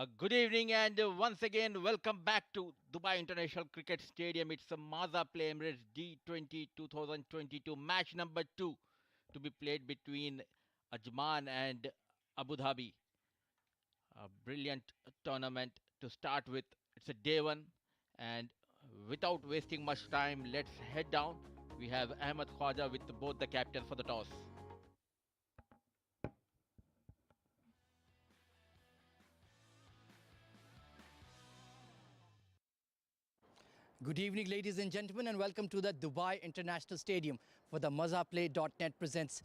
Good evening, and once again, welcome back to Dubai International Cricket Stadium. It's a Maza Play Emirates D20 2022 match number 2 to be played between Ajman and Abu Dhabi. A brilliant tournament to start with. It's a day one, and without wasting much time, let's head down. We have Ahmed Khwaja with both the captains for the toss. Good evening, ladies and gentlemen, and welcome to the Dubai International Stadium for the MazaPlay.net presents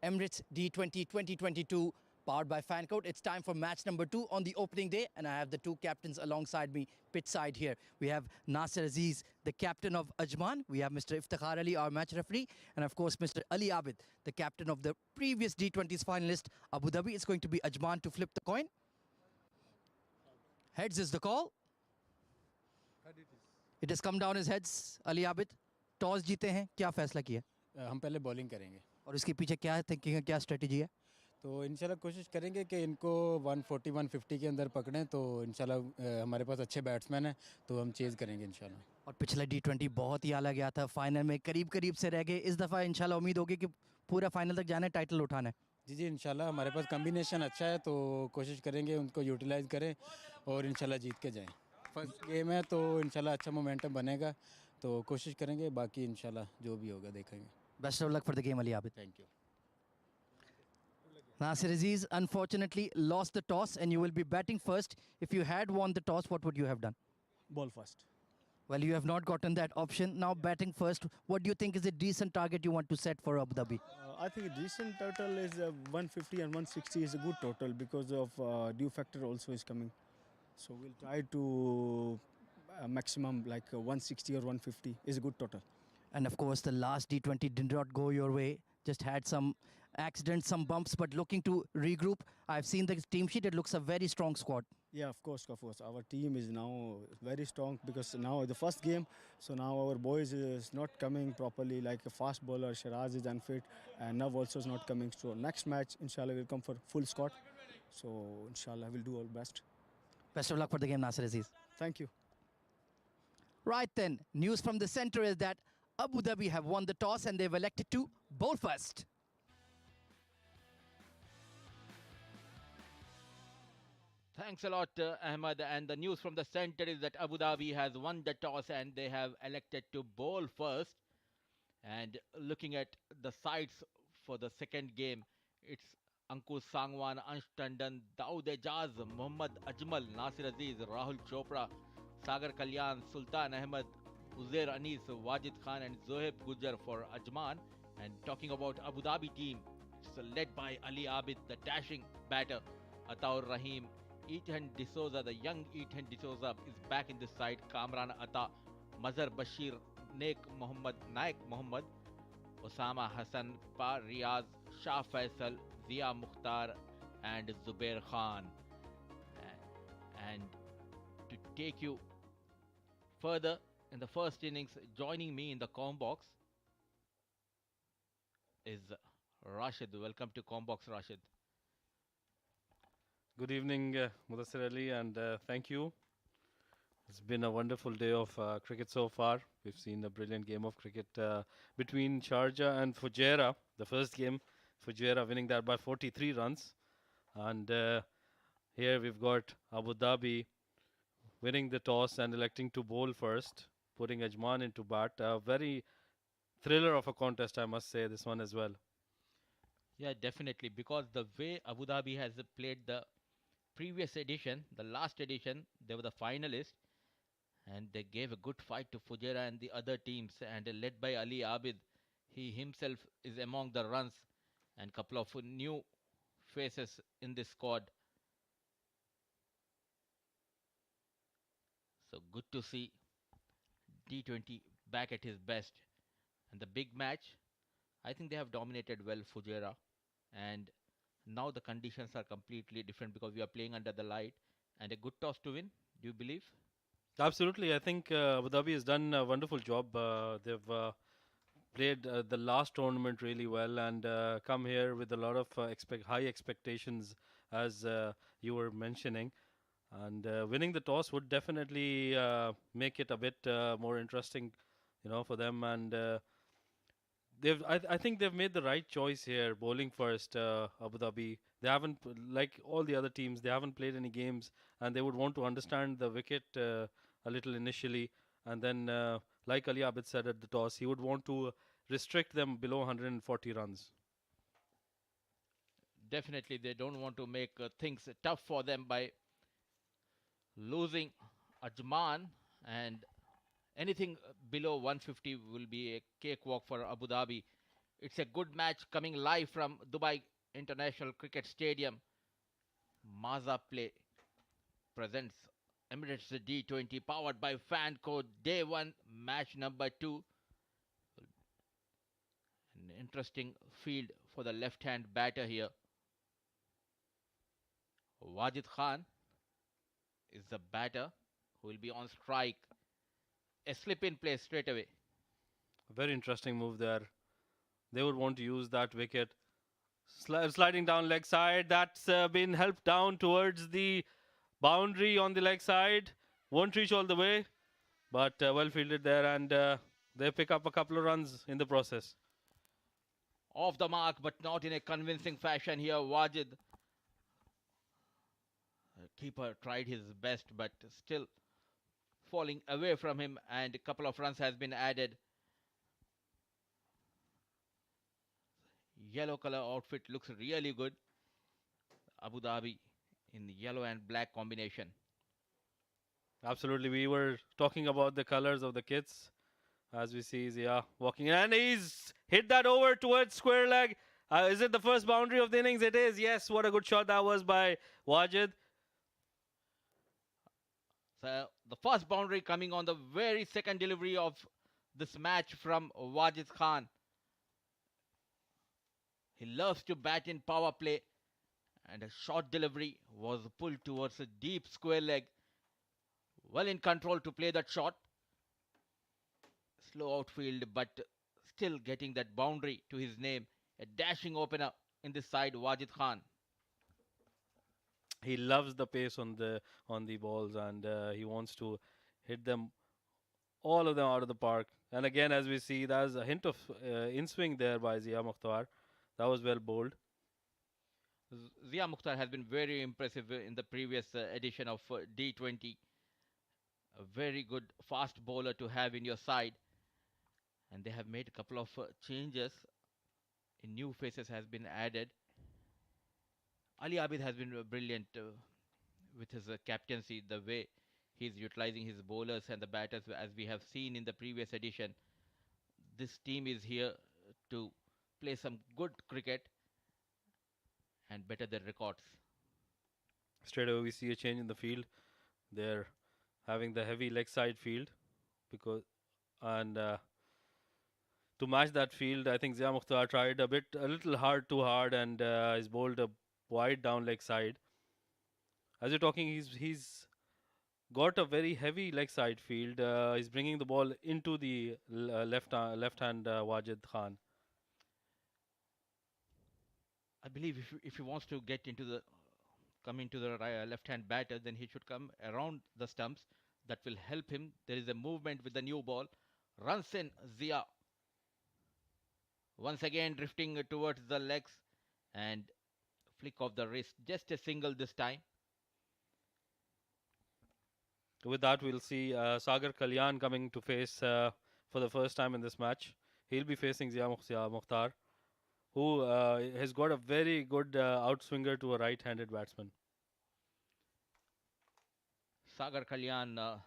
Emirates D20 2022, powered by Fancoat. It's time for match number 2 on the opening day, and I have the two captains alongside me, pitch side here. We have Nasir Aziz, the captain of Ajman. We have Mr. Iftikhar Ali, our match referee, and of course, Mr. Ali Abid, the captain of the previous D20s finalist, Abu Dhabi. It's going to be Ajman to flip the coin. Heads is the call. It has come down his heads. Ali Abid, toss जीते हैं, क्या फैसला किया? हम पहले bowling करेंगे और इसके पीछे क्या थिंकिंग है, क्या स्ट्रेटजी है? तो इंशाल्लाह कोशिश करेंगे कि इनको 140 150 के अंदर पकड़ें तो इंशाल्लाह हमारे पास अच्छे बैट्समैन हैं तो हम चेज़ करेंगे इंशाल्लाह। और पिछला D20 बहुत ही आला गया था, फाइनल में करीब करीब से रह गए। इस दफ़ा इंशाल्लाह उम्मीद होगी कि पूरा फाइनल तक जाना है, टाइटल उठाना है। जी इंशाल्लाह हमारे पास कम्बिनेशन अच्छा है तो कोशिश करेंगे उनको यूटिलाइज़ करें और इंशाल्लाह जीत के जाएँ। फर्स्ट गेम है तो इंशाल्लाह अच्छा मोमेंटम बनेगा तो कोशिश करेंगे, बाकी इंशाल्लाह जो भी होगा देखेंगे। Best of luck for the game Ali Abid. Thank you. Nasir Aziz unfortunately lost the toss and you will be batting first. If you had won the toss, what would you have done? Ball first. Well, you have not gotten that option. Now batting first, what do you think is a decent target you want to set for Abu Dhabi? I think a decent total is 150 and 160 is a good total because of due factor also is coming. So we'll try to maximum like 160 or 150 is a good total. And of course, the last D20 did not go your way. Just had some accidents, some bumps, but looking to regroup. I've seen the team sheet. It looks a very strong squad. Yeah, of course, of course. Our team is now very strong because now the first game, so now our boys is not coming properly. Like a fast bowler, Shiraz is unfit, and Nav also is not coming. So next match, inshallah, we'll come for full squad. So inshallah, we'll do our best. Best of luck for the game, Nasir Aziz. Thank you. Right then, news from the center is that Abu Dhabi have won the toss and they've elected to bowl first. Thanks a lot, Ahmad. And the news from the center is that Abu Dhabi has won the toss and they have elected to bowl first. And looking at the sides for the second game, it's Ankush Sangwan, Ansh Tandon, Dawood Ejaz, Mohammad Ajmal, Nasir Aziz, Rahul Chopra, Sagar Kalyan, Sultan Ahmed, Uzair Anis, Wajid Khan, and Zohaib Gujar for Ajman. And talking about Abu Dhabi team, it's led by Ali Abid, the dashing batter, Ataur Rahim, Ethan D'Souza, the young Ethan D'Souza is back in this side, Kamran Atta, Mazhar Bashir, Naik Mohammad, Osama Hassan, Pa Riaz, Shah Faisal, Zia Mukhtar, and Zubair Khan. And to take you further in the first innings, joining me in the Combox is Rashid. Welcome to Combox, Rashid. Good evening, Mudassir Ali, and thank you. It's been a wonderful day of cricket so far. We've seen a brilliant game of cricket between Sharjah and Fujairah. The first game, Fujairah winning that by 43 runs. And here we've got Abu Dhabi winning the toss and electing to bowl first, putting Ajman into bat. A very thriller of a contest, I must say, this one as well. Yeah, definitely, because the way Abu Dhabi has played the previous edition, the last edition, they were the finalists, and they gave a good fight to Fujairah and the other teams, and led by Ali Abid. He himself is among the runs, and couple of new faces in this squad. So good to see D20 back at his best. And the big match, I think they have dominated well Fujairah, and now the conditions are completely different because we are playing under the light, and a good toss to win. Do you believe? Absolutely. I think Abu Dhabi has done a wonderful job. They've played the last tournament really well and come here with a lot of high expectations, as you were mentioning. And winning the toss would definitely make it a bit more interesting, for them. And I think they've made the right choice here, bowling first, Abu Dhabi. They haven't, like all the other teams, they haven't played any games, and they would want to understand the wicket a little initially. And then, like Ali Abid said at the toss, he would want to restrict them below 140 runs. Definitely, they don't want to make things tough for them by losing Ajman, and anything below 150 will be a cakewalk for Abu Dhabi. It's a good match coming live from Dubai International Cricket Stadium. Maza Play presents Emirates D20 powered by Fan Code Day 1 match number 2. An interesting field for the left hand batter here. Wajid Khan is the batter who will be on strike. A slip in play straight away. Very interesting move there. They would want to use that wicket. Sliding down leg side. That's been helped down towards the boundary on the leg side. Won't reach all the way, but well fielded there, and they pick up a couple of runs in the process. Off the mark, but not in a convincing fashion here. Wajid. Keeper tried his best, but still falling away from him, and a couple of runs has been added. Yellow color outfit looks really good. Abu Dhabi in yellow and black combination. Absolutely, we were talking about the colors of the kits. As we see Zia walking in, and he's hit that over towards square leg. Is it the first boundary of the innings? It is, yes. What a good shot that was by Wajid. So the first boundary coming on the very second delivery of this match from Wajid Khan. He loves to bat in power play, and a short delivery was pulled towards a deep square leg. Well in control to play that shot. Slow outfield, but still getting that boundary to his name. A dashing opener in this side, Wajid Khan. He loves the pace on the balls, and he wants to hit them, all of them, out of the park. And again, as we see, there's a hint of in swing there by Zia Mukhtar. That was well bowled. Zia Mukhtar has been very impressive in the previous edition of D20. A very good fast bowler to have in your side. And they have made a couple of changes. In new faces has been added. Ali Abid has been brilliant with his captaincy, the way he's utilizing his bowlers and the batters, as we have seen in the previous edition. This team is here to play some good cricket and better their records. Straight away, we see a change in the field. They're having the heavy leg side field, and to match that field, I think Zia Mukhtar tried a little hard, too hard, and he's bowled a wide down leg side. As you're talking, he's got a very heavy leg side field. He's bringing the ball into the left hand Wajid Khan. I believe if he wants to come into the left hand batter, then he should come around the stumps. That will help him. There is a movement with the new ball. Runs in Zia. Once again drifting towards the legs and flick of the wrist. Just a single this time. With that, we'll see Sagar Kalyan coming to face for the first time in this match. He'll be facing Zia Mukhtar, who has got a very good outswinger to a right-handed batsman. Sagar Kalyan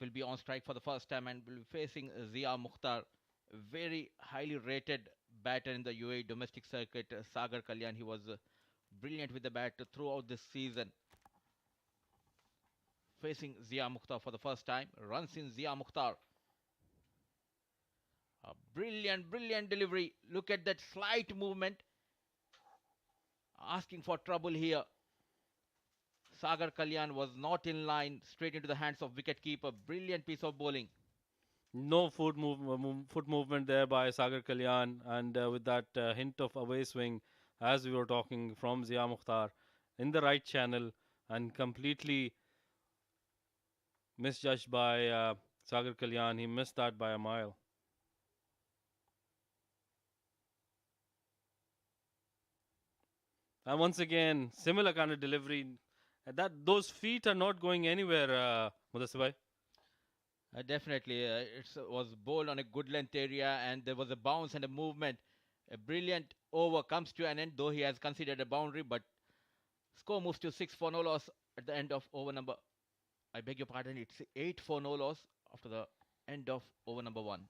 will be on strike for the first time and will be facing Zia Mukhtar, very highly rated batter in the UAE domestic circuit. Sagar Kalyan, he was brilliant with the bat throughout this season. Facing Zia Mukhtar for the first time, runs in Zia Mukhtar. A brilliant delivery. Look at that slight movement. Asking for trouble here. Sagar Kalyan was not in line, straight into the hands of wicketkeeper. Brilliant piece of bowling. No foot movement there by Sagar Kalyan, and with that hint of away swing, as we were talking, from Zia Mukhtar in the right channel, and completely misjudged by Sagar Kalyan. He missed that by a mile. And once again, similar kind of delivery. That those feet are not going anywhere, Mudassir bhai. Definitely, it was bowled on a good length area, and there was a bounce and a movement. A brilliant over comes to an end, though he has conceded a boundary, but score moves to 6 for no loss at the end of over number. I beg your pardon, it's 8 for no loss after the end of over number 1.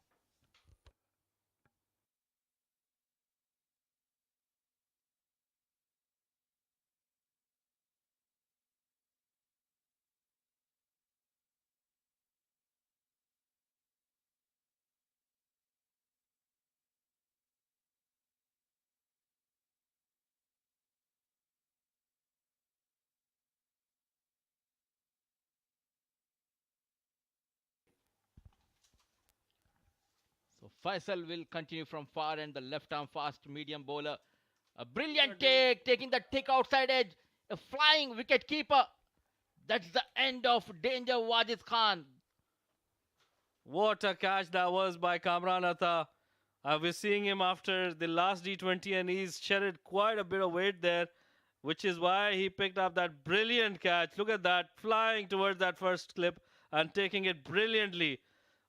So Faisal will continue from far end, the left arm fast medium bowler. A brilliant take, taking the tick outside edge. A flying wicket keeper. That's the end of danger Wajid Khan. What a catch that was by Kamran Atta. We're seeing him after the last D20 and he's shedded quite a bit of weight there, which is why he picked up that brilliant catch. Look at that, flying towards that first clip and taking it brilliantly.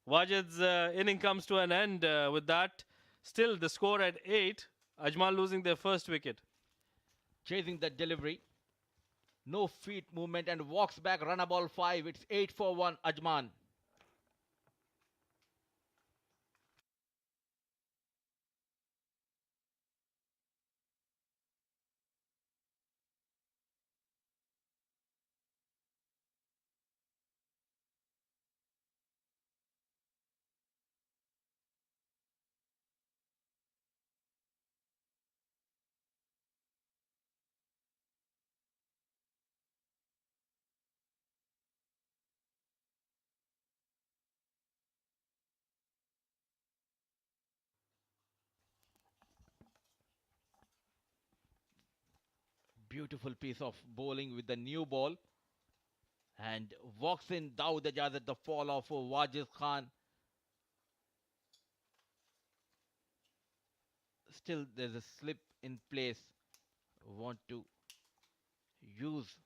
Wajid's inning comes to an end with that. Still, the score at 8. Ajman losing their first wicket. Chasing the delivery. No feet movement and walks back, run a ball 5. It's 8 for 1, Ajman. Beautiful piece of bowling with the new ball. And walks in Dawood Ajaz at the fall of Wajid Khan. Still, there's a slip in place. Want to use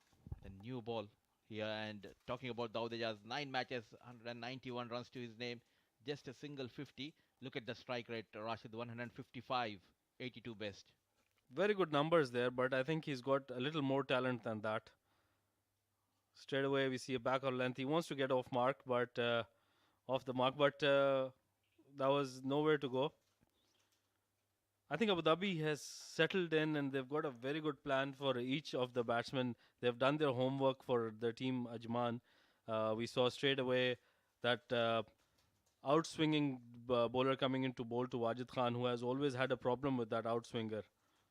the new ball here. And talking about Dawood Ajaz, 9 matches, 191 runs to his name, just a single 50. Look at the strike rate, Rashid, 155, 82 best. Very good numbers there, but I think he's got a little more talent than that. Straight away, we see a back on length. He wants to get off mark, but off the mark, but that was nowhere to go. I think Abu Dhabi has settled in and they've got a very good plan for each of the batsmen. They've done their homework for their team, Ajman. We saw straight away that outswinging bowler coming in to bowl to Wajid Khan, who has always had a problem with that outswinger,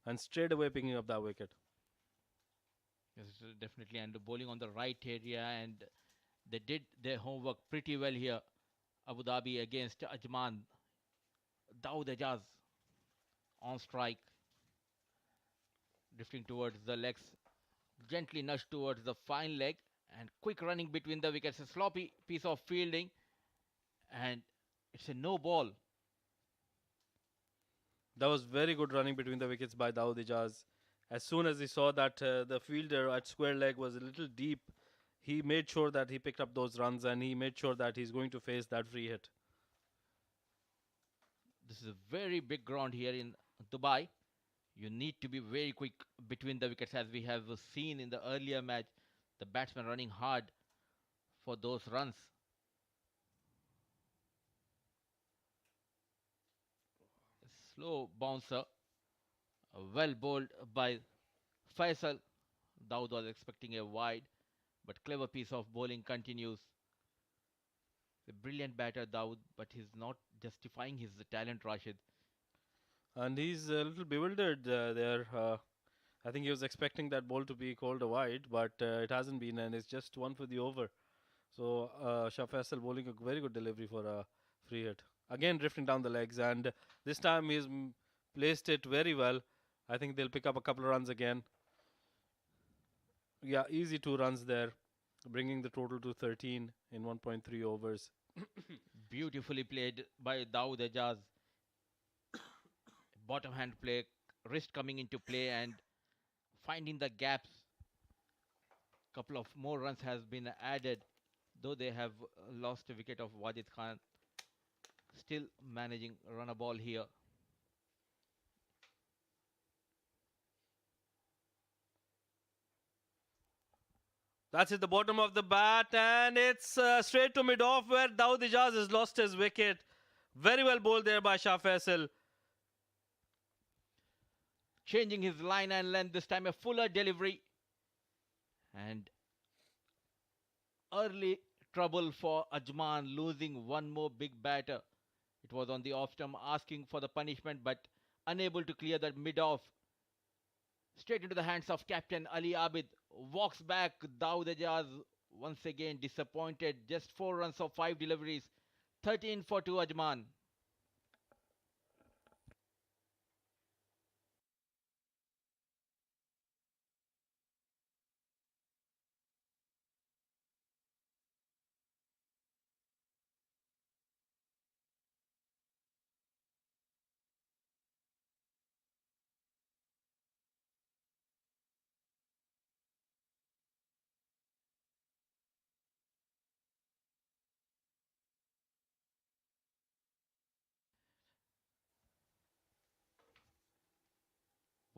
and straight away picking up that wicket. Yes, definitely. And the bowling on the right area, and they did their homework pretty well here. Abu Dhabi against Ajman. Dawood Ajaz on strike, drifting towards the legs, gently nudged towards the fine leg, and quick running between the wickets. A sloppy piece of fielding, and it's a no ball. That was very good running between the wickets by Dawood Ijaz. As soon as he saw that the fielder at square leg was a little deep, he made sure that he picked up those runs and he made sure that he's going to face that free hit. This is a very big ground here in Dubai. You need to be very quick between the wickets, as we have seen in the earlier match. The batsman running hard for those runs. Slow bouncer, well bowled by Faisal. Dawood was expecting a wide, but clever piece of bowling continues. A brilliant batter, Dawood, but he's not justifying his talent, Rashid. And he's a little bewildered there. I think he was expecting that ball to be called a wide, but it hasn't been, and it's just one for the over. So Shah Faisal bowling a very good delivery for a free hit. Again drifting down the legs, and this time he's placed it very well. I think they'll pick up a couple of runs again. Yeah, easy 2 runs there, bringing the total to 13 in 1.3 overs. Beautifully played by Dawood Ejaz. Bottom hand play, wrist coming into play and finding the gaps. Couple of more runs has been added, though they have lost a wicket of Wajid Khan. Still managing run a ball here. That's at the bottom of the bat, and it's straight to mid off where Dawood Ijaz has lost his wicket. Very well bowled there by Shah Faisal. Changing his line and length, this time a fuller delivery. And early trouble for Ajman, losing one more big batter. It was on the off stump, asking for the punishment, but unable to clear that mid off. Straight into the hands of Captain Ali Abid. Walks back. Dawood Ejaz once again disappointed. Just 4 runs of 5 deliveries. 13 for 2 Ajman.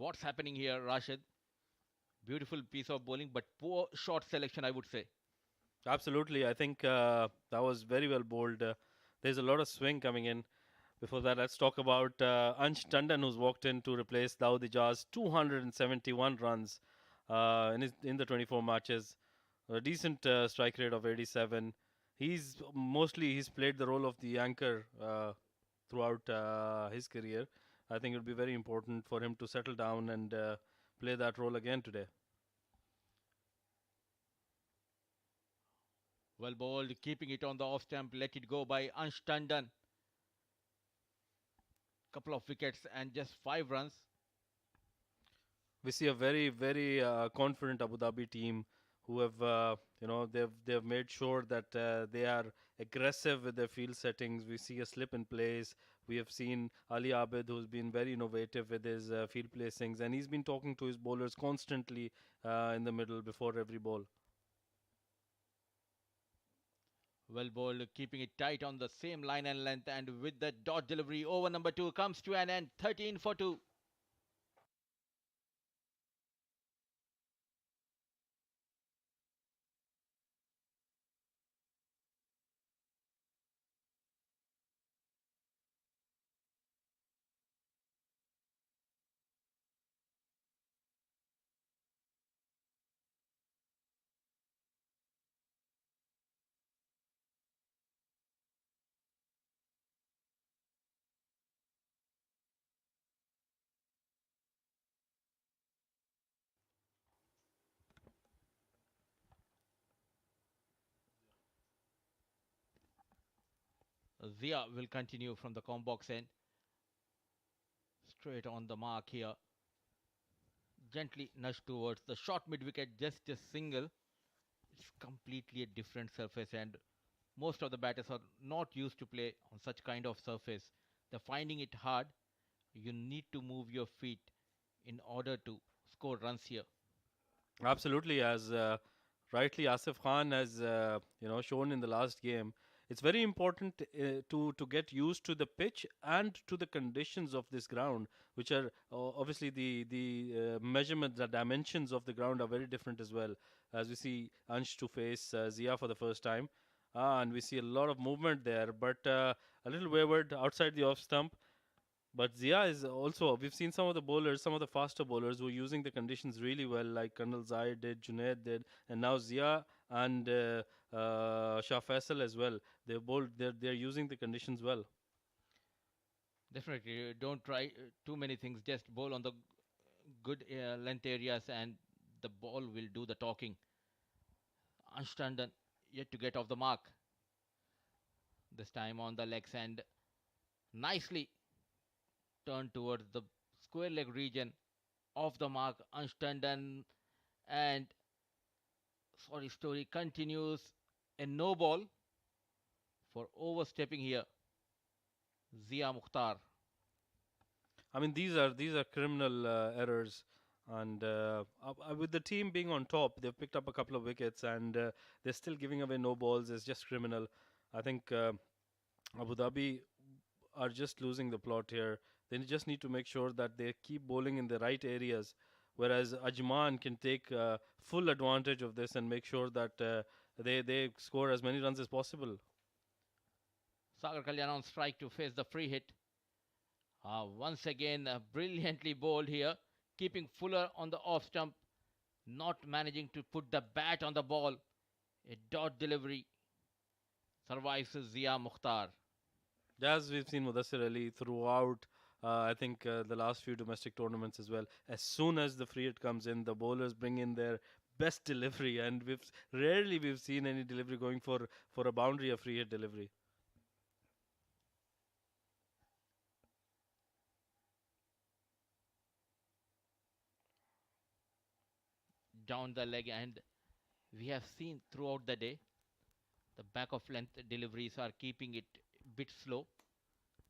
What's happening here, Rashid? Beautiful piece of bowling, but poor shot selection, I would say. Absolutely, I think that was very well bowled. There's a lot of swing coming in. Before that, let's talk about Ansh Tandon, who's walked in to replace Dawood Ijaz. 271 runs in the 24 matches. A decent strike rate of 87. He's played the role of the anchor throughout his career. I think it would be very important for him to settle down and play that role again today. Well bowled, keeping it on the off stump. Let it go by Ansh Tandon. Couple of wickets and just 5 runs. We see a very very confident Abu Dhabi team who have they've made sure that they are aggressive with their field settings. We see a slip in place. We have seen Ali Abid, who's been very innovative with his field placings, and he's been talking to his bowlers constantly in the middle before every ball. Well bowled, keeping it tight on the same line and length, and with the dot delivery, over number 2 comes to an end. 13 for 2. Zia will continue from the com box end. Straight on the mark here. Gently nudged towards the short mid wicket, just a single. It's completely a different surface, and most of the batters are not used to play on such kind of surface. They're finding it hard. You need to move your feet in order to score runs here. Absolutely, as rightly Asif Khan has shown in the last game, it's very important to get used to the pitch and to the conditions of this ground, which are obviously the measurement, the dimensions of the ground are very different as well. As we see Ansh to face Zia for the first time, and we see a lot of movement there, but a little wayward outside the off stump. But Zia is also, we've seen some of the bowlers, some of the faster bowlers who are using the conditions really well, like Colonel Zaid did, Junaid did, and now Zia and Shah Faisal as well. They're using the conditions well. Definitely, don't try too many things. Just bowl on the good length areas, and the ball will do the talking. Anshtandon yet to get off the mark. This time on the legs and nicely turned towards the square leg region, off the mark. Anshtandon and sorry story continues. A no ball for overstepping here. Zia Mukhtar. I mean, these are criminal errors, and with the team being on top, they've picked up a couple of wickets, and they're still giving away no balls. It's just criminal. I think Abu Dhabi are just losing the plot here. They just need to make sure that they keep bowling in the right areas, whereas Ajman can take full advantage of this and make sure that they score as many runs as possible. Sagar Kalyan on strike to face the free hit. Once again, brilliantly bowled here, keeping Fuller on the off stump, not managing to put the bat on the ball. A dot delivery survives Zia Mukhtar. As we've seen Mudassir Ali throughout, I think the last few domestic tournaments as well. As soon as the free hit comes in, the bowlers bring in their best delivery, and we've seen any delivery going for a boundary, a free hit delivery. Down the leg, and we have seen throughout the day the back of length deliveries are keeping it a bit slow.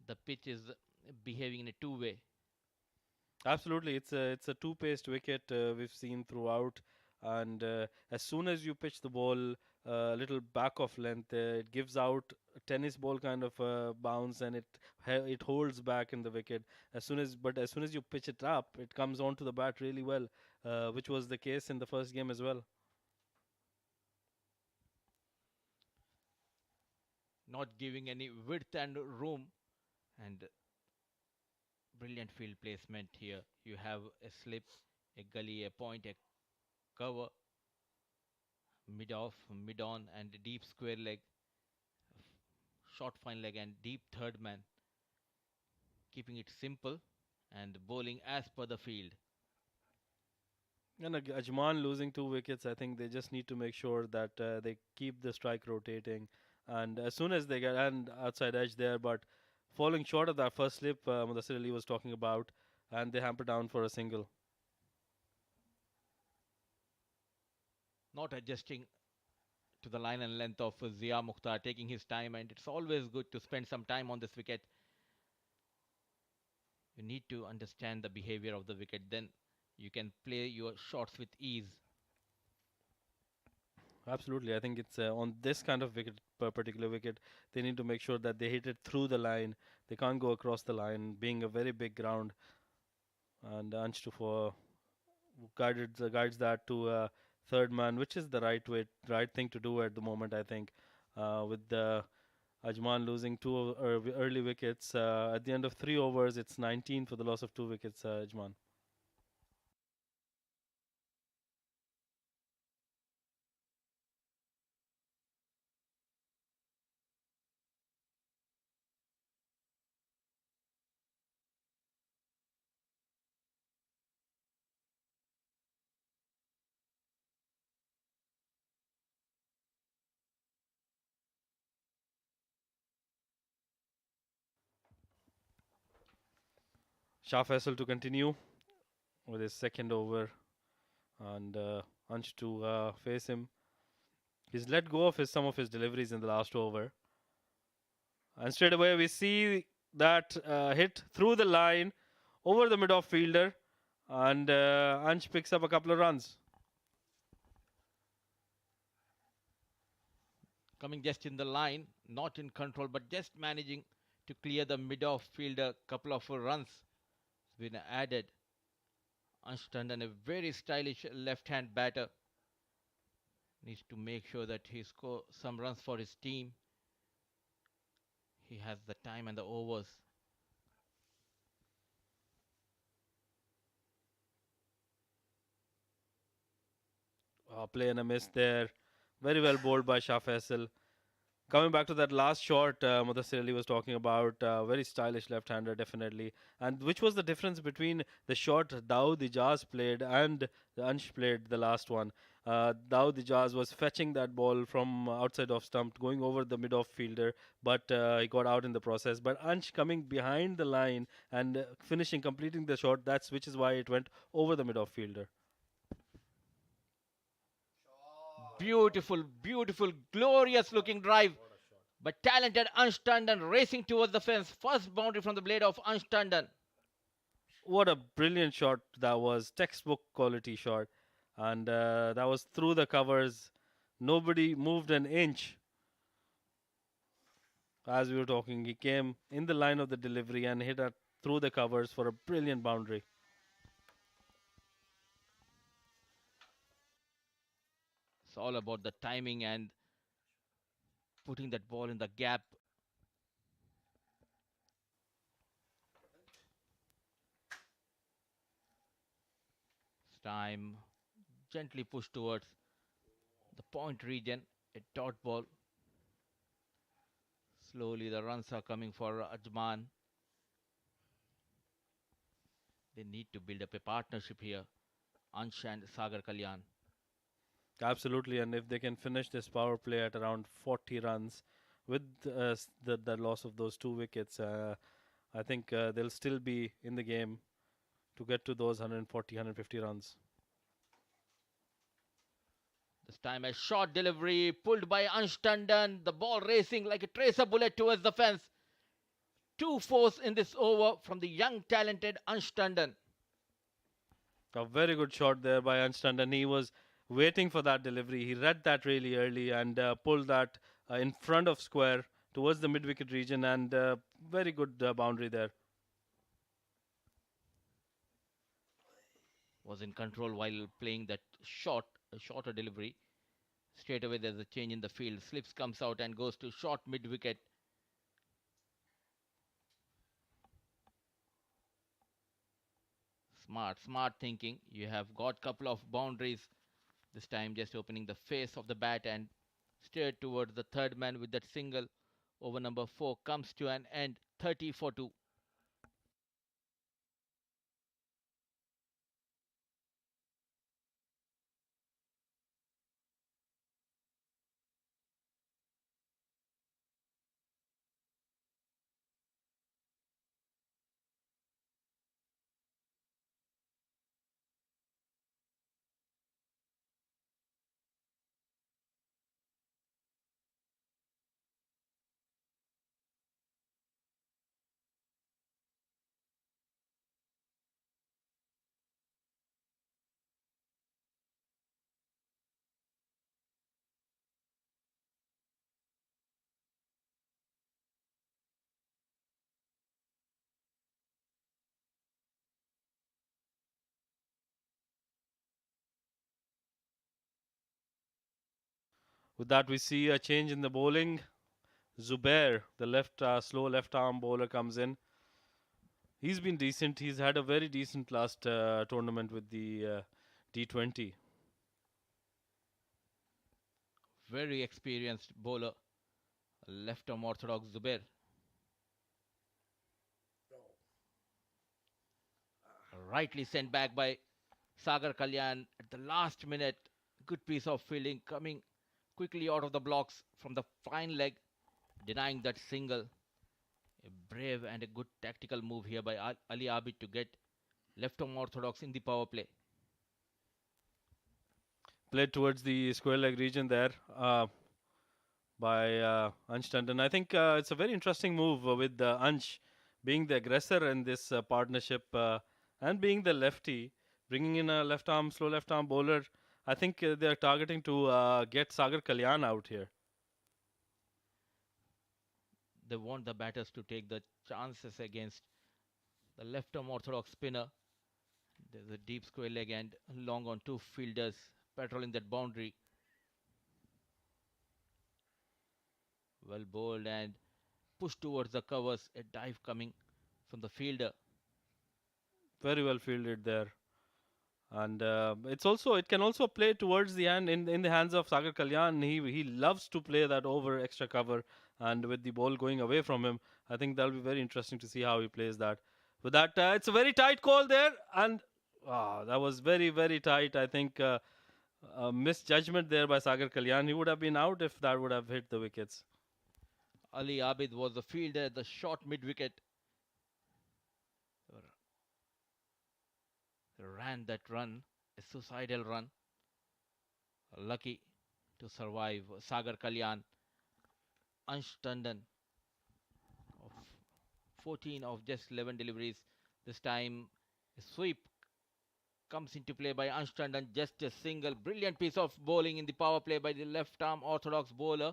The pitch is behaving in a two-way. Absolutely, it's a two-paced wicket we've seen throughout, and as soon as you pitch the ball a little back of length, it gives out a tennis ball kind of bounce, and it holds back in the wicket. As soon as you pitch it up, it comes onto the bat really well, which was the case in the first game as well. Not giving any width and room, and brilliant field placement here. You have a slip, a gully, a point, a cover, mid off, mid on, and a deep square leg, short fine leg, and deep third man. Keeping it simple and bowling as per the field. And Ajman losing two wickets, I think they just need to make sure that they keep the strike rotating. And as soon as they get an outside edge there, but falling short of that first slip Mudassir Ali was talking about, and they hamper down for a single. Not adjusting to the line and length of Zia Mukhtar, taking his time, and it's always good to spend some time on this wicket. You need to understand the behavior of the wicket, then you can play your shots with ease. Absolutely, I think it's on this kind of wicket, particular wicket, they need to make sure that they hit it through the line. They can't go across the line, being a very big ground. And Ansh to for guides that to third man, which is the right thing to do at the moment. I think with the Ajman losing two early wickets at the end of 3 overs, it's 19 for the loss of two wickets. Ajman. Shah Faisal to continue with his second over, and Ansh to face him. He's let go of some of his deliveries in the last over, and straight away we see that hit through the line over the mid-off fielder, and Ansh picks up a couple of runs. Coming just in the line, not in control, but just managing to clear the mid-off fielder. Couple of runs has been added. Ansh Tandon, a very stylish left-hand batter, needs to make sure that he scores some runs for his team. He has the time and the overs. Play and a miss there. Very well bowled by Shah Faisal. Coming back to that last shot, Mudassir Ali was talking about, very stylish left-hander, definitely. And which was the difference between the shot Dawood Ijaz played and Ansh played the last one? Dawood Ijaz was fetching that ball from outside off stump, going over the mid-off fielder, but he got out in the process. But Ansh coming behind the line and finishing, completing the shot, which is why it went over the mid-off fielder. Beautiful, beautiful, glorious looking drive. But talented Ansh Tandon racing towards the fence. First boundary from the blade of Ansh Tandon. What a brilliant shot that was, textbook quality shot. And that was through the covers. Nobody moved an inch. As we were talking, he came in the line of the delivery and hit it through the covers for a brilliant boundary. It's all about the timing and putting that ball in the gap. It's time gently push towards the point region. A dot ball. Slowly the runs are coming for Ajman. They need to build up a partnership here. Ansh and Sagar Kalyan. Absolutely, and if they can finish this power play at around 40 runs with the loss of those 2 wickets, I think they'll still be in the game to get to those 140, 150 runs. This time a short delivery pulled by Ansh Tandon. The ball racing like a tracer bullet towards the fence. 2 fours in this over from the young talented Ansh Tandon. A very good shot there by Anston, and he was waiting for that delivery. He read that really early and pulled that in front of square towards the mid-wicket region, and very good boundary there. Was in control while playing that shorter delivery. Straight away there's a change in the field. Slips comes out and goes to short mid-wicket. Smart thinking. You have got couple of boundaries. This time just opening the face of the bat and straight towards the third man with that single. Over number 4 comes to an end. 30 for 2. With that, we see a change in the bowling. Zubair, the slow left arm bowler, comes in. He's been decent. He's had a very decent last tournament with the D20. Very experienced bowler. Left arm orthodox Zubair. Rightly sent back by Sagar Kalyan at the last minute. Good piece of fielding coming quickly out of the blocks from the fine leg, denying that single. A brave and a good tactical move here by Ali Abid to get left arm orthodox in the power play. Played towards the square leg region there by Ansh Tandon. I think it's a very interesting move with Ansh being the aggressor in this partnership and being the lefty, bringing in a slow left arm bowler. I think they're targeting to get Sagar Kalyan out here. They want the batters to take the chances against the left arm orthodox spinner. There's a deep square leg and long on 2 fielders patrolling that boundary. Well bowled and pushed towards the covers. A dive coming from the fielder. Very well fielded there. And it can also play towards the hand in the hands of Sagar Kalyan. He loves to play that over extra cover, and with the ball going away from him, I think that'll be very interesting to see how he plays that. With that, it's a very tight call there, and that was very, very tight. I think a misjudgment there by Sagar Kalyan. He would have been out if that would have hit the wickets. Ali Abid was the fielder at the short mid-wicket. Ran that run, a suicidal run. Lucky to survive. Sagar Kalyan, Ansh Tandon of 14 of just 11 deliveries. This time, a sweep comes into play by Ansh Tandon. Just a single brilliant piece of bowling in the power play by the left arm orthodox bowler,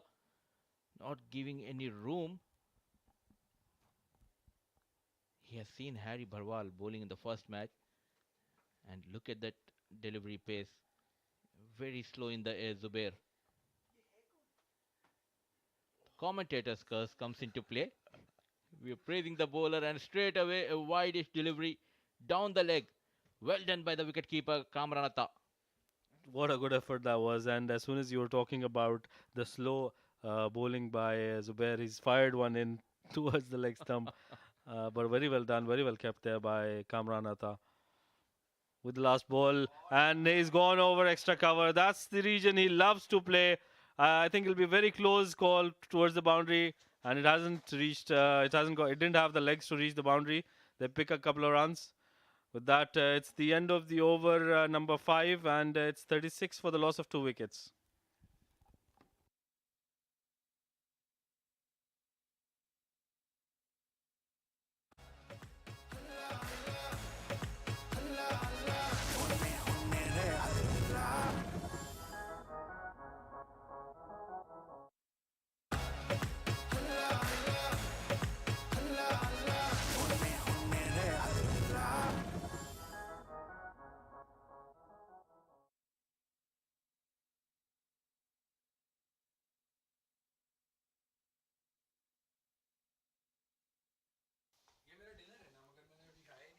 not giving any room. He has seen Harry Bharwal bowling in the first match, and look at that delivery pace. Very slow in the air, Zubair. Commentator's curse comes into play. We are praising the bowler, and straight away a wide-ish delivery down the leg. Well done by the wicketkeeper Kamranata. What a good effort that was. And as soon as you were talking about the slow bowling by Zubair, he's fired one in towards the leg stump. But very well done, very well kept there by Kamran Atta with the last ball. And he's gone over extra cover. That's the region he loves to play. I think it'll be a very close call towards the boundary. And it hasn't reached, it didn't have the legs to reach the boundary. They pick a couple of runs. With that, it's the end of the over number 5, and it's 36 for the loss of 2 wickets.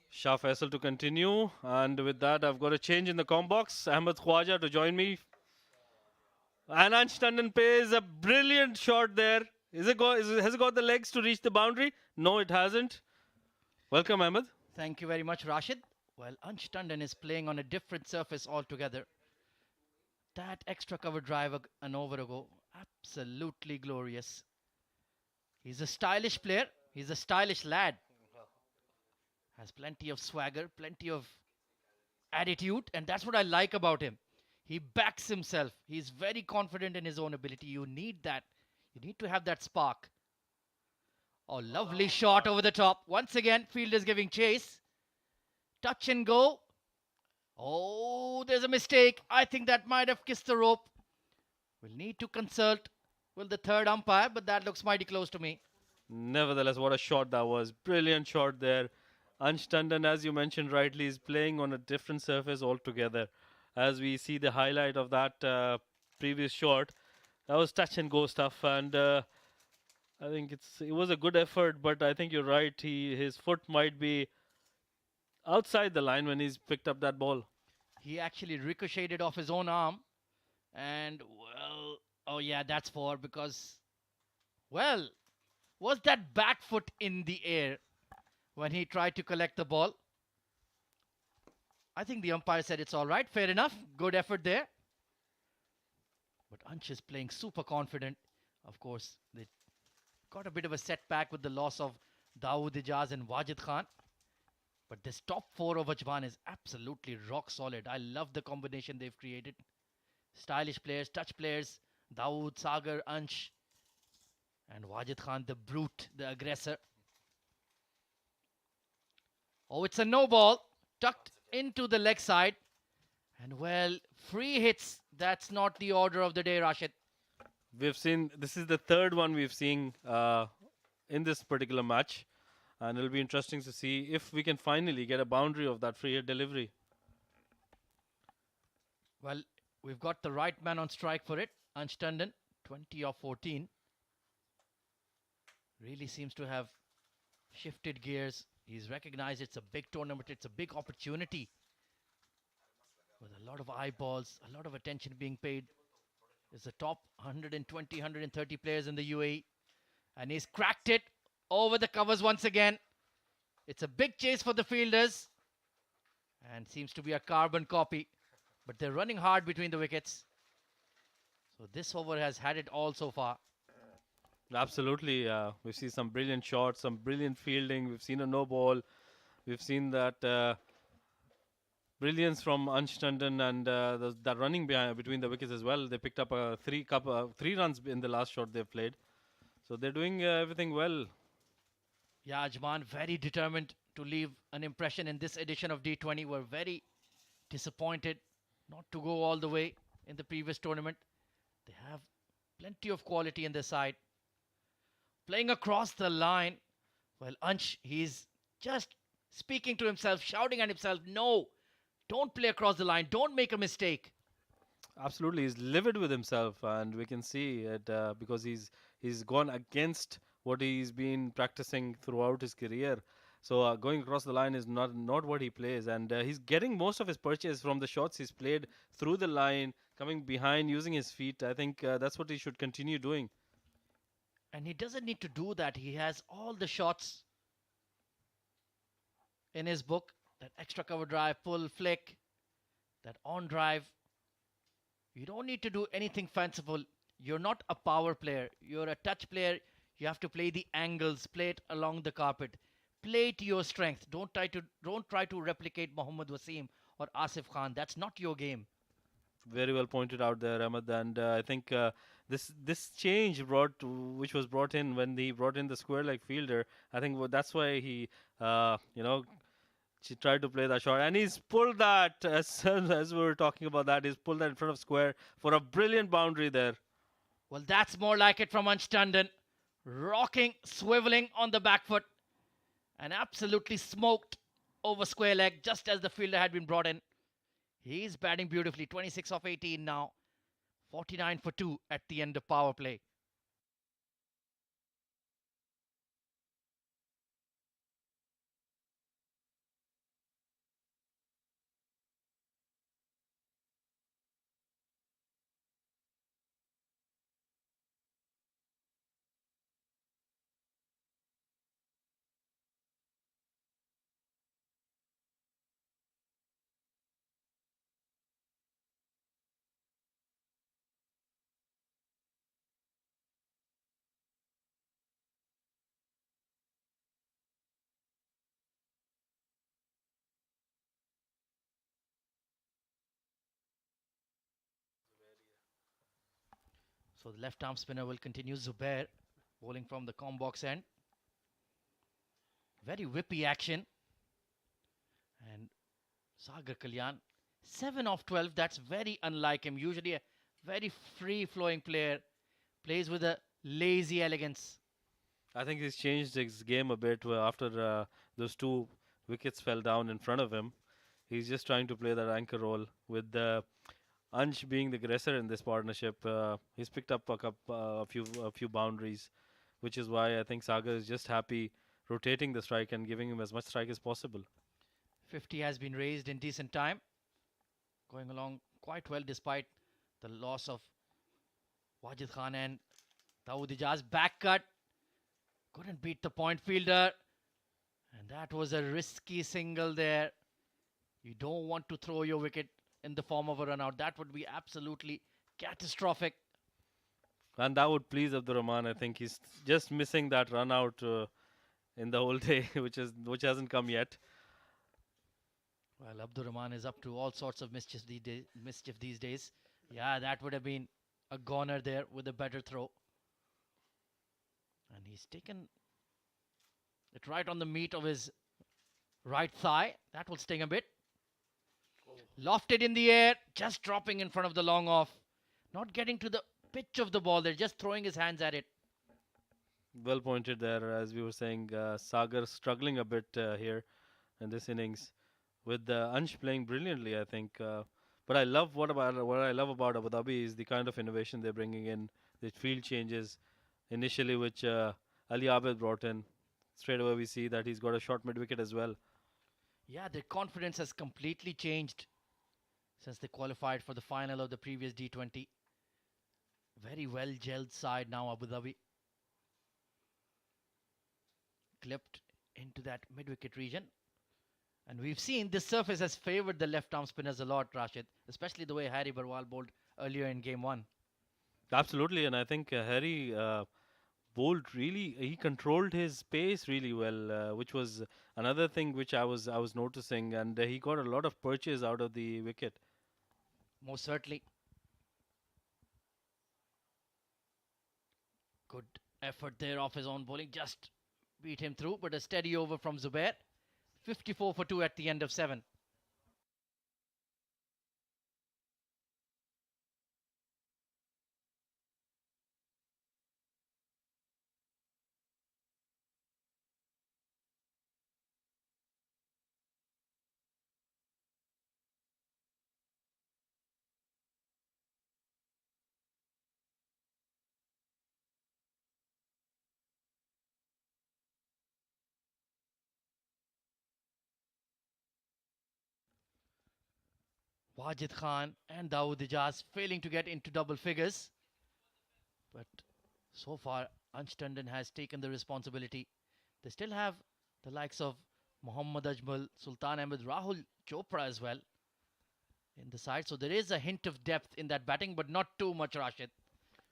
Shah Faisal to continue, and with that, I've got a change in the com box. Ahmed Khwaja to join me. And Ansh Tandon pays a brilliant shot there. Has it got the legs to reach the boundary? No, it hasn't. Welcome, Ahmed. Thank you very much, Rashid. Well, Ansh Tandon is playing on a different surface altogether. That extra cover drive an over ago, absolutely glorious. He's a stylish player. He's a stylish lad. Has plenty of swagger, plenty of attitude, and that's what I like about him. He backs himself. He's very confident in his own ability. You need that. You need to have that spark. Oh, lovely shot over the top. Once again, fielders giving chase. Touch and go. Oh, there's a mistake. I think that might have kissed the rope. We'll need to consult with the third umpire, but that looks mighty close to me. Nevertheless, what a shot that was. Brilliant shot there. Ansh Tandon, as you mentioned rightly, is playing on a different surface altogether. As we see the highlight of that previous shot, that was touch and go stuff, and I think it was a good effort. But I think you're right. His foot might be outside the line when he's picked up that ball. He actually ricocheted off his own arm, and well, oh yeah, that's four because, well, was that back foot in the air when he tried to collect the ball? I think the umpire said it's all right, fair enough, good effort there. But Ansh is playing super confident. Of course, they got a bit of a setback with the loss of Dawood Ijaz and Wajid Khan. But this top 4 of Ajman is absolutely rock solid. I love the combination they've created. Stylish players, touch players, Dawood, Sagar, Ansh, and Wajid Khan, the brute, the aggressor. Oh, it's a no ball, tucked into the leg side. And well, free hits, that's not the order of the day, Rashid. We've seen, this is the third one we've seen in this particular match. And it'll be interesting to see if we can finally get a boundary of that free hit delivery. Well, we've got the right man on strike for it. Ansh Tandon, 20 of 14. Really seems to have shifted gears. He's recognized it's a big tournament. It's a big opportunity. With a lot of eyeballs, a lot of attention being paid. There's the top 120, 130 players in the UAE. And he's cracked it over the covers once again. It's a big chase for the fielders. And seems to be a carbon copy. But they're running hard between the wickets. So this over has had it all so far. Absolutely. We've seen some brilliant shots, some brilliant fielding. We've seen a no ball. We've seen that brilliance from Ansh Tandon and that running behind between the wickets as well. They picked up three runs in the last shot they played. So they're doing everything well. Yeah, Ajman, very determined to leave an impression in this edition of D20. We're very disappointed not to go all the way in the previous tournament. They have plenty of quality in their side. Playing across the line, well, Ansh, he's just speaking to himself, shouting at himself, no, don't play across the line, don't make a mistake. Absolutely, he's livid with himself, and we can see it because he's gone against what he's been practicing throughout his career. So going across the line is not what he plays, and he's getting most of his purchase from the shots he's played through the line, coming behind, using his feet. I think that's what he should continue doing. And he doesn't need to do that. He has all the shots in his book, that extra cover drive, pull, flick, that on drive. You don't need to do anything fanciful. You're not a power player. You're a touch player. You have to play the angles, play it along the carpet. Play to your strength. Don't try to replicate Mohammad Wasim or Asif Khan. That's not your game. Very well pointed out there, Ahmed. And I think this change which was brought in when he brought in the square leg fielder. I think that's why he she tried to play that shot, and he's pulled that as soon as we were talking about that. He's pulled that in front of square for a brilliant boundary there. Well, that's more like it from Ansh Tandon. Rocking, swiveling on the back foot, and absolutely smoked over square leg just as the fielder had been brought in. He's batting beautifully. 26 of 18 now. 49 for 2 at the end of power play. So the left arm spinner will continue. Zubair bowling from the com box end. Very whippy action. And Sagar Kalyan, 7 of 12. That's very unlike him. Usually a very free-flowing player. Plays with a lazy elegance. I think he's changed his game a bit after those two wickets fell down in front of him. He's just trying to play that anchor role with Ansh being the aggressor in this partnership. He's picked up a few boundaries, which is why I think Sagar is just happy rotating the strike and giving him as much strike as possible. 50 has been raised in decent time. Going along quite well despite the loss of Wajid Khan and Dawood Ijaz. Back cut. Couldn't beat the point fielder. And that was a risky single there. You don't want to throw your wicket in the form of a run out. That would be absolutely catastrophic. And that would please Abdur Rahman. I think he's just missing that run out in the whole day, which hasn't come yet. Well, Abdur Rahman is up to all sorts of mischief these days. Yeah, that would have been a goner there with a better throw. And he's taken it right on the meat of his right thigh. That will sting a bit. Lofted in the air, just dropping in front of the long off. Not getting to the pitch of the ball. They're just throwing his hands at it. Well pointed there, as we were saying. Sagar struggling a bit here in this innings, with Ansh playing brilliantly, I think. But I love what I love about Abu Dhabi is the kind of innovation they're bringing in. The field changes, initially which Ali Abed brought in. Straight away we see that he's got a short mid wicket as well. Yeah, their confidence has completely changed since they qualified for the final of the previous D20. Very well gelled side now, Abu Dhabi. Clipped into that mid-wicket region. And we've seen this surface has favored the left-arm spinners a lot, Rashid, especially the way Harry Barwal bowled earlier in game 1. Absolutely, and I think Harry bowled really. He controlled his pace really well, which was another thing which I was noticing, and he got a lot of purchase out of the wicket. Most certainly. Good effort there off his own bowling. Just beat him through, but a steady over from Zubair. 54 for 2 at the end of 7. Wajid Khan and Dawood Ijaz failing to get into double figures. But so far, Ansh Tandon has taken the responsibility. They still have the likes of Mohammad Ajmal, Sultan Ahmed, Rahul Chopra as well in the side. So there is a hint of depth in that batting, but not too much, Rashid.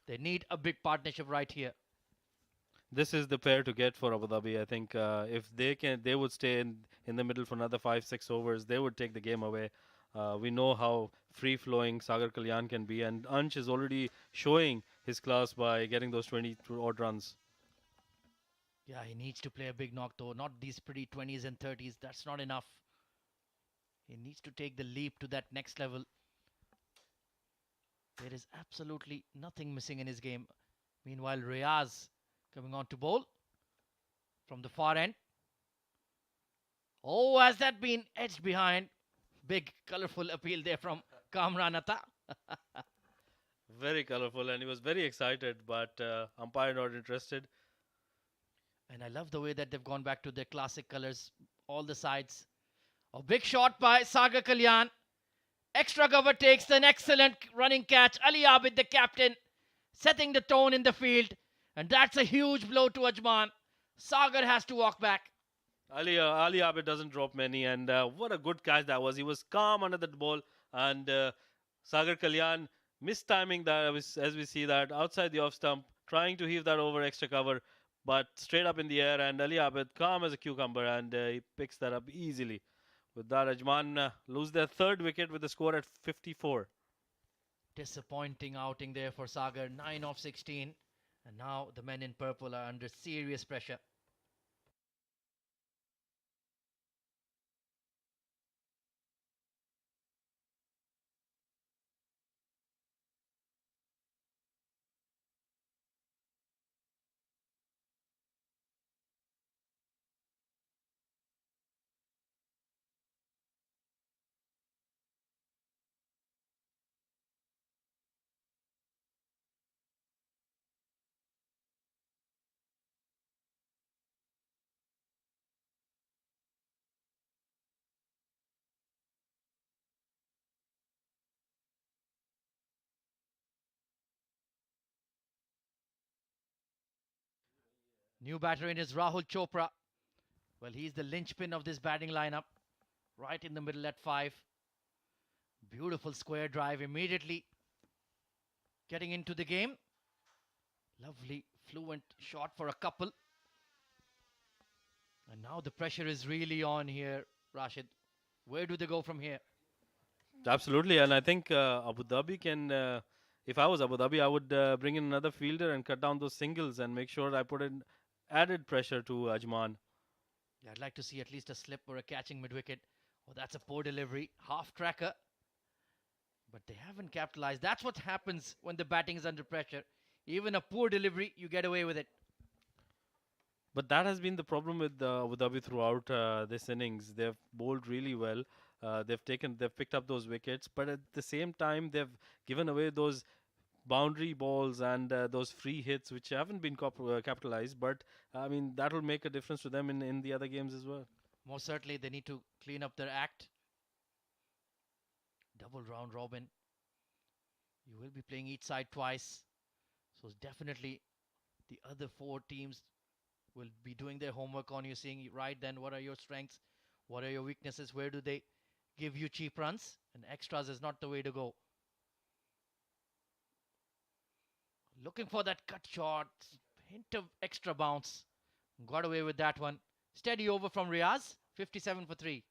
They need a big partnership right here. This is the pair to get for Abu Dhabi. I think if they would stay in the middle for another 5-6 overs. They would take the game away. We know how free-flowing Sagar Kalyan can be, and Ansh is already showing his class by getting those 20 odd runs. Yeah, he needs to play a big knock though, not these pretty 20s and 30s. That's not enough. He needs to take the leap to that next level. There is absolutely nothing missing in his game. Meanwhile, Riaz coming on to bowl from the far end. Oh, has that been edged behind? Big colourful appeal there from Kamran Atta. Very colourful, and he was very excited, but umpire not interested. And I love the way that they've gone back to their classic colours, all the sides. A big shot by Sagar Kalyan. Extra cover takes an excellent running catch. Ali Abid, the captain, setting the tone in the field. And that's a huge blow to Ajman. Sagar has to walk back. Ali Abid doesn't drop many, and what a good catch that was. He was calm under the ball, and Sagar Kalyan mistiming that as we see that outside the off stump, trying to heave that over extra cover, but straight up in the air, and Ali Abid calm as a cucumber, and he picks that up easily. With that, Ajman lose their third wicket with the score at 54. Disappointing outing there for Sagar, 9 of 16. And now the men in purple are under serious pressure. New batter in is Rahul Chopra. Well, he's the linchpin of this batting lineup. Right in the middle at 5. Beautiful square drive immediately getting into the game. Lovely fluent shot for a couple. And now the pressure is really on here, Rashid. Where do they go from here? Absolutely, and I think Abu Dhabi can. If I was Abu Dhabi, I would bring in another fielder and cut down those singles and make sure I put in added pressure to Ajman. Yeah, I'd like to see at least a slip or a catching mid-wicket. Oh, that's a poor delivery. Half tracker. But they haven't capitalized. That's what happens when the batting is under pressure. Even a poor delivery, you get away with it. But that has been the problem with Abu Dhabi throughout this innings. They've bowled really well. They've picked up those wickets, but at the same time, they've given away those boundary balls and those free hits, which haven't been capitalized. But I mean, that will make a difference to them in the other games as well. Most certainly, they need to clean up their act. Double round robin. You will be playing each side twice. So definitely the other 4 teams will be doing their homework on you, seeing right then what are your strengths, what are your weaknesses, where do they give you cheap runs, and extras is not the way to go. Looking for that cut shot, Hint of extra bounce. Got away with that one. Steady over from Riaz. 57 for 3.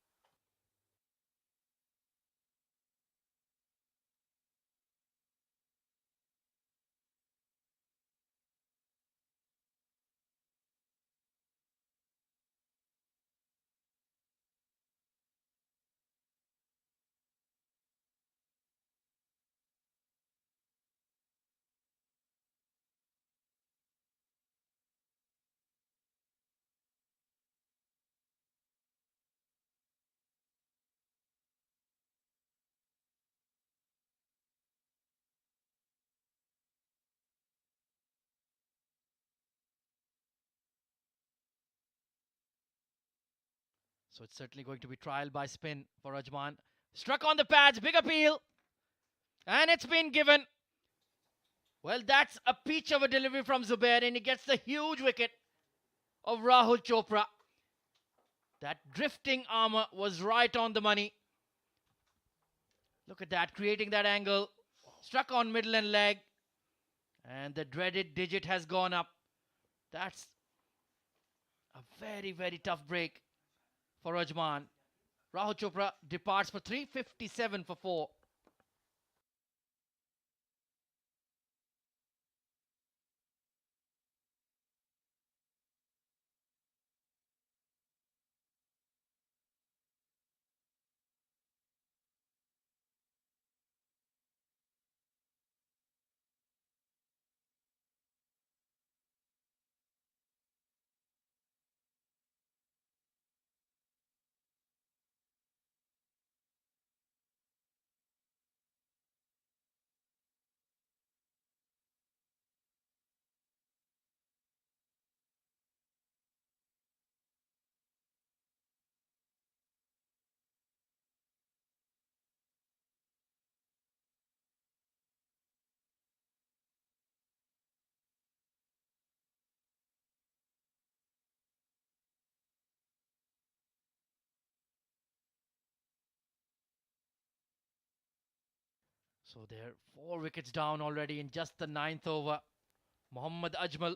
So it's certainly going to be trial by spin for Ajman. Struck on the pads, big appeal. And it's been given. Well, that's a peach of a delivery from Zubair, and he gets the huge wicket of Rahul Chopra. That drifting armour was right on the money. Look at that, creating that angle. Struck on middle and leg. And the dreaded digit has gone up. That's a very, very tough break for Ajman. Rahul Chopra departs for 357 for 4. So they're 4 wickets down already in just the 9th over. Mohammad Ajmal,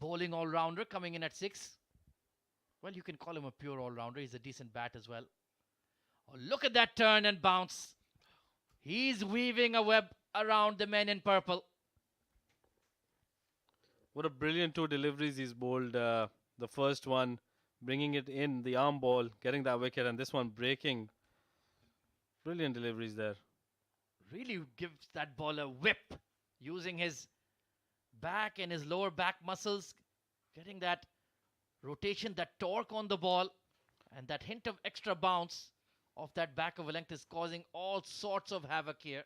bowling all-rounder, coming in at 6. Well, you can call him a pure all-rounder. He's a decent bat as well. Oh, look at that turn and bounce. He's weaving a web around the men in purple. What a brilliant 2 deliveries he's bowled. The first one, bringing it in, the arm ball, getting that wicket, and this one breaking. Brilliant deliveries there. Really gives that ball a whip, using his back and his lower back muscles, getting that rotation, that torque on the ball, and that hint of extra bounce of that back of a length is causing all sorts of havoc here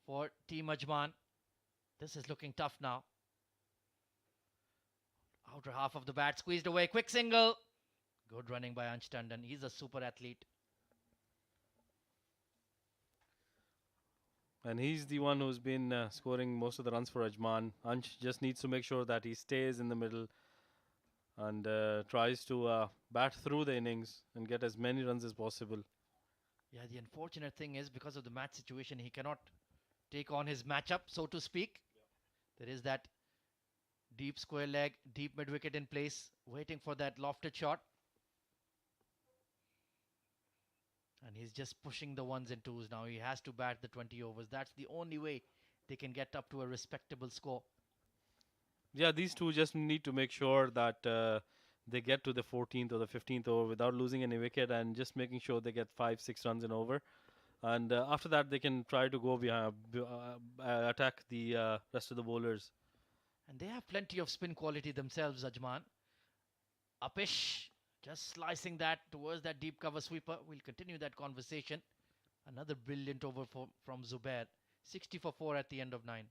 for Team Ajman. This is looking tough now. Outer half of the bat squeezed away. Quick single. Good running by Ansh Tandon. He's a super athlete. And he's the one who's been scoring most of the runs for Ajman. Ansh just needs to make sure that he stays in the middle and tries to bat through the innings and get as many runs as possible. Yeah, the unfortunate thing is, because of the match situation, he cannot take on his matchup, so to speak. There is that deep square leg, deep mid wicket in place, waiting for that lofted shot. And he's just pushing the ones and twos now. He has to bat the 20 overs. That's the only way they can get up to a respectable score. Yeah, these two just need to make sure that they get to the 14th or the 15th over without losing any wicket, and just making sure they get 5-6 runs in over. And after that, they can try to go behind, attack the rest of the bowlers. And they have plenty of spin quality themselves, Ajman. Upish just slicing that towards that deep cover sweeper. We'll continue that conversation. Another brilliant over from Zubair. 60 for 4 at the end of 9.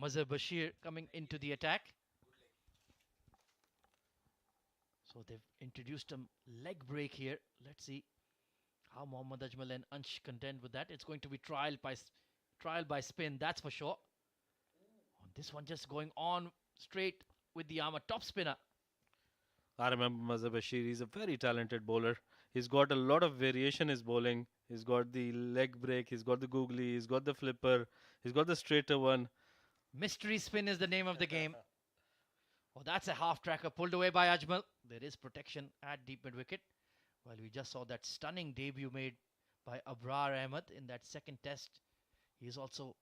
Mazhar Bashir coming into the attack. So they've introduced a leg break here. Let's see how Mohammad Ajmal and Ansh contend with that. It's going to be trial by spin, that's for sure. This one just going on straight with the armor. Top spinner. I remember Mazhar Bashir. He's a very talented bowler. He's got a lot of variation in his bowling. He's got the leg break. He's got the googly. He's got the flipper. He's got the straighter one. Mystery spin is the name of the game. Oh, that's a half tracker pulled away by Ajmal. There is protection at deep mid wicket. Well, we just saw that stunning debut made by Abrar Ahmed in that second test. He's also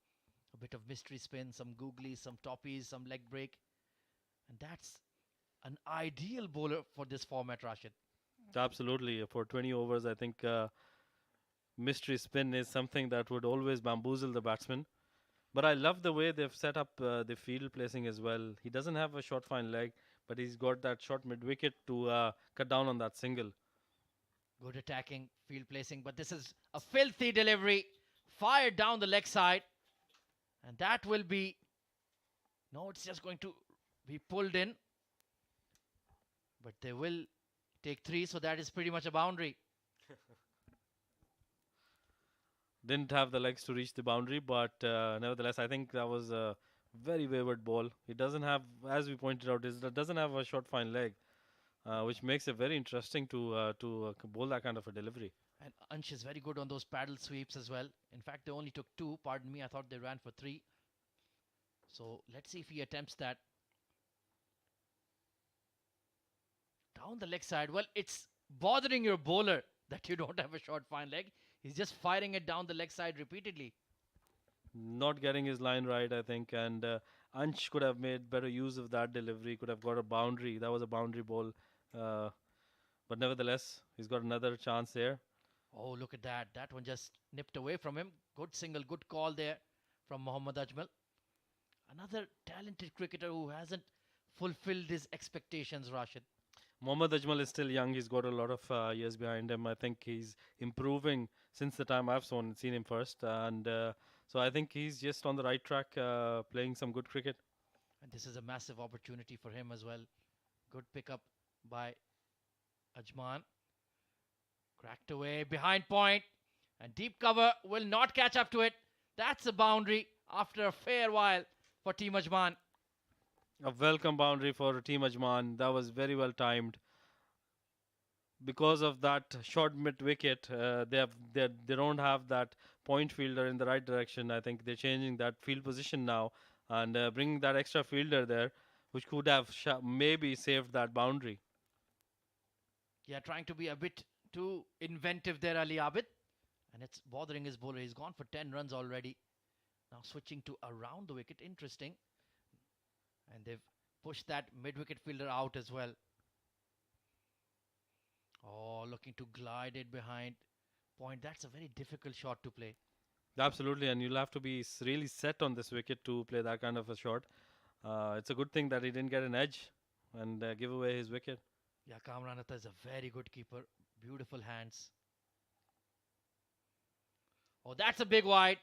a bit of mystery spin, some googly, some toppies, some leg break. And that's an ideal bowler for this format, Rashid. Absolutely. For 20 overs, I think mystery spin is something that would always bamboozle the batsman. But I love the way they've set up the field placing as well. He doesn't have a short fine leg, but he's got that short mid wicket to cut down on that single. Good attacking, field placing, but this is a filthy delivery. Fired down the leg side. And that will be... No, it's just going to be pulled in. But they will take 3, so that is pretty much a boundary. Didn't have the legs to reach the boundary, but nevertheless, I think that was a very wayward ball. It doesn't have, as we pointed out, it doesn't have a short fine leg, which makes it very interesting to bowl that kind of a delivery. And Ansh is very good on those paddle sweeps as well. In fact, they only took 2. Pardon me, I thought they ran for 3. So let's see if he attempts that. Down the leg side. Well, it's bothering your bowler that you don't have a short fine leg. He's just firing it down the leg side repeatedly. Not getting his line right, I think, and Ansh could have made better use of that delivery, could have got a boundary. That was a boundary ball. But nevertheless, he's got another chance here. Oh, look at that. That one just nipped away from him. Good single, good call there from Mohammad Ajmal. Another talented cricketer who hasn't fulfilled his expectations, Rashid. Mohammad Ajmal is still young. He's got a lot of years behind him. I think he's improving since the time I've seen him first. And so I think he's just on the right track, playing some good cricket. And this is a massive opportunity for him as well. Good pickup by Ajman. Cracked away behind point. And deep cover will not catch up to it. That's a boundary after a fair while for Team Ajman. A welcome boundary for Team Ajman. That was very well timed. Because of that short mid wicket, they don't have that point fielder in the right direction. I think they're changing that field position now and bringing that extra fielder there, which could have maybe saved that boundary. Yeah, trying to be a bit too inventive there, Ali Abid. And it's bothering his bowler. He's gone for 10 runs already. Now switching to around the wicket. Interesting. And they've pushed that mid-wicket fielder out as well. Oh, looking to glide it behind point. That's a very difficult shot to play. Absolutely, and you'll have to be really set on this wicket to play that kind of a shot. It's a good thing that he didn't get an edge and give away his wicket. Yeah, Kamran Atta is a very good keeper. Beautiful hands. Oh, that's a big wide.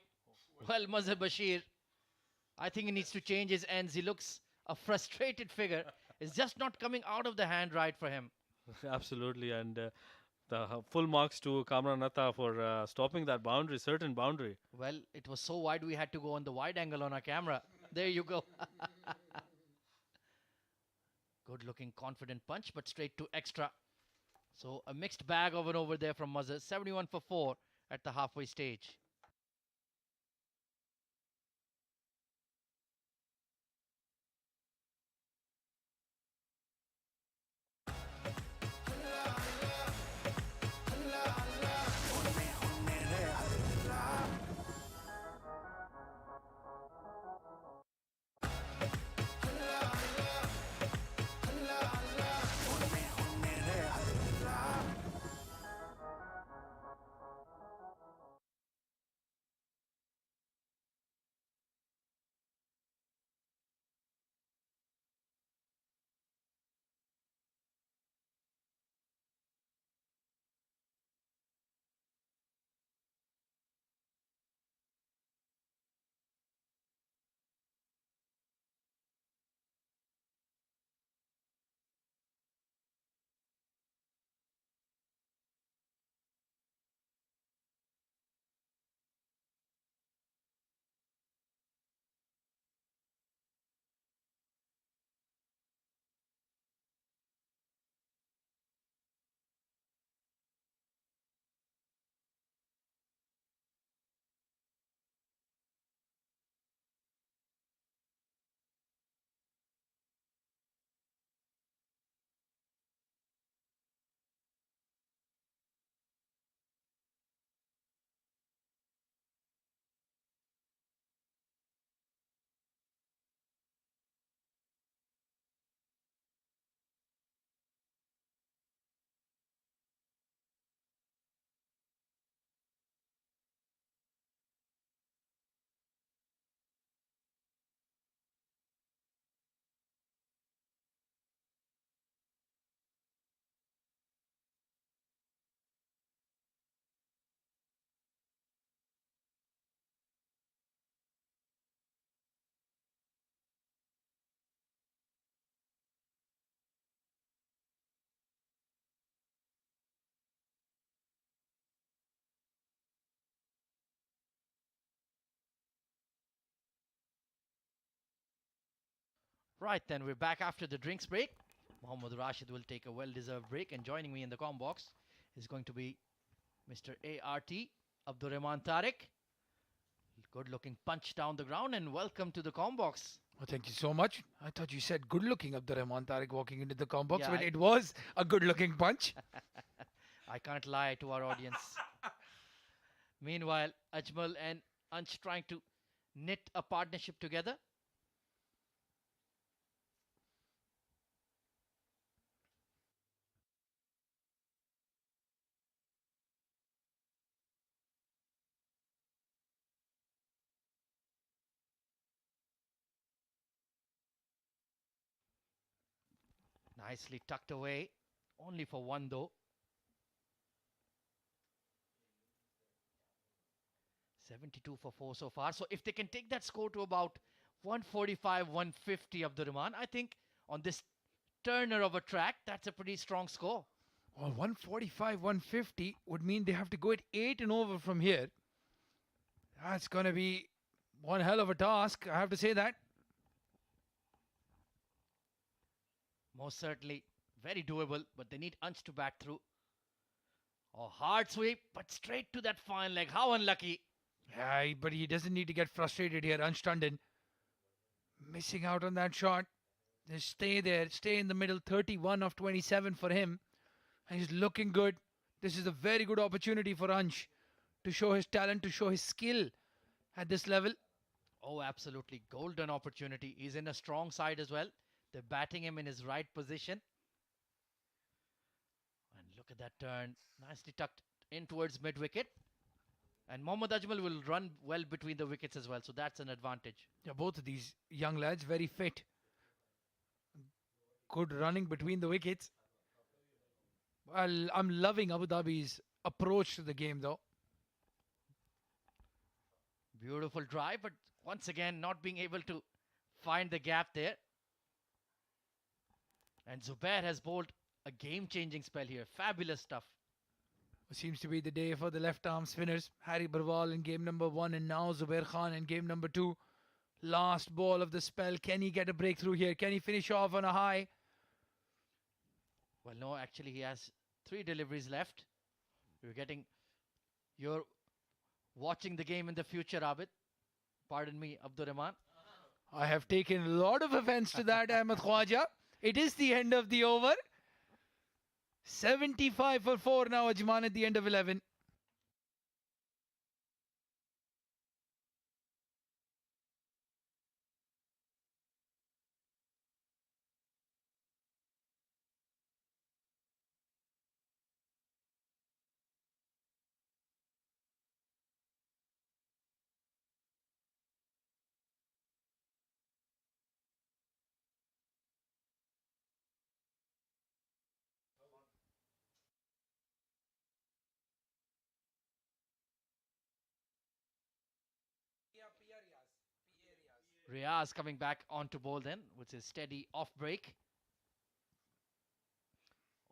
Well, Mazhar Bashir, I think he needs to change his ends. He looks a frustrated figure. It's just not coming out of the hand right for him. Absolutely, and the full marks to Kamran Atta for stopping that boundary, certain boundary. Well, it was so wide we had to go on the wide angle on our camera. There you go. Good looking confident punch, but straight to extra. So a mixed bag of an over there from Mazhar. 71 for 4 at the halfway stage. Right, then we're back after the drinks break. Mohammad Rashid will take a well-deserved break, and joining me in the comm box is going to be Mr. ART, Abdurrahman Tariq. Good-looking punch down the ground, and welcome to the comm box. Oh, thank you so much. I thought you said good-looking Abdurrahman Tariq walking into the comm box, Yeah, but I- it was a good-looking punch. I can't lie to our audience. Meanwhile, Ajmal and Ansh trying to knit a partnership together. Nicely tucked away. Only for one though. 72 for 4 so far. So if they can take that score to about 145, 150 of the Rahman, I think on this turner of a track, that's a pretty strong score. Well, 145, 150 would mean they have to go at 8 and over from here. That's going to be one hell of a task, I have to say that. Most certainly very doable, but they need Ansh to back through. Oh, hard sweep, but straight to that fine leg. How unlucky. Yeah, but he doesn't need to get frustrated here. Ansh Tandon missing out on that shot. Just stay there, stay in the middle. 31 of 27 for him. And he's looking good. This is a very good opportunity for Ansh to show his talent, to show his skill at this level. Oh, absolutely. Golden opportunity. He's in a strong side as well. They're batting him in his right position. And look at that turn. Nicely tucked in towards mid-wicket. And Mohammad Ajmal will run well between the wickets as well. So that's an advantage. Yeah, both of these young lads, very fit. Good running between the wickets. Well, I'm loving Abu Dhabi's approach to the game, though. Beautiful drive, but once again, not being able to find the gap there. And Zubair has bowled a game-changing spell here. Fabulous stuff. It seems to be the day for the left-arm spinners. Harry Barwal in game number 1 and now Zubair Khan in game number 2. Last ball of the spell. Can he get a breakthrough here? Can he finish off on a high? Well, no, actually, he has 3 deliveries left. You're watching the game in the future, Abid. Pardon me, Abdurrahman. I have taken a lot of offense to that, Ahmed Khwaja. It is the end of the over. 75 for 4 now, Ajman at the end of 11. Riaz coming back onto bowl then, with his steady off break.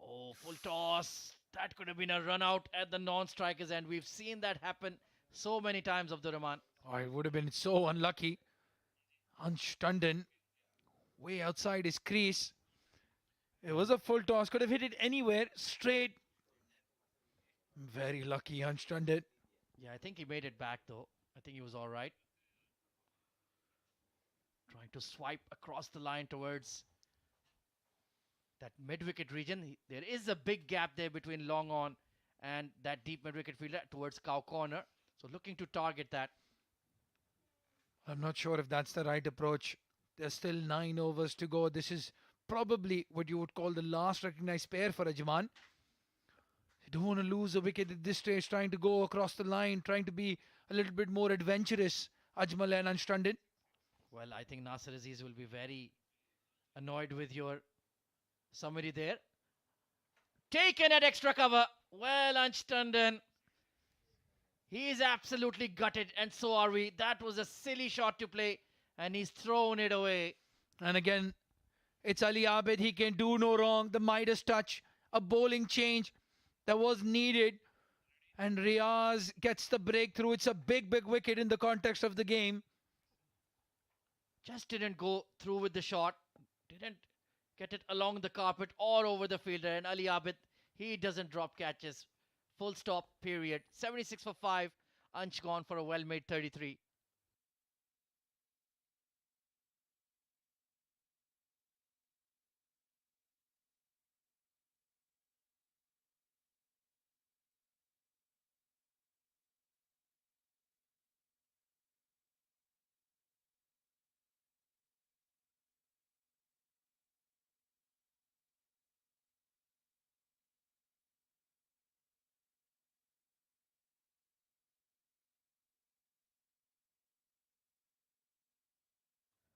Oh, full toss. That could have been a run out at the non-strikers end. We've seen that happen so many times, Abdurrahman. Oh, it would have been so unlucky. Ansh Tandon, way outside his crease. It was a full toss. Could have hit it anywhere. Straight. Very lucky, Ansh Tandon. Yeah, I think he made it back though. I think he was all right. Trying to swipe across the line towards that mid-wicket region. There is a big gap there between long on and that deep mid-wicket fielder towards cow corner. So looking to target that. I'm not sure if that's the right approach. There's still 9 overs to go. This is probably what you would call the last recognized pair for Ajman. You don't want to lose a wicket at this stage, trying to go across the line, trying to be a little bit more adventurous, Ajmal and Ansh Tandon. Well, I think Nasser Aziz will be very annoyed with your summary there. Taken at extra cover. Well, Ansh Tandon. He is absolutely gutted, and so are we. That was a silly shot to play, and he's thrown it away. And again, it's Ali Abid. He can do no wrong. The Midas touch, a bowling change that was needed. And Riaz gets the breakthrough. It's a big, big wicket in the context of the game. Just didn't go through with the shot. Didn't get it along the carpet or over the fielder. And Ali Abid, he doesn't drop catches. Full stop, period. 76 for 5. Ansh gone for a well-made 33.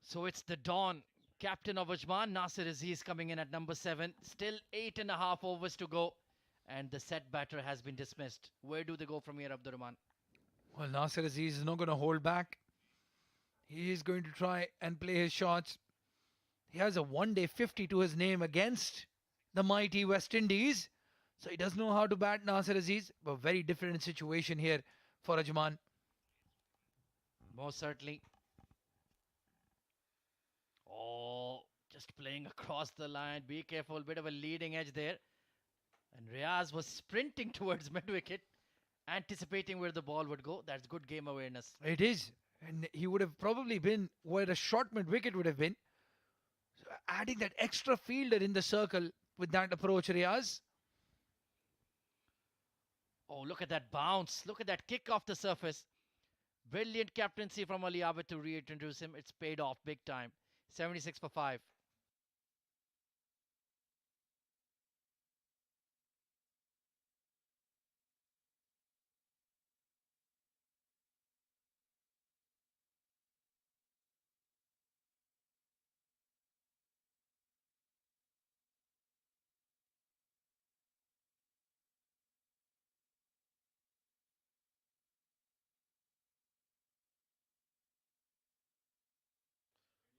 So it's the Dawn, captain of Ajman, Nasir Aziz coming in at number 7. Still 8.5 overs to go. And the set batter has been dismissed. Where do they go from here, Abdurrahman? Well, Nasir Aziz is not going to hold back. He is going to try and play his shots. He has a one-day 50 to his name against the mighty West Indies. So he does know how to bat, Nasir Aziz. But very different situation here for Ajman. Most certainly. Oh, just playing across the line. Be careful, bit of a leading edge there. And Riaz was sprinting towards mid-wicket, anticipating where the ball would go. That's good game awareness. It is. And he would have probably been where a short mid-wicket would have been. So adding that extra fielder in the circle with that approach, Riaz. Oh, look at that bounce. Look at that kick off the surface. Brilliant captaincy from Ali Abid to reintroduce him. It's paid off big time. 76 for 5.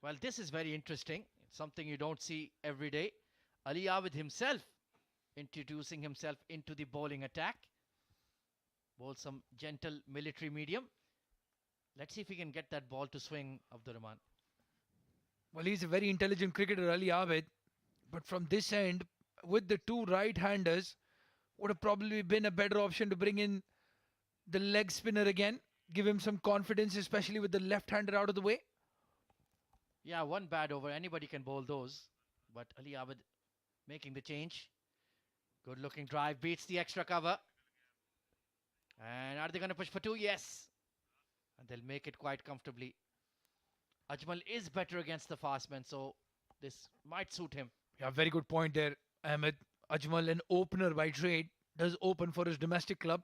Well, this is very interesting. It's something you don't see every day. Ali Abid himself introducing himself into the bowling attack. Bowl some gentle military medium. Let's see if he can get that ball to swing, Abdurrahman. Well, he's a very intelligent cricketer, Ali Abid. But from this end, with the two right-handers, would have probably been a better option to bring in the leg spinner again. Give him some confidence, especially with the left-hander out of the way. Yeah, one bad over. Anybody can bowl those. But Ali Abid making the change. Good looking drive. Beats the extra cover. And are they going to push for 2? Yes. And they'll make it quite comfortably. Ajmal is better against the fast men, so this might suit him. Yeah, very good point there, Ahmed. Ajmal, an opener by trade, does open for his domestic club.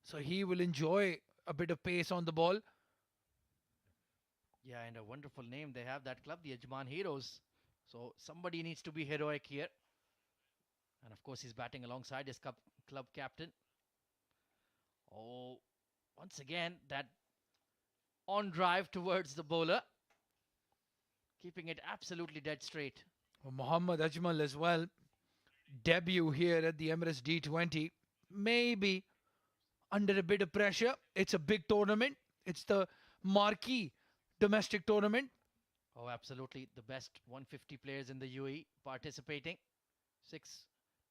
So he will enjoy a bit of pace on the ball. Yeah, and a wonderful name they have, that club, the Ajman Heroes. So somebody needs to be heroic here. And of course, he's batting alongside his club captain. Oh, once again, that on drive towards the bowler. Keeping it absolutely dead straight. Well, Mohammad Ajmal as well. Debut here at the Emirates D20. Maybe under a bit of pressure. It's a big tournament. It's the marquee domestic tournament. Oh, absolutely. The best 150 players in the UAE participating. 6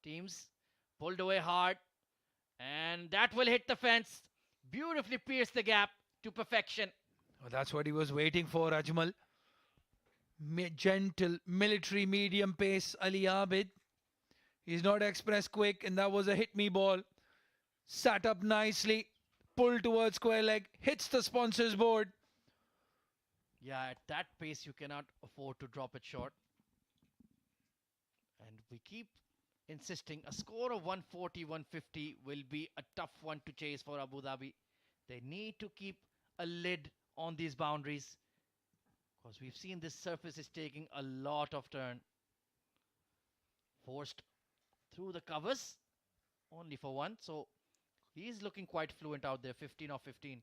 teams. Pulled away hard. And that will hit the fence. Beautifully pierce the gap to perfection. Oh, that's what he was waiting for, Ajmal. Gentle, military medium pace, Ali Abid. He's not express quick, and that was a hit me ball. Sat up nicely, pulled towards square leg, hits the sponsor's board. Yeah, at that pace, you cannot afford to drop it short. And we keep insisting a score of 140-150 will be a tough one to chase for Abu Dhabi. They need to keep a lid on these boundaries, because we've seen this surface is taking a lot of turn. Forced through the covers, only for 1. So he's looking quite fluent out there, 15 of 15.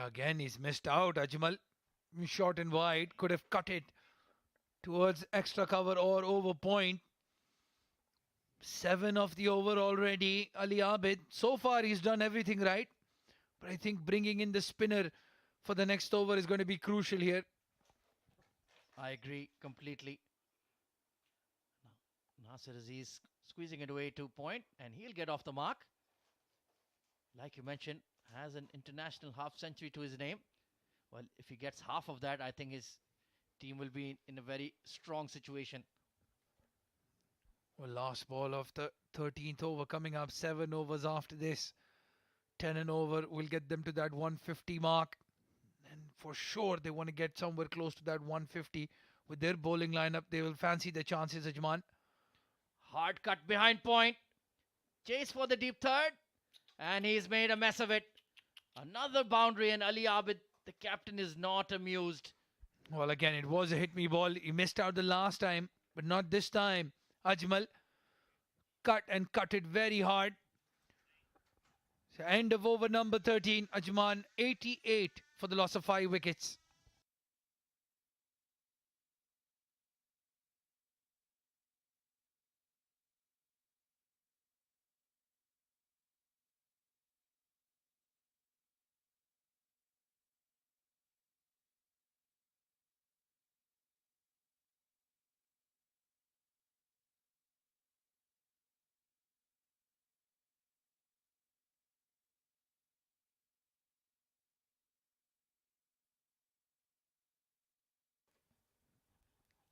Again, he's missed out, Ajmal. Short and wide, could have cut it towards extra cover or over point. 7 of the over already, Ali Abid. So far, he's done everything right. But I think bringing in the spinner for the next over is going to be crucial here. I agree completely. Nasir Aziz squeezing it away to point, and he'll get off the mark. Like you mentioned, has an international half century to his name. Well, if he gets half of that, I think his team will be in a very strong situation. Well, last ball of the 13th over coming up. 7 overs after this. 10 and over will get them to that 150 mark. And for sure, they want to get somewhere close to that 150. With their bowling lineup, they will fancy their chances, Ajman. Hard cut behind point. Chase for the deep third. And he's made a mess of it. Another boundary, and Ali Abid, the captain, is not amused. Well, again, it was a hit-me ball. He missed out the last time, but not this time. Ajmal cut and cut it very hard. So end of over number 13. Ajman 88 for the loss of 5 wickets.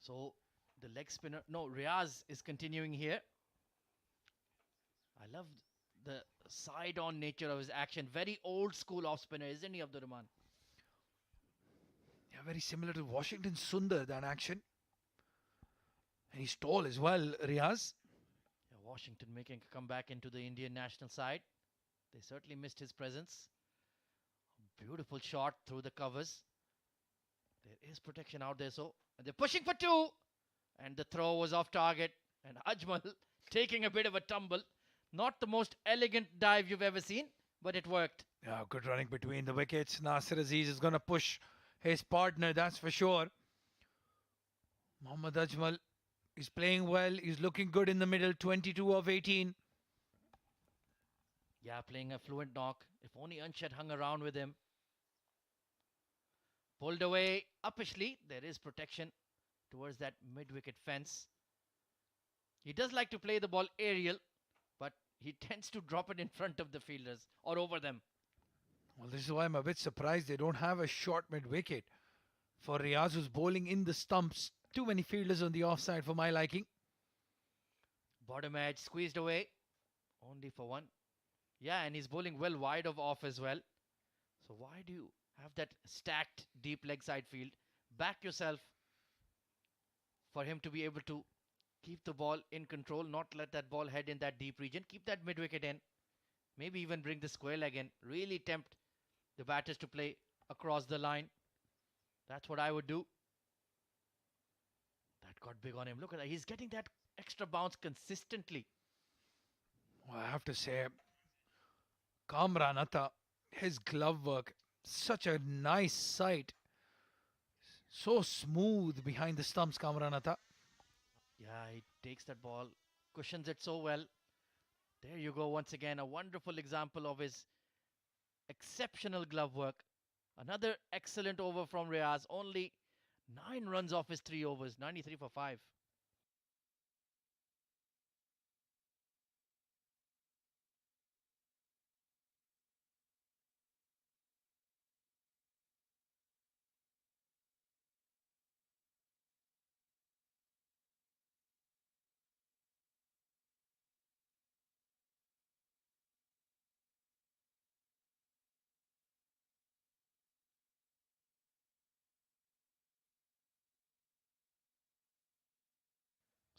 So the leg spinner, no, Riaz is continuing here. I love the side-on nature of his action. Very old school off spinner, isn't he, Abdur Rahman? Yeah, very similar to Washington Sundar, that action. And he's tall as well, Riaz. Yeah, Washington making a comeback into the Indian national side. They certainly missed his presence. Beautiful shot through the covers. There is protection out there, so and they're pushing for 2, and the throw was off target, and Ajmal taking a bit of a tumble. Not the most elegant dive you've ever seen, but it worked. Yeah, good running between the wickets. Nasir Aziz is going to push his partner, that's for sure. Mohammad Ajmal is playing well. He's looking good in the middle. 22 of 18. Yeah, playing a fluent knock. If only Ansh had hung around with him. Pulled away uppishly. There is protection towards that mid-wicket fence. He does like to play the ball aerial, but he tends to drop it in front of the fielders or over them. Well, this is why I'm a bit surprised they don't have a short mid-wicket for Riaz, who's bowling in the stumps. Too many fielders on the offside for my liking. Bottom edge squeezed away. Only for 1. Yeah, and he's bowling well wide of off as well. So why do you have that stacked deep leg side field? Back yourself for him to be able to keep the ball in control, not let that ball head in that deep region. Keep that mid-wicket in. Maybe even bring the square leg in. Really tempt the batters to play across the line. That's what I would do. That got big on him. Look at that. He's getting that extra bounce consistently. Well, I have to say, Kamran Atta, his glove work, such a nice sight. So smooth behind the stumps, Kamran Atta. Yeah, he takes that ball, cushions it so well. There you go, once again, a wonderful example of his exceptional glove work. Another excellent over from Riaz. Only 9 runs off his 3 overs, 93 for 5.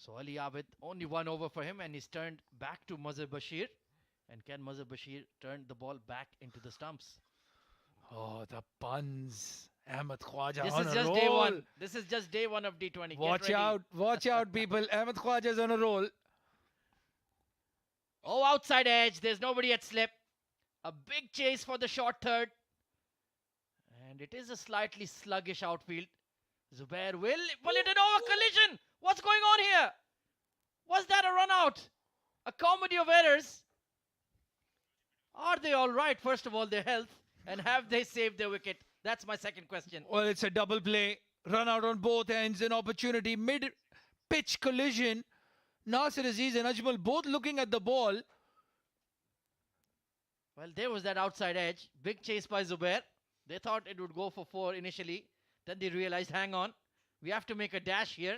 So Ali Abid, only 1 over for him, and he's turned back to Mazhar Bashir. And can Mazhar Bashir turn the ball back into the stumps? Oh, the puns. Ahmed Khwaja This on is a just roll. day 1. This is just day 1 of D20. Watch out, people. Ahmed Khwaja is on a roll. Oh, outside edge. There's nobody at slip. A big chase for the short third. And it is a slightly sluggish outfield. Zubair will pull it in over collision. What's going on here? Was that a run out? A comedy of errors. Are they all right? First of all, their health. And have they saved their wicket? That's my second question. Well, it's a double play. Run out on both ends. An opportunity. Mid-pitch collision. Nasir Aziz and Ajmal both looking at the ball. Well, there was that outside edge. Big chase by Zubair. They thought it would go for 4 initially. Then they realized, hang on, we have to make a dash here.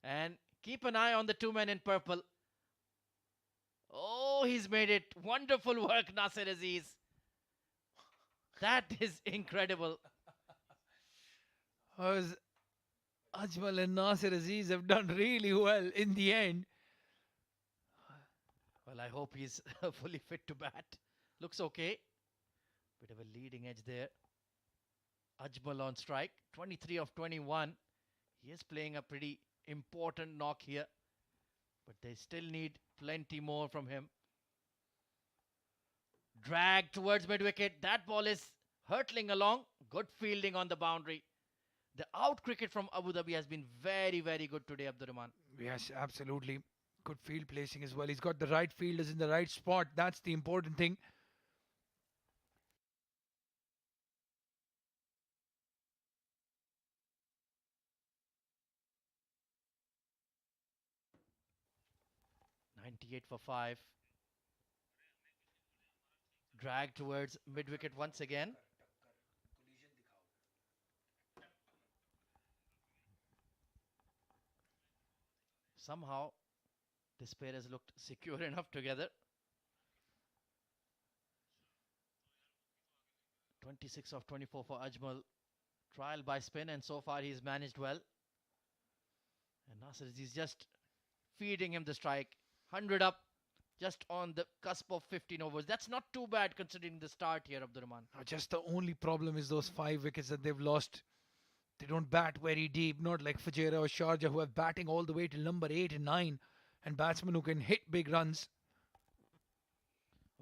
And keep an eye on the 2 men in purple. Oh, he's made it. Wonderful work, Nasir Aziz. That is incredible. As Ajmal and Nasir Aziz have done really well in the end. Well, I hope he's fully fit to bat. Looks okay. Bit of a leading edge there. Ajmal on strike. 23 of 21. He is playing a pretty important knock here. But they still need plenty more from him. Drag towards mid-wicket. That ball is hurtling along. Good fielding on the boundary. The out cricket from Abu Dhabi has been very, very good today, Abdurrahman. Yes, absolutely. Good field placing as well. He's got the right fielders in the right spot. That's the important thing. .98 for 5. Drag towards mid-wicket once again. Somehow, this pair has looked secure enough together. 26 of 24 for Ajmal. Trial by spin, and so far he's managed well. And Nasir is just feeding him the strike. 100 up, just on the cusp of 15 overs. That's not too bad considering the start here, Abdurrahman. Just the only problem is those 5 wickets that they've lost. They don't bat very deep, not like Fujairah or Sharjah, who are batting all the way till number 8 and 9, and batsmen who can hit big runs.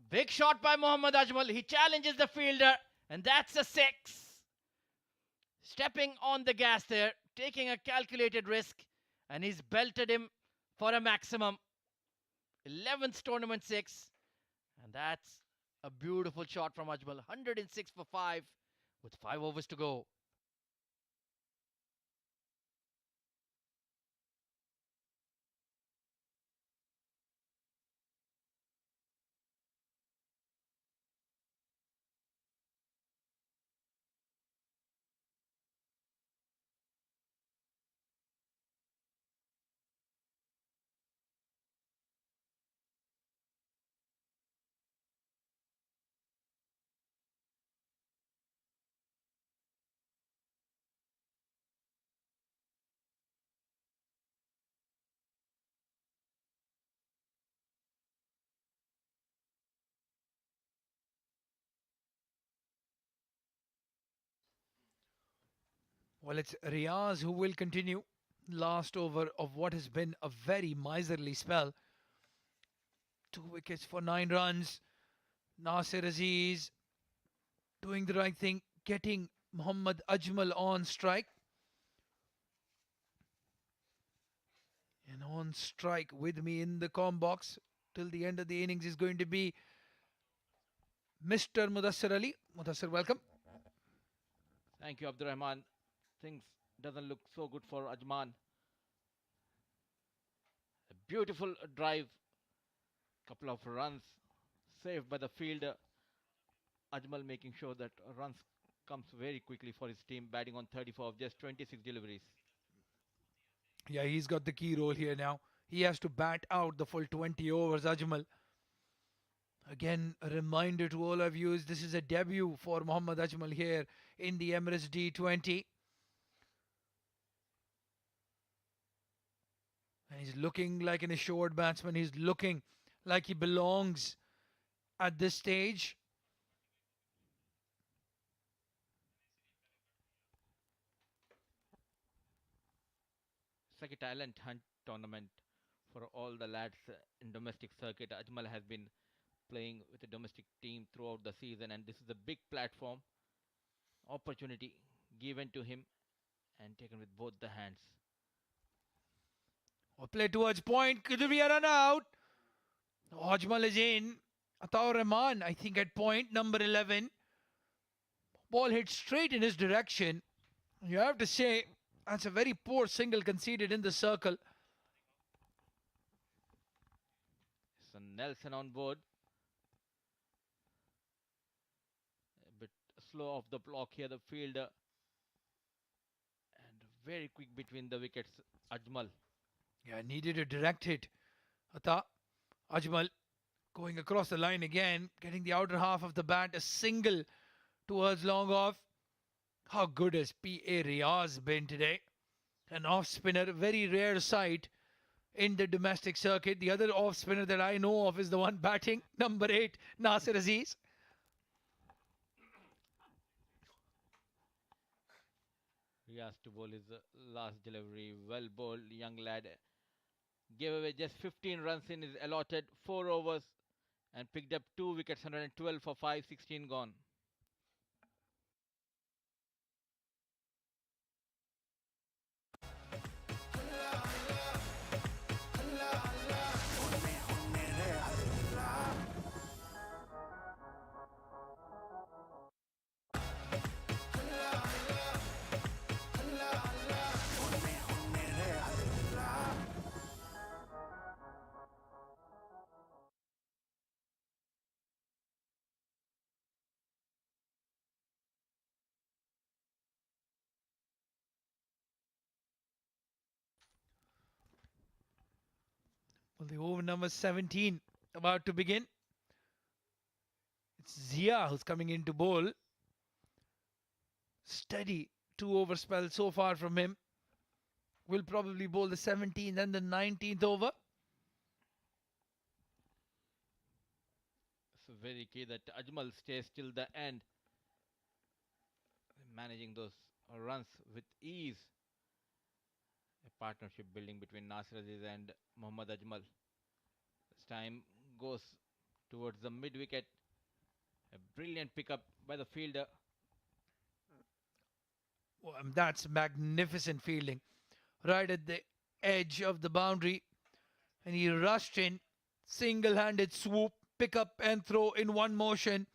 Big shot by Mohammad Ajmal. He challenges the fielder, and that's a 6. Stepping on the gas there, taking a calculated risk, and he's belted him for a maximum. 11th tournament 6, and that's a beautiful shot from Ajmal. 106 for 5 with 5 overs to go. Well, it's Riaz who will continue. Last over of what has been a very miserly spell. 2 wickets for 9 runs. Nasir Aziz doing the right thing, getting Mohammad Ajmal on strike. And on strike with me in the com box till the end of the innings is going to be Mr. Mudassir Ali. Mudassir, welcome. Thank you, Abdurrahman. Things doesn't look so good for Ajman. A beautiful drive, couple of runs saved by the fielder. Ajmal making sure that runs comes very quickly for his team, batting on 34 of just 26 deliveries. Yeah, he's got the key role here now. He has to bat out the full 20 overs, Ajmal. Again, a reminder to all of you is this is a debut for Mohammad Ajmal here in the Emirates D20. And he's looking like an assured batsman. He's looking like he belongs at this stage. It's like a talent hunt tournament for all the lads in domestic circuit. Ajmal has been playing with the domestic team throughout the season, and this is a big platform opportunity given to him and taken with both the hands. Play towards point. Could be a run out. Ajmal is in. Ataur Rahman, I think, at point number 11. Ball hit straight in his direction. You have to say that's a very poor single conceded in the circle. So Nelson on board. A bit slow off the block here, the fielder. And very quick between the wickets, Ajmal. Yeah, needed a direct hit. Ata Ajmal going across the line again, getting the outer half of the bat, a single towards long off. How good has P.A. Riaz been today? An off spinner, very rare sight in the domestic circuit. The other off spinner that I know of is the one batting, number 8, Nasir Aziz. He has to bowl his last delivery. Well bowled, young lad. Gave away just 15 runs in his allotted 4 overs and picked up 2 wickets, 112 for 5, 16 gone. Well, the over number 17 about to begin. It's Zia who's coming in to bowl. Steady 2-over spell so far from him. Will probably bowl the 17th and the 19th over. So very key that Ajmal stays till the end, managing those runs with ease. A partnership building between Nasir Aziz and Mohammad Ajmal. This time goes towards the mid wicket. A brilliant pickup by the fielder. Well, that's magnificent fielding. Right at the edge of the boundary. And he rushed in. Single-handed swoop, pick up and throw in one motion.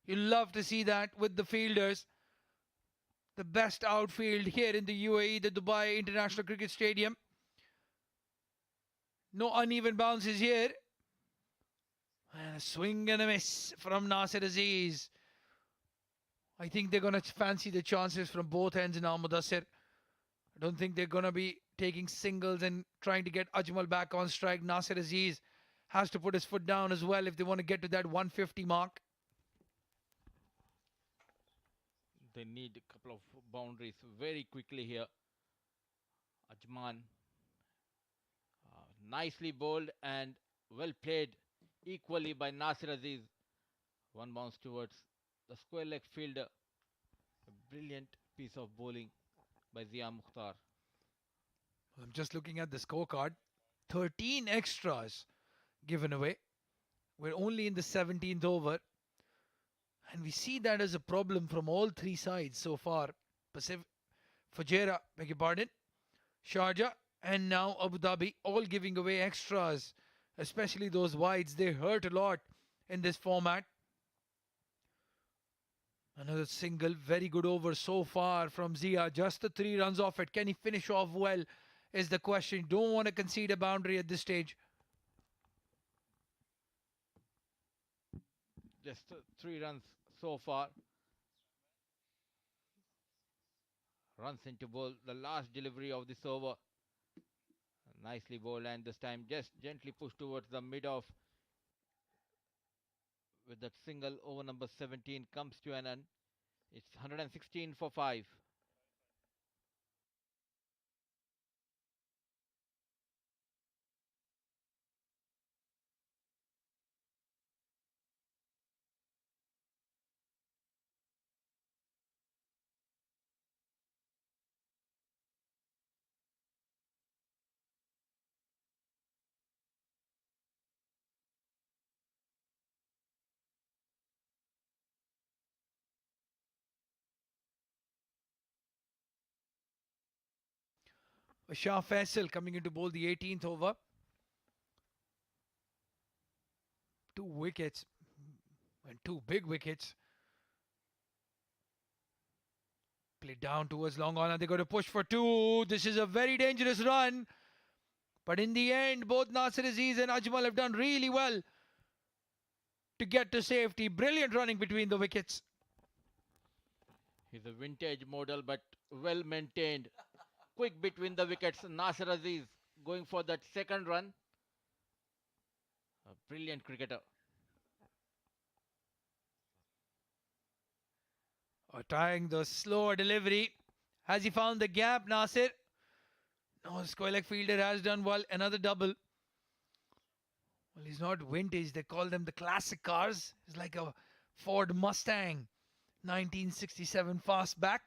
You love to see that with the fielders. The best outfield here in the UAE, the Dubai International Cricket Stadium. No uneven bounces here. And a swing and a miss from Nasir Aziz. I think they're going to fancy the chances from both ends now, Mudassir. I don't think they're going to be taking singles and trying to get Ajmal back on strike. Nasir Aziz has to put his foot down as well if they want to get to that 150 mark. They need a couple of boundaries very quickly here. Ajman, nicely bowled and well played equally by Nasir Aziz. One bounce towards the square leg fielder. A brilliant piece of bowling by Zia Mukhtar. I'm just looking at the scorecard. 13 extras given away. We're only in the 17th over. And we see that as a problem from all three sides so far. Fujairah, beg your pardon, Sharjah, and now Abu Dhabi, all giving away extras, especially those wides. They hurt a lot in this format. Another single, very good over so far from Zia. Just the 3 runs off it. Can he finish off well is the question. Don't want to concede a boundary at this stage. Just 3 runs so far. Runs into bowl. The last delivery of this over. Nicely bowled, and this time just gently pushed towards the mid off. With that single, over number 17 comes to an end. It's 116 for 5. Shah Faisal coming in to bowl the 18th over. 2 wickets and 2 big wickets. Play down towards long on and they're going to push for 2. This is a very dangerous run. But in the end, both Nasir Aziz and Ajmal have done really well to get to safety. Brilliant running between the wickets. He's a vintage model, but well maintained. Quick between the wickets. Nasir Aziz going for that second run. A brilliant cricketer. Trying the slower delivery. Has he found the gap, Nasir? No, square leg fielder has done well. Another double. Well, he's not vintage. They call them the classic cars. It's like a Ford Mustang 1967 fastback.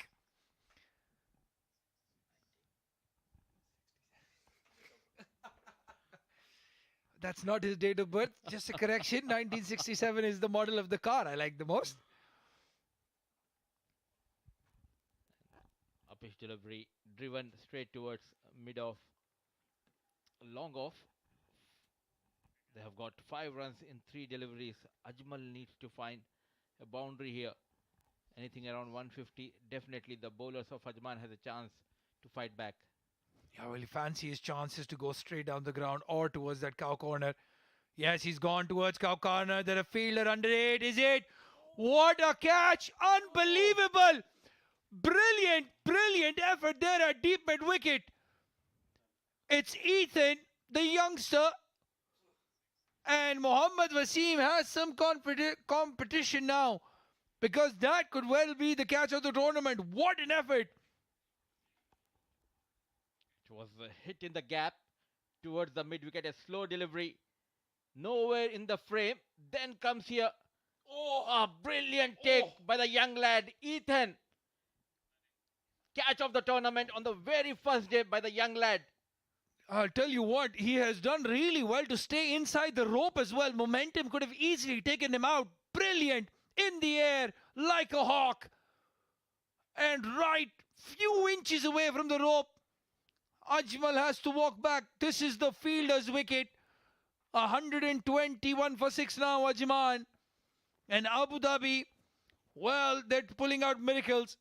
That's not his date of birth. Just a correction. 1967 is the model of the car I like the most. A pitch delivery driven straight towards mid off. Long off. They have got 5 runs in 3 deliveries. Ajmal needs to find a boundary here. Anything around 150, definitely the bowlers of Ajman has a chance to fight back. Yeah, well, he fancies his chances to go straight down the ground or towards that cow corner. Yes, he's gone towards cow corner. There a fielder under it. Is it? What a catch! Unbelievable! Brilliant, brilliant effort there at deep mid wicket. It's Ethan, the youngster, and Mohammad Wasim has some competition now, because that could well be the catch of the tournament. What an effort! It was a hit in the gap towards the mid wicket, a slow delivery, nowhere in the frame. Then comes here, a brilliant take by the young lad Ethan. Catch of the tournament on the very first day by the young lad. I'll tell you what, he has done really well to stay inside the rope as well. Momentum could have easily taken him out. Brilliant, in the air, like a hawk. And right, few inches away from the rope. Ajmal has to walk back. This is the fielder's wicket. 121 for 6 now, Ajman. And Abu Dhabi, well, they're pulling out miracles.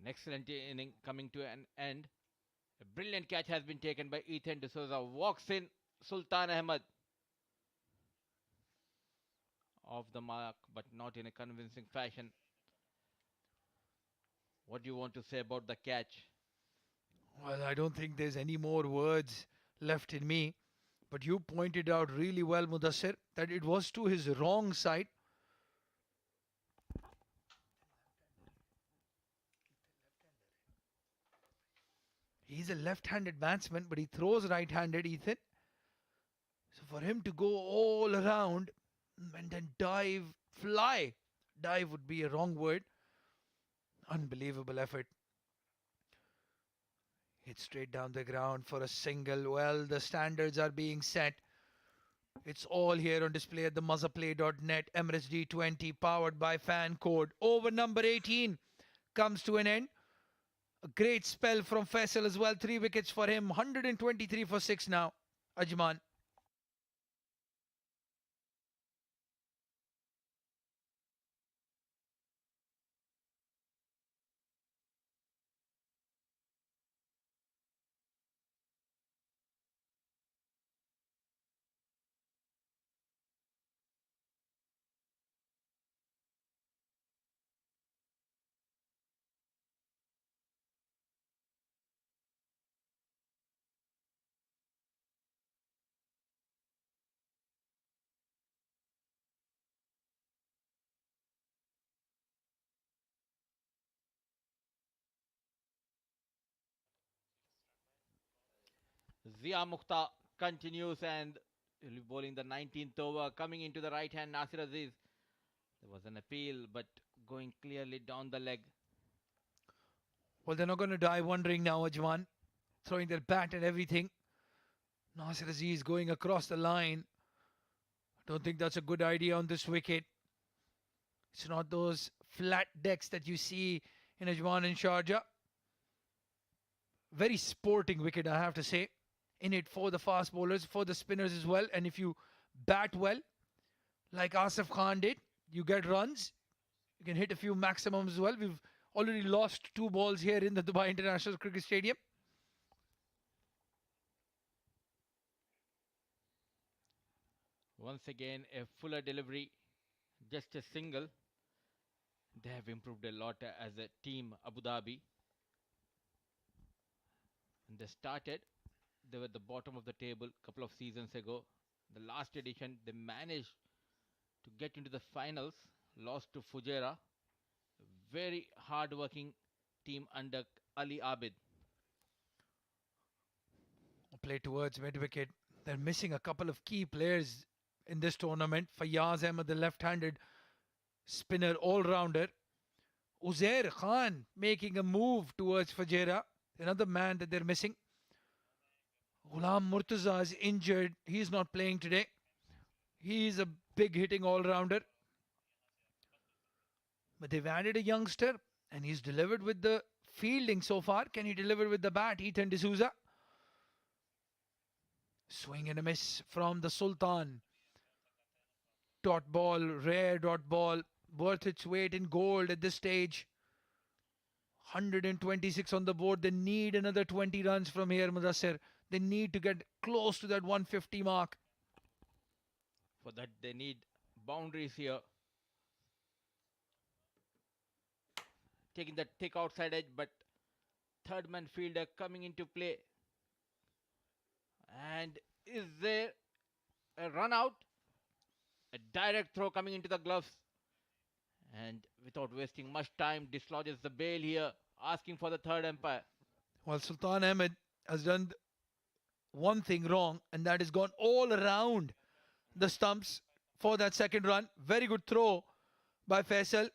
An excellent inning coming to an end. A brilliant catch has been taken by Ethan D'Souza. Walks in Sultan Ahmed. Off the mark, but not in a convincing fashion. What do you want to say about the catch? Well, I don't think there's any more words left in me. But you pointed out really well, Mudassir, that it was to his wrong side. He's a left-handed batsman, but he throws right-handed, Ethan. So for him to go all around and then dive, dive would be a wrong word. Unbelievable effort. Hit straight down the ground for a single. Well, the standards are being set. It's all here on display at the Mazaplay.net. Emirates D20 powered by Fan Code. Over number 18 comes to an end. A great spell from Faisal as well. 3 wickets for him. 123 for 6 now. Ajman. Zia Mukhtar continues and he'll be bowling the 19th over. Coming into the right hand, Nasir Aziz. There was an appeal, but going clearly down the leg. Well, they're not going to die wondering now, Ajman. Throwing their bat and everything. Nasir Aziz going across the line. Don't think that's a good idea on this wicket. It's not those flat decks that you see in Ajman and Sharjah. Very sporting wicket, I have to say. In it for the fast bowlers, for the spinners as well. And if you bat well, like Asif Khan did, you get runs. You can hit a few maximums as well. We've already lost 2 balls here in the Dubai International Cricket Stadium. Once again, a fuller delivery, just a single. They have improved a lot as a team, Abu Dhabi. And they were at the bottom of the table a couple of seasons ago. The last edition, they managed to get into the finals, lost to Fujairah. Very hard-working team under Ali Abid. Play towards mid-wicket. They're missing a couple of key players in this tournament. Fayyaz Ahmed, the left-handed spinner all-rounder. Uzair Khan making a move towards Fujairah. Another man that they're missing. Ghulam Murtaza is injured. He's not playing today. He's a big hitting all-rounder. But they've added a youngster and he's delivered with the fielding so far. Can he deliver with the bat? Ethan D'Souza. Swing and a miss from the Sultan. Dot ball, rare dot ball, worth its weight in gold at this stage. 126 on the board. They need another 20 runs from here, Mudassir. They need to get close to that 150 mark. For that, they need boundaries here. Taking the thick outside edge, but third man fielder coming into play. And is there a run out? A direct throw coming into the gloves. And without wasting much time, dislodges the bail here, asking for the third umpire. Well, Sultan Ahmed has done one thing wrong, and that is gone all around the stumps for that second run. Very good throw by Faisal.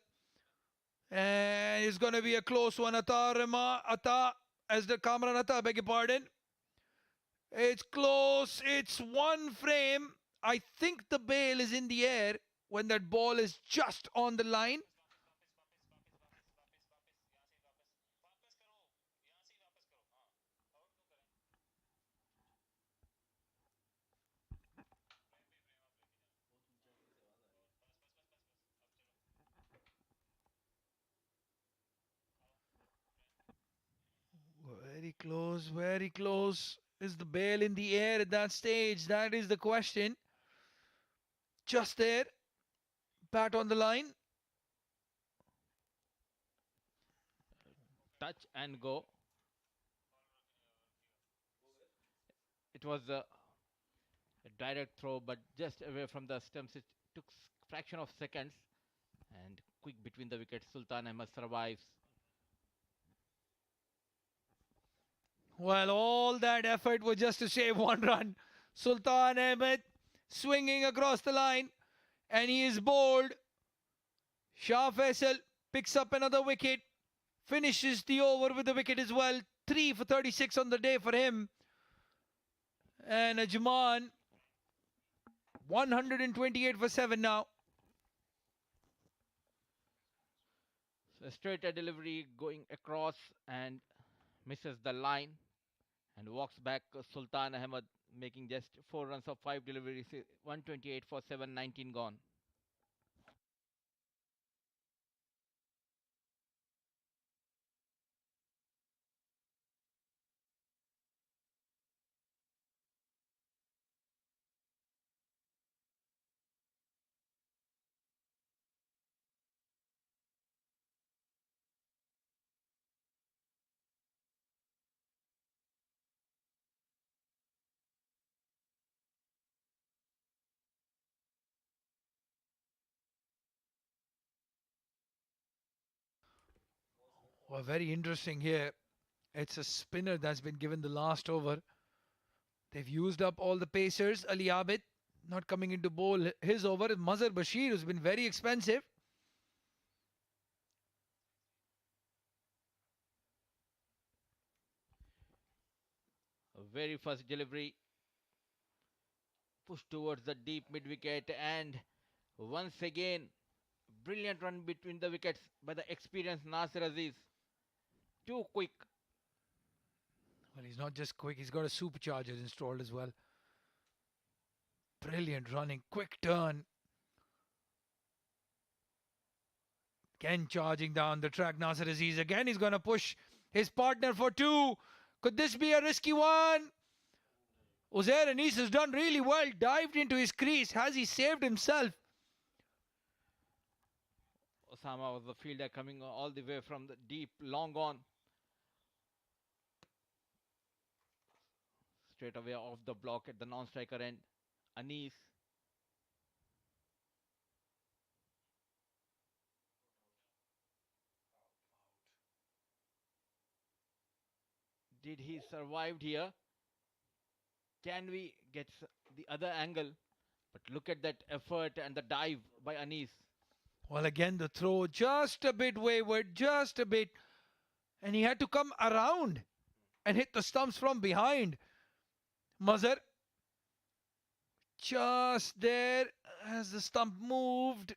And it's going to be a close one. Atta, as the Kamran Atta, I beg your pardon. It's close. It's one frame. I think the bail is in the air when that ball is just on the line. Very close, very close. Is the bail in the air at that stage? That is the question. Just there. Bat on the line. Touch and go. It was a direct throw, but just away from the stumps. It took fraction of seconds. And quick between the wickets. Sultan Ahmed survives. Well, all that effort was just to save one run. Sultan Ahmed swinging across the line, and he is bowled. Shah Faisal picks up another wicket, finishes the over with the wicket as well. 3 for 36 on the day for him. And Ajman, 128 for 7 now. So a straighter delivery going across and misses the line. And walks back Sultan Ahmed, making just 4 runs of 5 deliveries, 128 for 7, 19 gone. Well, very interesting here. It's a spinner that's been given the last over. They've used up all the pacers. Ali Abid not coming into bowl his over. Mazhar Bashir, who's been very expensive. A very first delivery push towards the deep mid wicket, and once again, brilliant run between the wickets by the experienced Nasir Aziz. Too quick. Well, he's not just quick, he's got a supercharger installed as well. Brilliant running, quick turn. Again charging down the track, Nasir Aziz. Again he's going to push his partner for two. Could this be a risky one? Uzair Anis has done really well, dived into his crease. Has he saved himself? Osama was the fielder coming all the way from the deep, long on. Straight away off the block at the non-striker end. Anis. Did he survive here? Can we get the other angle? But look at that effort and the dive by Anis. Well, again, the throw just a bit wayward, just a bit. And he had to come around and hit the stumps from behind. Mazhar just there as the stump moved.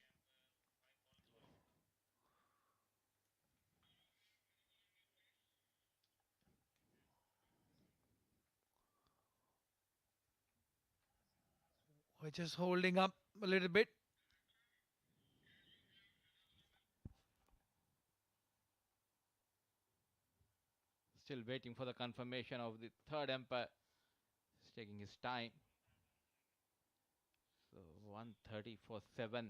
We're just holding up a little bit. Still waiting for the confirmation of the third umpire. He's taking his time. So 130 for 7.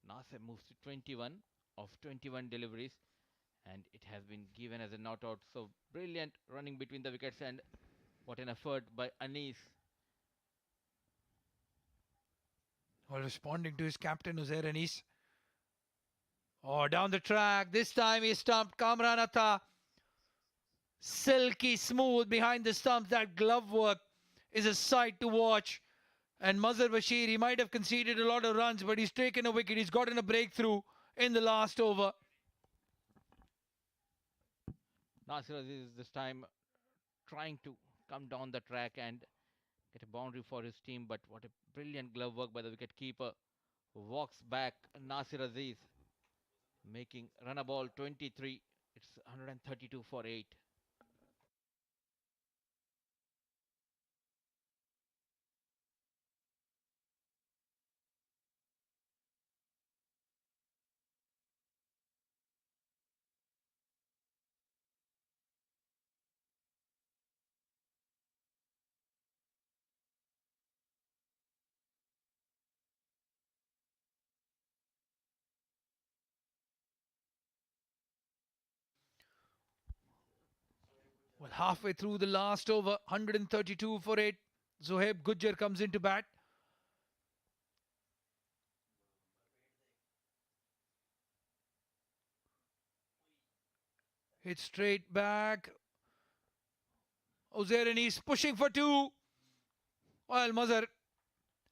Nasir moves to 21 of 21 deliveries, and it has been given as a not out. So brilliant running between the wickets, and what an effort by Anis. Well, responding to his captain, Uzair Anis. Oh, down the track. This time he stumped Kamran Atta. Silky smooth behind the stumps. That glove work is a sight to watch. And Mazhar Bashir, he might have conceded a lot of runs, but he's taken a wicket. He's gotten a breakthrough in the last over. Nasir Aziz this time trying to come down the track and get a boundary for his team, but what a brilliant glove work by the wicket keeper. Walks back Nasir Aziz, making run a ball 23. It's 132 for 8. Well, halfway through the last over, 132 for 8. Zohaib Gujjar comes into bat. Hit straight back. Uzair Anis pushing for two. Well, Mazhar,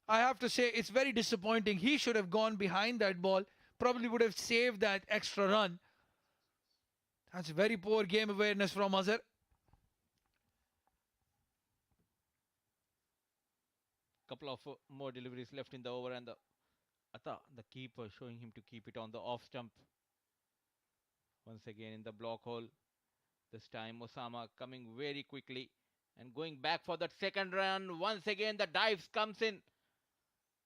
I have to say it's very disappointing. He should have gone behind that ball. Probably would have saved that extra run. That's very poor game awareness from Mazhar. Couple of more deliveries left in the over, and the Atta, the keeper, showing him to keep it on the off stump. Once again in the block hole. This time Osama coming very quickly and going back for that second run. Once again the dives comes in.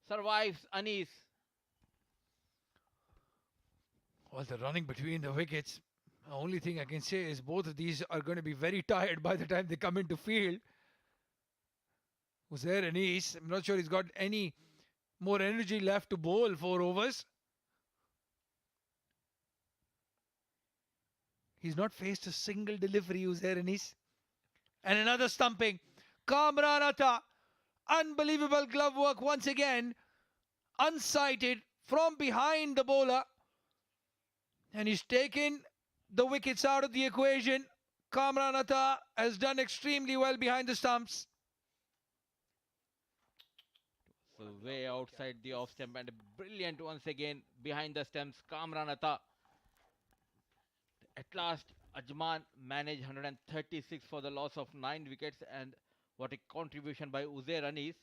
Survives Anis. Well, the running between the wickets. The only thing I can say is both of these are going to be very tired by the time they come into field. Uzair Anis, I'm not sure he's got any more energy left to bowl 4 overs. He's not faced a single delivery, Uzair Anis. And another stumping. Kamran Atta. Unbelievable glove work once again. Unsighted from behind the bowler. And he's taken the wickets out of the equation. Kamran Atta has done extremely well behind the stumps. So way outside the off stump, and brilliant once again behind the stumps. Kamran Atta. At last, Ajman managed 136 for the loss of 9 wickets, and What a contribution by Uzair Anis.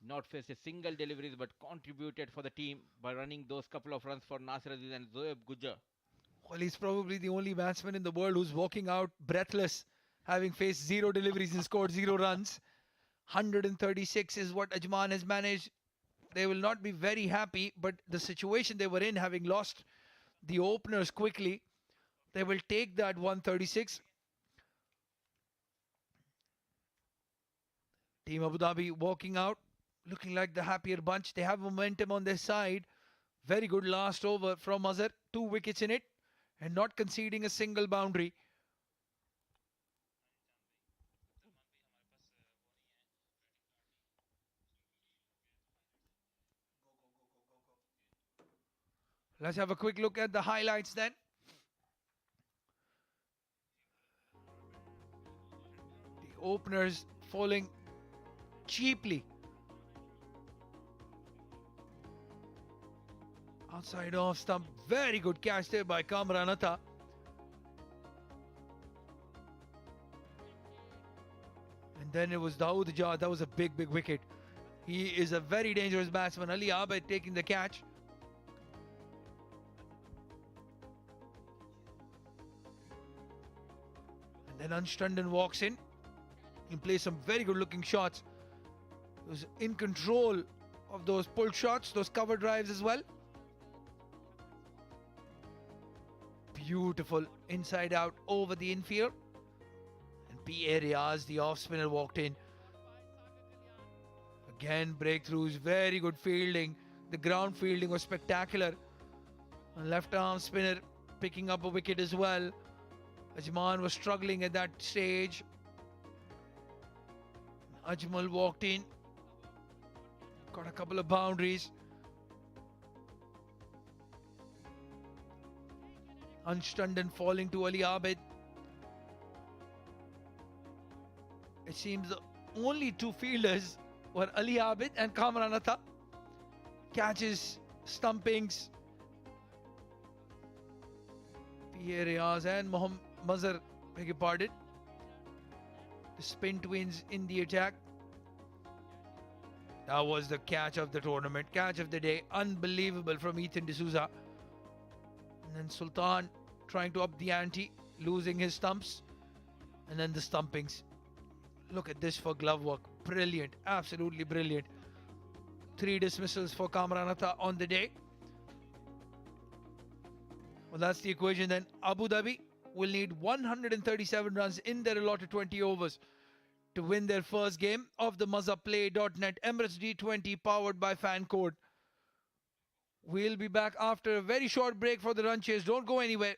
Not faced a single deliveries but contributed for the team by running those couple of runs for Nasir Aziz and Zoeb Gujar. Well, he's probably the only batsman in the world who's walking out breathless, having faced 0 deliveries and scored 0 runs. 136 is what Ajman has managed. They will not be very happy, but the situation they were in, having lost the openers quickly, they will take that 136. Team Abu Dhabi walking out, looking like the happier bunch. They have momentum on their side. Very good last over from Azhar. 2 wickets in it and not conceding a single boundary. Let's have a quick look at the highlights then. The openers falling cheaply. Outside off stump. Very good catch there by Kamran Atta. And then it was Dawood Jah. That was a big wicket. He is a very dangerous batsman. Ali Abed taking the catch. And then Anstanden walks in. He plays some very good looking shots. He was in control of those pull shots, those cover drives as well. Beautiful inside out over the infield. And P.A. Riaz, the off spinner, walked in. Again, breakthroughs, very good fielding. The ground fielding was spectacular. And left arm spinner picking up a wicket as well. Ajman was struggling at that stage. Ajmal walked in. Got a couple of boundaries. Anstanden falling to Ali Abed. It seems the only 2 fielders were Ali Abed and Kamran Atta. Catches, stumpings. P.A. Riaz and Mohammad Mazhar, beg your pardon. The spin twins in the attack. That was the catch of the tournament, catch of the day. Unbelievable from Ethan D'Souza. And then Sultan trying to up the ante, losing his stumps. And then the stumpings. Look at this for glove work. Brilliant, absolutely brilliant. 3 dismissals for Kamran Atta on the day. Well, that's the equation then. Abu Dhabi will need 137 runs in their allotted 20 overs to win their first game of the MazzaPlay.net Emirates D20 powered by FanCode. We'll be back after a very short break for the run chase. Don't go anywhere.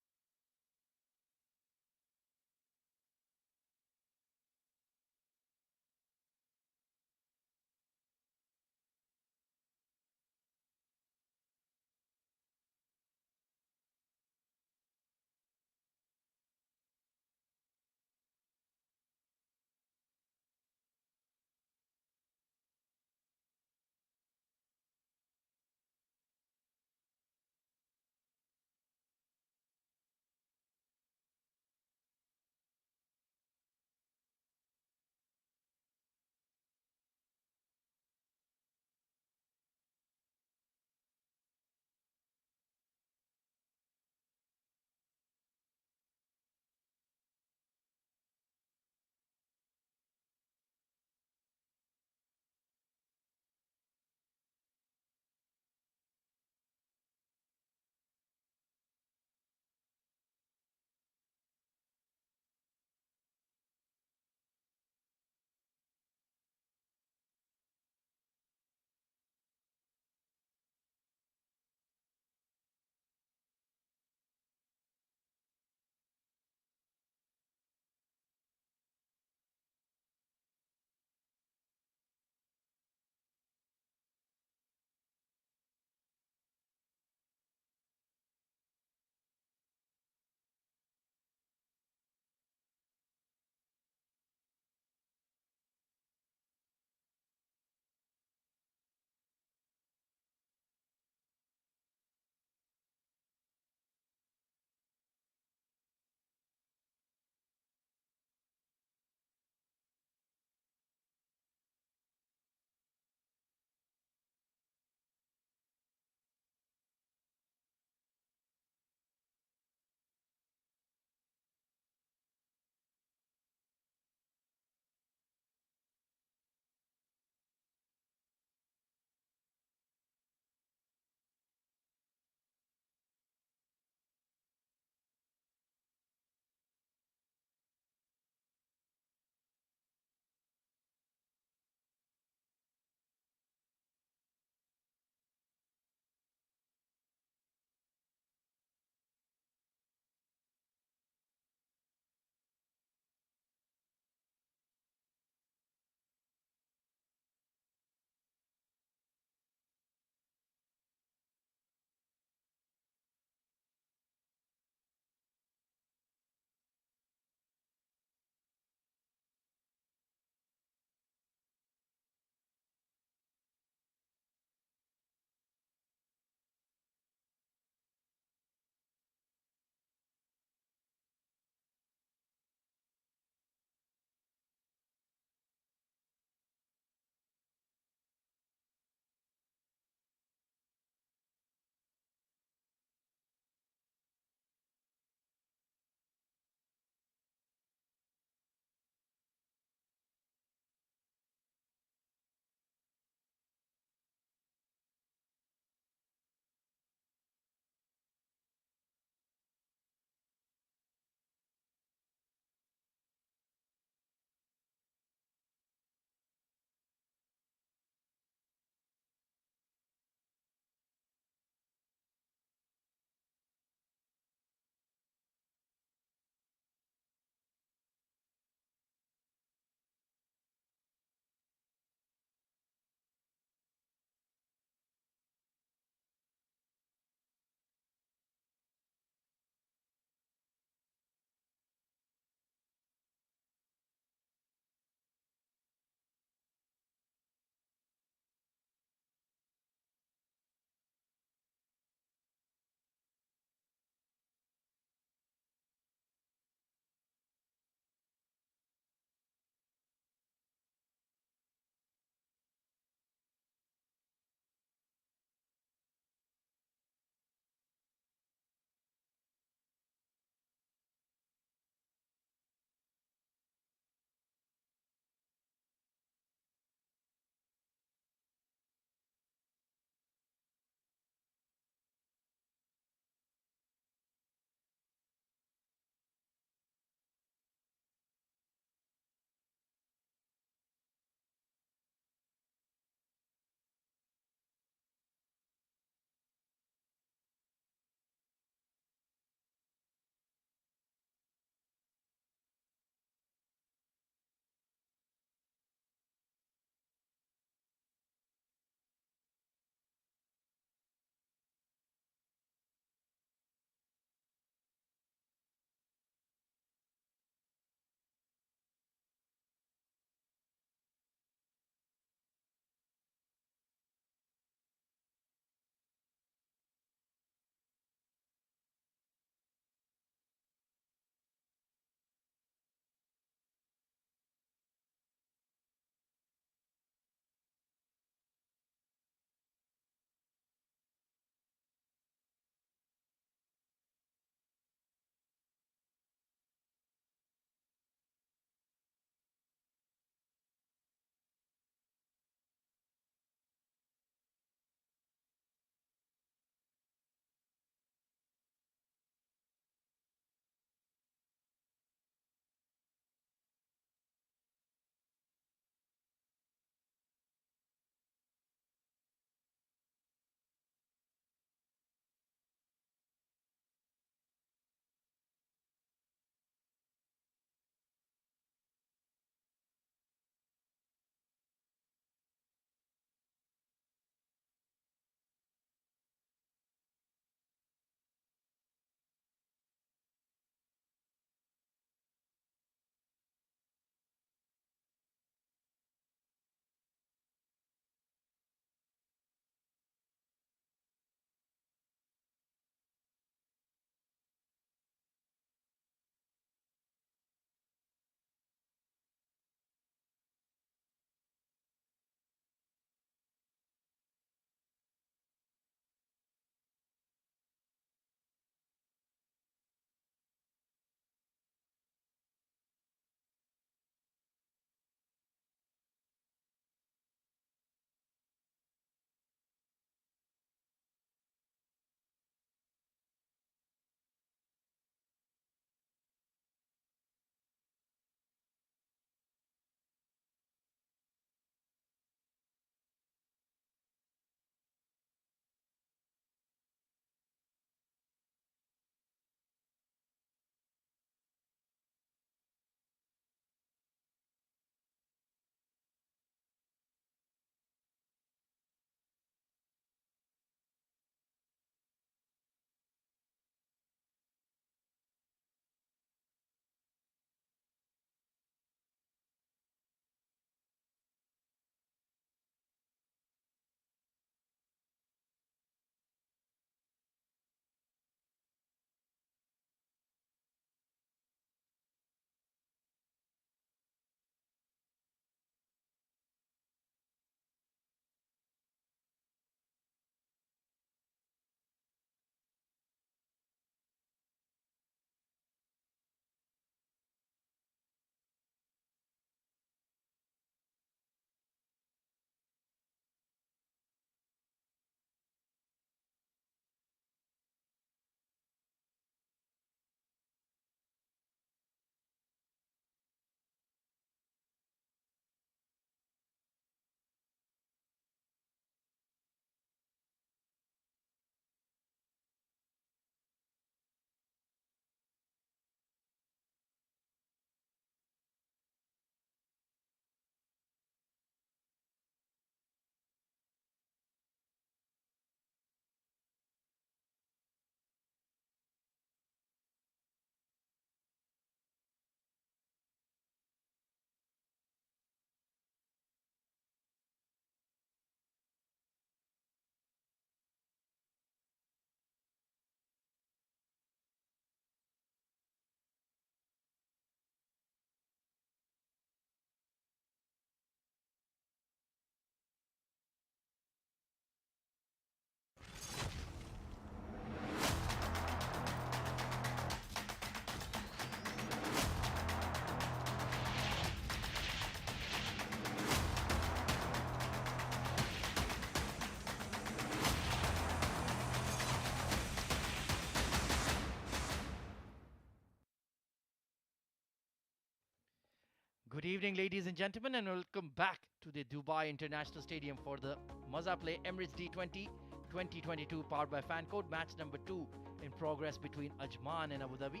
Good evening, ladies and gentlemen, and welcome back to the Dubai International Stadium for the Maza Play Emirates D20 2022, powered by Fancode. Match number 2 in progress between Ajman and Abu Dhabi.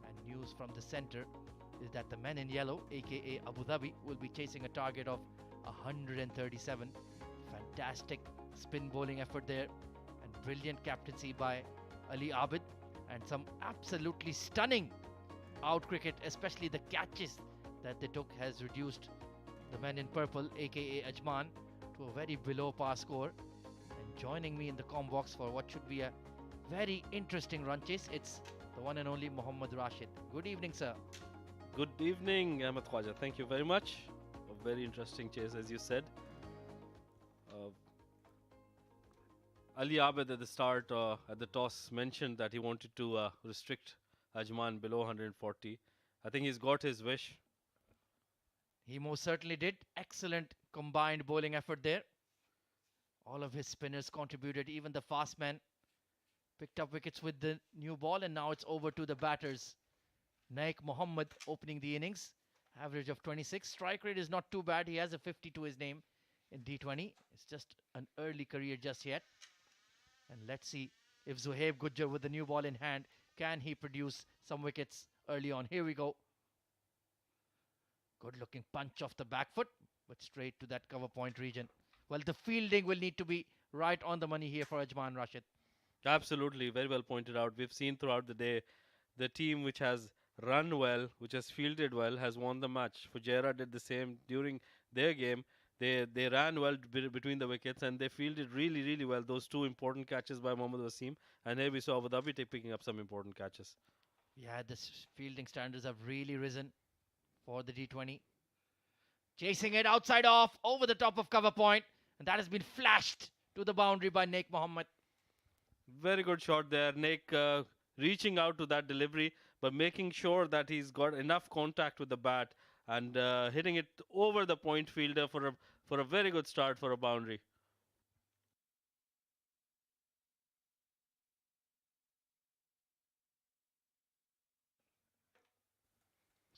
And news from the center is that the men in yellow, aka Abu Dhabi, will be chasing a target of 137. Fantastic spin bowling effort there, and brilliant captaincy by Ali Abid, and some absolutely stunning out cricket, especially the catches that they took has reduced the men in purple, aka Ajman, to a very below par score. And joining me in the comm box for what should be a very interesting run chase, it's the one and only Mohammad Rashid. Good evening, sir. Good evening, Ahmed Khwaja. Thank you very much. A very interesting chase, as you said. Ali Abed at the start, at the toss, mentioned that he wanted to restrict Ajman below 140. I think he's got his wish. He most certainly did. Excellent combined bowling effort there. All of his spinners contributed. Even the fast man picked up wickets with the new ball, and now it's over to the batters. Naik Mohammed opening the innings. Average of 26. Strike rate is not too bad. He has a 50 to his name in D20. It's just an early career just yet. And let's see if Zohaib Gujjar, with the new ball in hand, can he produce some wickets early on. Here we go. Good looking punch off the back foot, but straight to that cover point region. Well, the fielding will need to be right on the money here for Ajman, Rashid. Absolutely, very well pointed out. We've seen throughout the day the team which has run well, which has fielded well, has won the match. Fujairah did the same during their game. They ran well between the wickets, and they fielded really, really well. Those two important catches by Mohammad Wasim, and here we saw Abu Dhabi picking up some important catches. Yeah, the fielding standards have really risen for the D20. Chasing it outside off, over the top of cover point, and that has been flashed to the boundary by Naik Mohammed. Very good shot there. Naik reaching out to that delivery, but making sure that he's got enough contact with the bat and hitting it over the point fielder for a very good start for a boundary.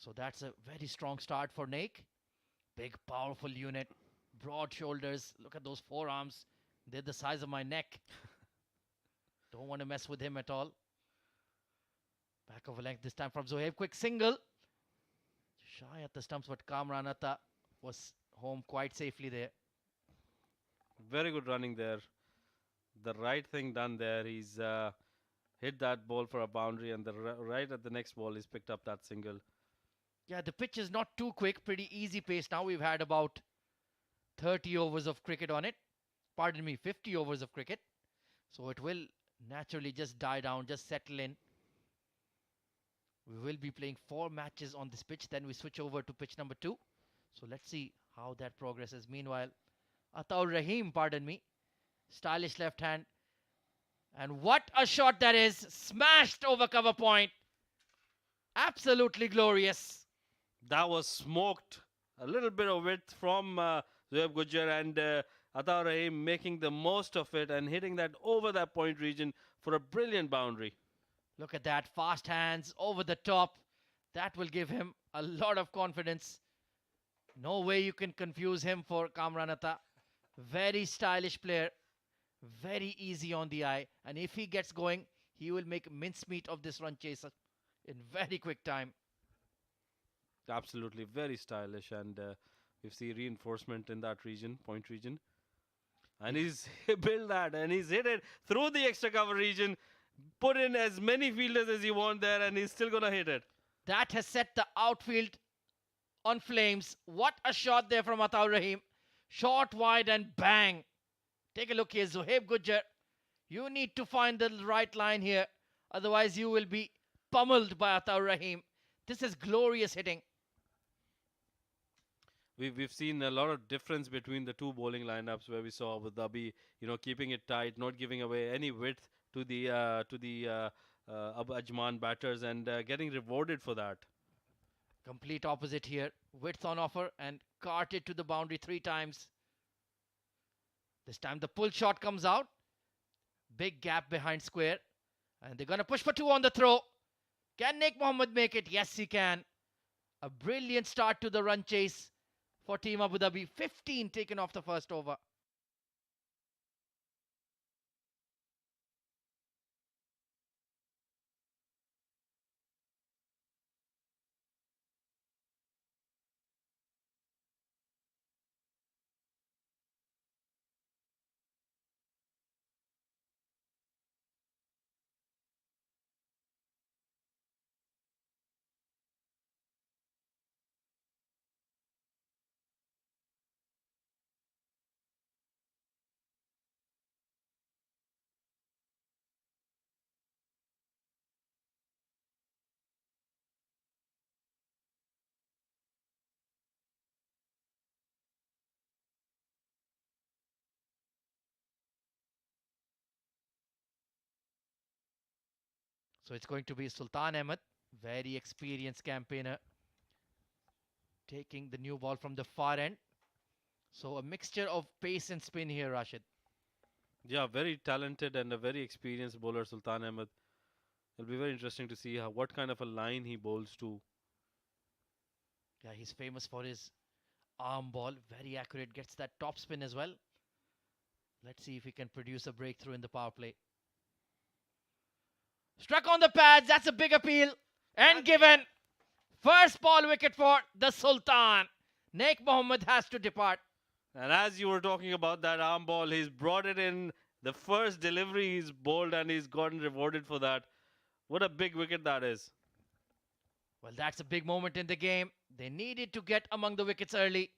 So that's a very strong start for Naik. Big, powerful unit, broad shoulders. Look at those forearms. They're the size of my neck. Don't want to mess with him at all. Back of a length this time from Zohaib. Quick single. Shy at the stumps, but Kamran Atta was home quite safely there. Very good running there. The right thing done there. He's hit that ball for a boundary, and right at the next ball, he's picked up that single. Yeah, the pitch is not too quick. Pretty easy pace now. We've had about 30 overs of cricket on it. Pardon me, 50 overs of cricket. So it will naturally just die down, just settle in. We will be playing 4 matches on this pitch. Then we switch over to pitch number 2. So let's see how that progresses. Meanwhile, Ataur Rahim, pardon me. Stylish left hand. And what a shot that is. Smashed over cover point. Absolutely glorious. That was smoked. A little bit of width from Zohaib Gujjar, and Ataur Rahim making the most of it and hitting that over that point region for a brilliant boundary. Look at that. Fast hands over the top. That will give him a lot of confidence. No way you can confuse him for Kamran Atta. Very stylish player. Very easy on the eye. And if he gets going, he will make mincemeat of this run chase in very quick time. Absolutely, very stylish, and we see reinforcement in that region, point region. And he's built that, and he's hit it through the extra cover region. Put in as many fielders as you want there, and he's still going to hit it. That has set the outfield on flames. What a shot there from Ataur Rahim. Short, wide, and bang. Take a look here, Zohaib Gujjar. You need to find the right line here. Otherwise, you will be pummeled by Ataur Rahim. This is glorious hitting. We've seen a lot of difference between the two bowling lineups, where we saw Abu Dhabi, keeping it tight, not giving away any width to the Abu Ajman batters, and getting rewarded for that. Complete opposite here. Width on offer and carted to the boundary 3 times. This time the pull shot comes out. Big gap behind square. And they're going to push for 2 on the throw. Can Naik Mohammed make it? Yes, he can. A brilliant start to the run chase for Team Abu Dhabi. 15 taken off the first over. So it's going to be Sultan Ahmed, very experienced campaigner, taking the new ball from the far end. So a mixture of pace and spin here, Rashid. Yeah, very talented and a very experienced bowler, Sultan Ahmed. It'll be very interesting to see what kind of a line he bowls to. Yeah, he's famous for his arm ball, very accurate, gets that top spin as well. Let's see if he can produce a breakthrough in the power play. Struck on the pads, that's a big appeal. And given. First ball wicket for the Sultan. Naik Mohammed has to depart. And as you were talking about that arm ball, he's brought it in. The first delivery he's bowled and he's gotten rewarded for that. What a big wicket that is. Well, that's a big moment in the game. They needed to get among the wickets early.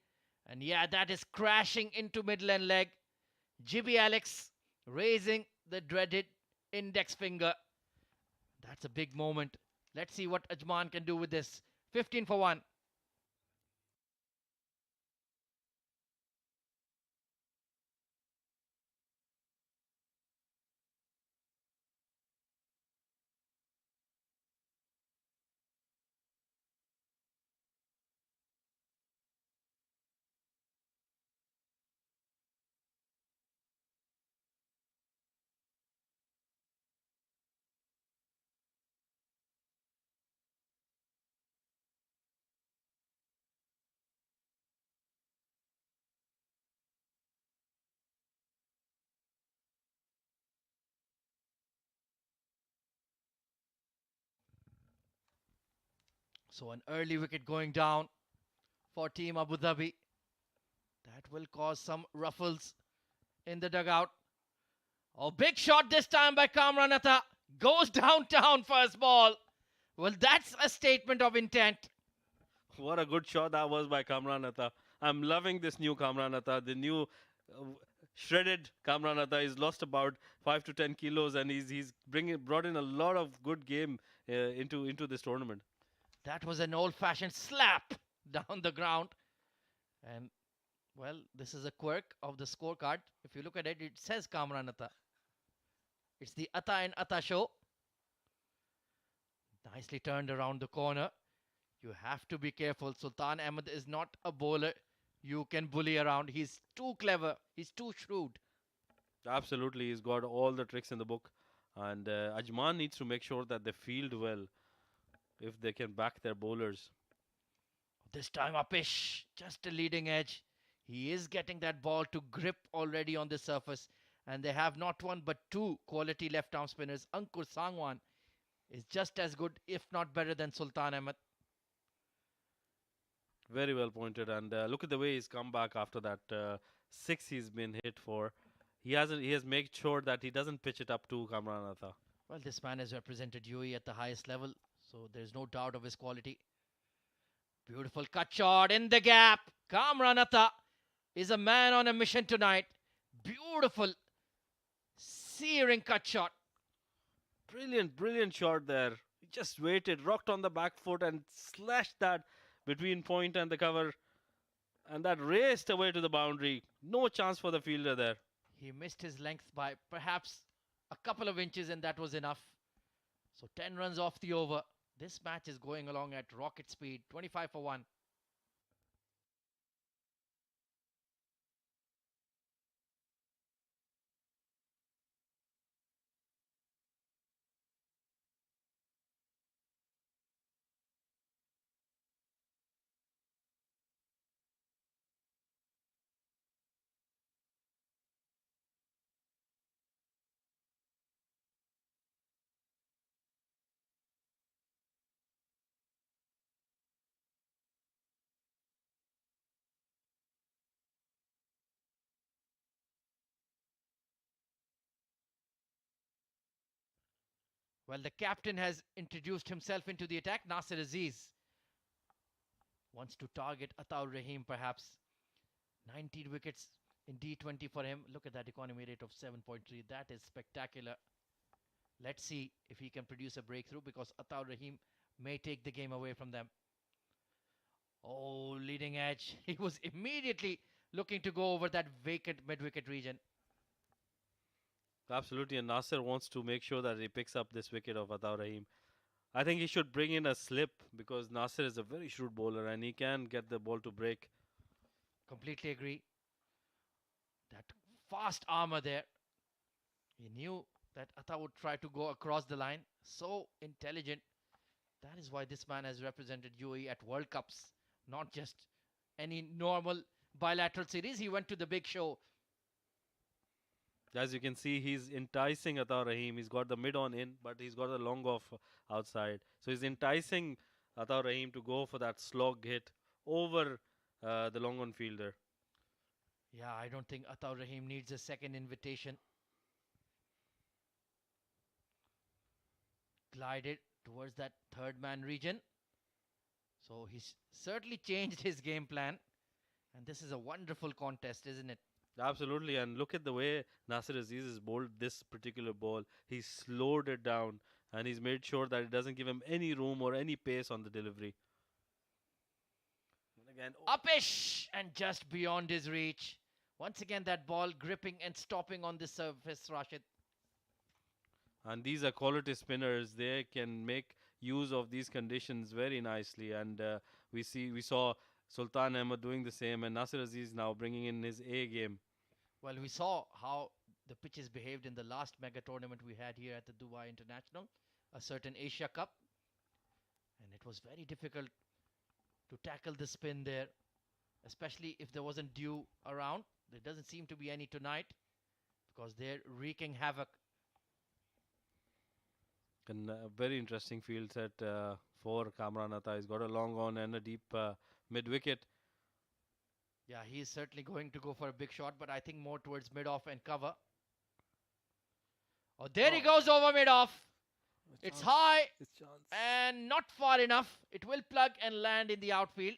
And yeah, that is crashing into middle and leg. Jibby Alex raising the dreaded index finger. That's a big moment. Let's see what Ajman can do with this. 15 for 1. So an early wicket going down for Team Abu Dhabi. That will cause some ruffles in the dugout. Oh, big shot this time by Kamran Atta. Goes downtown first ball. Well, that's a statement of intent. What a good shot that was by Kamran Atta. I'm loving this new Kamran Atta. The new uh, shredded Kamran Atta. He's lost about 5 to 10 kilos and he's brought in a lot of good game into this tournament. That was an old-fashioned slap down the ground. And, well, this is a quirk of the scorecard. If you look at it, it says Kamran Atta. It's the Atta and Atta show. Nicely turned around the corner. You have to be careful. Sultan Ahmed is not a bowler you can bully around. He's too clever. He's too shrewd. Absolutely, he's got all the tricks in the book. And Ajman needs to make sure that they field well if they can back their bowlers. This time Upish, just a leading edge. He is getting that ball to grip already on the surface. And they have not one but two quality left-arm spinners. Ankur Sangwan is just as good, if not better than Sultan Ahmed. Very well pointed. And look at the way he's come back after that 6 he's been hit for. He has made sure that he doesn't pitch it up to Kamran Atta. Well, this man has represented UAE at the highest level, so there's no doubt of his quality. Beautiful cut shot in the gap. Kamran Atta is a man on a mission tonight. Beautiful, searing cut shot. Brilliant shot there. He just waited, rocked on the back foot and slashed that between point and the cover. And that raced away to the boundary. No chance for the fielder there. He missed his length by perhaps a couple of inches and that was enough. So 10 runs off the over. This match is going along at rocket speed. 25 for 1. Well, the captain has introduced himself into the attack. Nasir Aziz wants to target Ataur Rahim perhaps. 19 wickets in D20 for him. Look at that economy rate of 7.3. That is spectacular. Let's see if he can produce a breakthrough, because Ataur Rahim may take the game away from them. Oh, leading edge. He was immediately looking to go over that vacant mid-wicket region. Absolutely, and Nasir wants to make sure that he picks up this wicket of Ataur Rahim. I think he should bring in a slip, because Nasir is a very shrewd bowler and he can get the ball to break. Completely agree. That fast armour there. He knew that Atta would try to go across the line. So intelligent. That is why this man has represented UAE at World Cups, not just any normal bilateral series. He went to the big show. As you can see, he's enticing Ataur Rahim. He's got the mid on in, but he's got a long off outside. So he's enticing Ataur Rahim to go for that slog hit over the long on fielder. Yeah, I don't think Ataur Rahim needs a second invitation. Glided towards that third man region. So he's certainly changed his game plan. And this is a wonderful contest, isn't it? Absolutely, and look at the way Nasir Aziz has bowled this particular ball. He's slowed it down and he's made sure that it doesn't give him any room or any pace on the delivery. And again, Upish and just beyond his reach. Once again, that ball gripping and stopping on the surface, Rashid. and these are quality spinners. They can make use of these conditions very nicely, and we saw Sultan Ahmed doing the same, and Nasir Aziz now bringing in his A game. Well, we saw how the pitches behaved in the last mega tournament we had here at the Dubai International, a certain Asia Cup. And it was very difficult to tackle the spin there, especially if there wasn't dew around. There doesn't seem to be any tonight, because they're wreaking havoc. And a very interesting field set for Kamran Atta. He's got a long on and a deep mid wicket. Yeah, he is certainly going to go for a big shot, but I think more towards mid-off and cover. Oh, there he goes over mid-off. It's high and not far enough. It will plug and land in the outfield.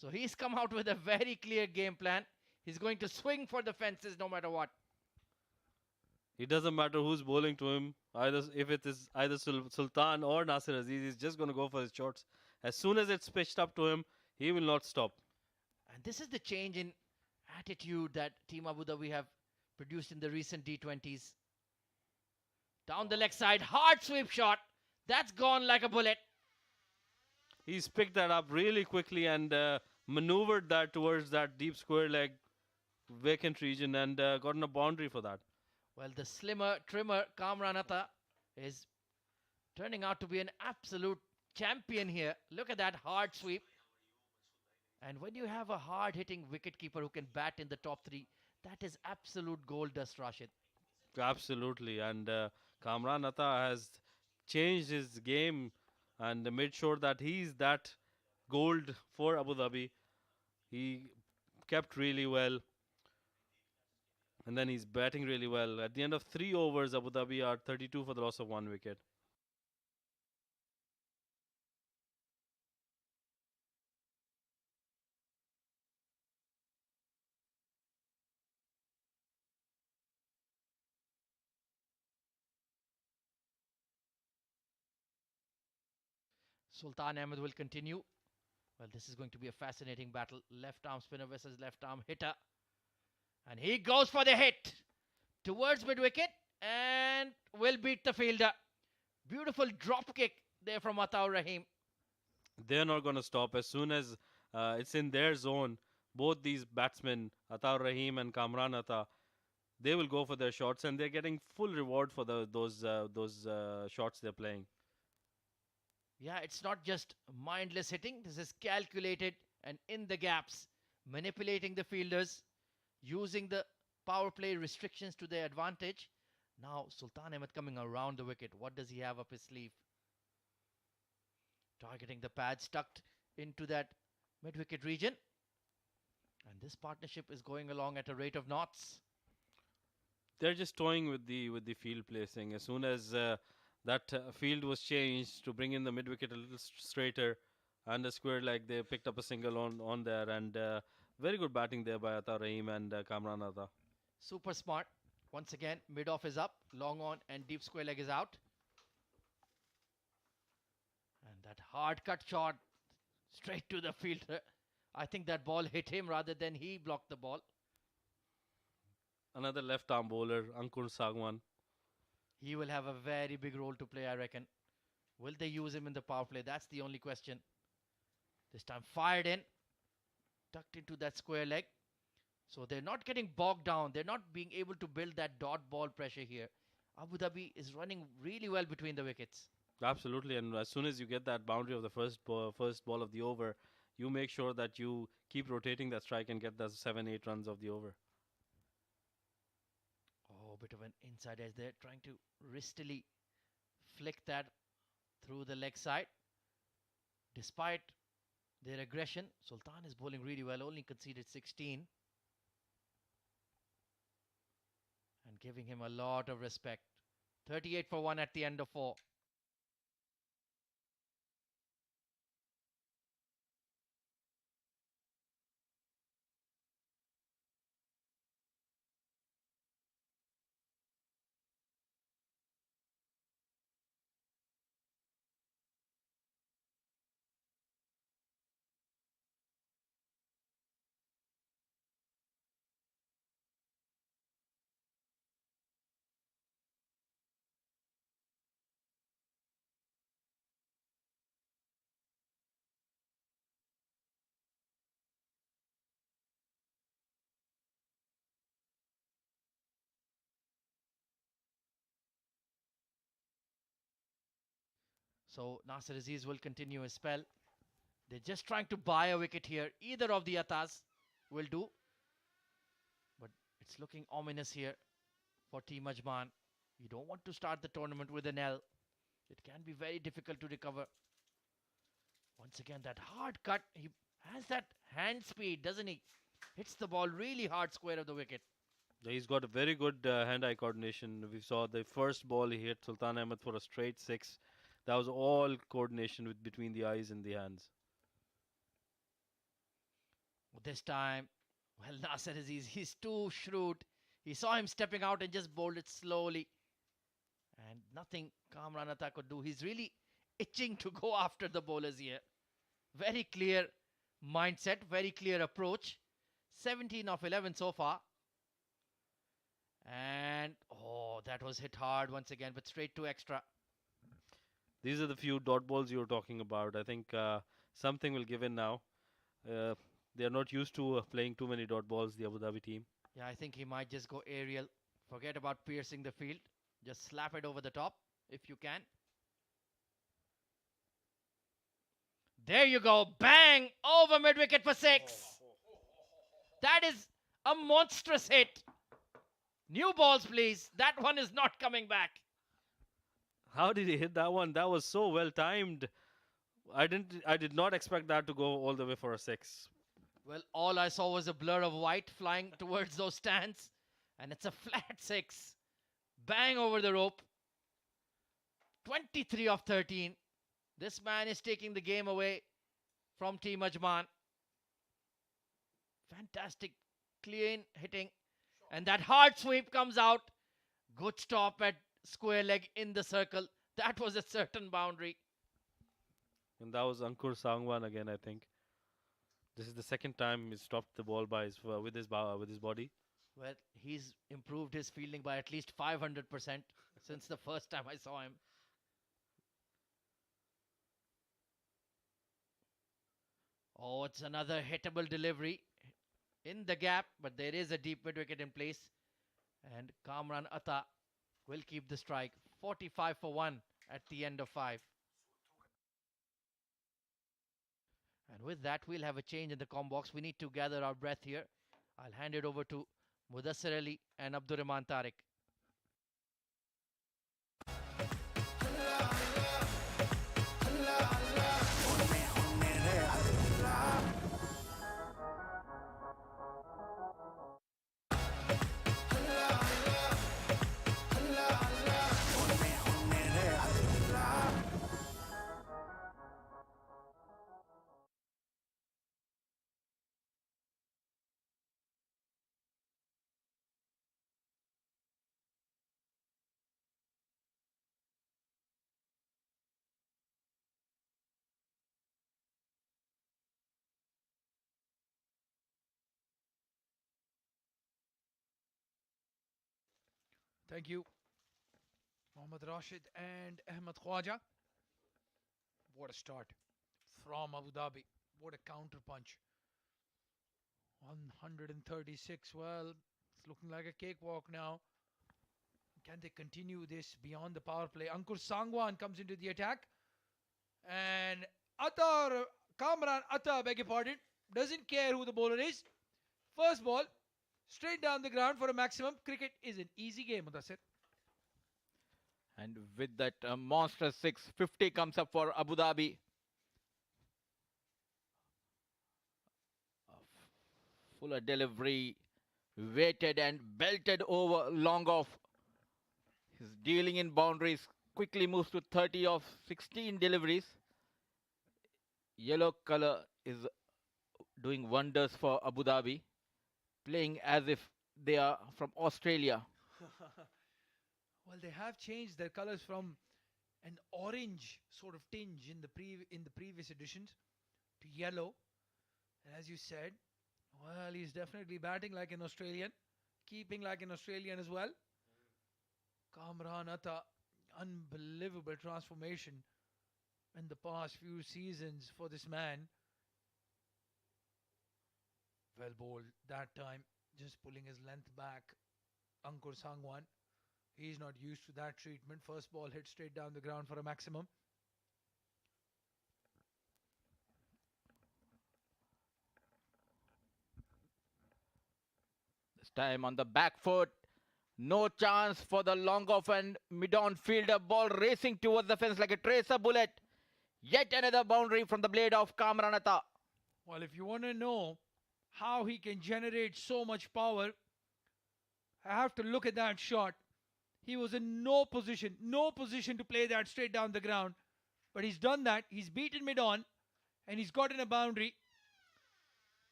So he's come out with a very clear game plan. He's going to swing for the fences no matter what. It doesn't matter who's bowling to him. If it is either Sultan or Nasir Aziz, he's just going to go for his shots. As soon as it's pitched up to him, he will not stop. And this is the change in attitude that Team Abu Dhabi have produced in the recent D20s. Down the leg side, hard sweep shot. That's gone like a bullet. He's picked that up really quickly and maneuvered that towards that deep square leg vacant region and gotten a boundary for that. Well, the slimmer, trimmer Kamran Atta is turning out to be an absolute champion here. Look at that hard sweep. And when you have a hard-hitting wicketkeeper who can bat in the top three, that is absolute gold dust, Rashid. Absolutely. And Kamran Atta has changed his game and made sure that he's that gold for Abu Dhabi. He kept really well. And then he's batting really well. At the end of 3 overs, Abu Dhabi are 32 for the loss of 1 wicket. Sultan Ahmed will continue. Well, this is going to be a fascinating battle. Left arm spinner versus left arm hitter. And he goes for the hit towards mid-wicket and will beat the fielder. Beautiful drop kick there from Ataur Rahim. They're not going to stop. As soon as it's in their zone, both these batsmen, Ataur Rahim and Kamran Atta, they will go for their shots and they're getting full reward for those shots they're playing. Yeah, it's not just mindless hitting. This is calculated and in the gaps, manipulating the fielders, using the power play restrictions to their advantage. Now, Sultan Ahmed coming around the wicket. What does he have up his sleeve? Targeting the pads tucked into that mid-wicket region. And this partnership is going along at a rate of knots. They're just toying with the field placing. As soon as that field was changed to bring in the mid wicket a little straighter, and a square leg. They picked up a single on there, and very good batting there by Ata Rahim and Kamran Ata. Super smart. Once again, mid off is up, long on, and deep square leg is out. And that hard cut shot straight to the fielder. I think that ball hit him rather than he blocked the ball. Another left arm bowler, Ankur Sagwan. He will have a very big role to play, I reckon. Will they use him in the power play? That's the only question. This time fired in, tucked into that square leg. So they're not getting bogged down. They're not being able to build that dot ball pressure here. Abu Dhabi is running really well between the wickets. Absolutely, and as soon as you get that boundary of the first ball of the over, you make sure that you keep rotating that strike and get the 7-8 runs of the over. Oh, bit of an inside edge there, trying to wristily flick that through the leg side. Despite their aggression, Sultan is bowling really well, only conceded 16. And giving him a lot of respect. 38 for 1 at the end of 4. So Nasser Aziz will continue his spell. They're just trying to buy a wicket here. Either of the Atas will do. But it's looking ominous here for Team Ajman. You don't want to start the tournament with an L. It can be very difficult to recover. Once again, that hard cut. He has that hand speed, doesn't he? Hits the ball really hard square of the wicket. He's got a very good hand-eye coordination. We saw the first ball he hit Sultan Ahmed for a straight 6. That was all coordination between the eyes and the hands. This time, well, Nasser Aziz, he's too shrewd. He saw him stepping out and just bowled it slowly. And nothing Kamran Atta could do. He's really itching to go after the bowlers here. Very clear mindset, very clear approach. 17 of 11 so far. And, oh, that was hit hard once again, but straight to extra. These are the few dot balls you were talking about. I think something will give in now. They are not used to playing too many dot balls, the Abu Dhabi team. Yeah, I think he might just go aerial. Forget about piercing the field. Just slap it over the top if you can. There you go. Bang! Over mid-wicket for 6. That is a monstrous hit. New balls, please. That one is not coming back. How did he hit that one? That was so well timed. I did not expect that to go all the way for a 6. Well, all I saw was a blur of white flying towards those stands. And it's a flat 6. Bang over the rope. 23 of 13. This man is taking the game away from Team Ajman. Fantastic clean hitting. And that hard sweep comes out. Good stop at square leg in the circle. That was a certain boundary. And that was Ankur Sangwan again, I think. This is the second time he stopped the ball by with his body. Well, he's improved his fielding by at least 500% since the first time I saw him. Oh, it's another hittable delivery in the gap, but there is a deep mid wicket in place. And Kamran Atta will keep the strike. 45 for 1 at the end of 5. And with that, we'll have a change in the com box. We need to gather our breath here. I'll hand it over to Mudassir Ali and Abdurrahman Tariq. Thank you. Mohammad Rashid and Ahmed Khwaja. What a start from Abu Dhabi. What a counter punch. 136. Well, it's looking like a cakewalk now. Can they continue this beyond the power play? Ankur Sangwan comes into the attack. And Atta, Kamran Atta, beg your pardon, doesn't care who the bowler is. First ball, straight down the ground for a maximum. Cricket is an easy game, Mudassir. And with that monstrous 650 comes up for Abu Dhabi. Fuller delivery, weighted and belted over long off. His dealing in boundaries quickly moves to 30 of 16 deliveries. Yellow color is doing wonders for Abu Dhabi, playing as if they are from Australia. Well, they have changed their colors from an orange sort of tinge in the previous editions to yellow. And as you said, well, he's definitely batting like an Australian, keeping like an Australian as well. Kamran Atta, unbelievable transformation in the past few seasons for this man. Well bowled that time, just pulling his length back. Ankur Sangwan, he's not used to that treatment. First ball hit straight down the ground for a maximum. This time on the back foot. No chance for the long off and mid-on fielder. Ball racing towards the fence like a tracer bullet. Yet another boundary from the blade of Kamran Atta. Well, if you want to know how he can generate so much power, I have to look at that shot. He was in no position to play that straight down the ground. But he's done that. He's beaten mid-on and he's gotten a boundary.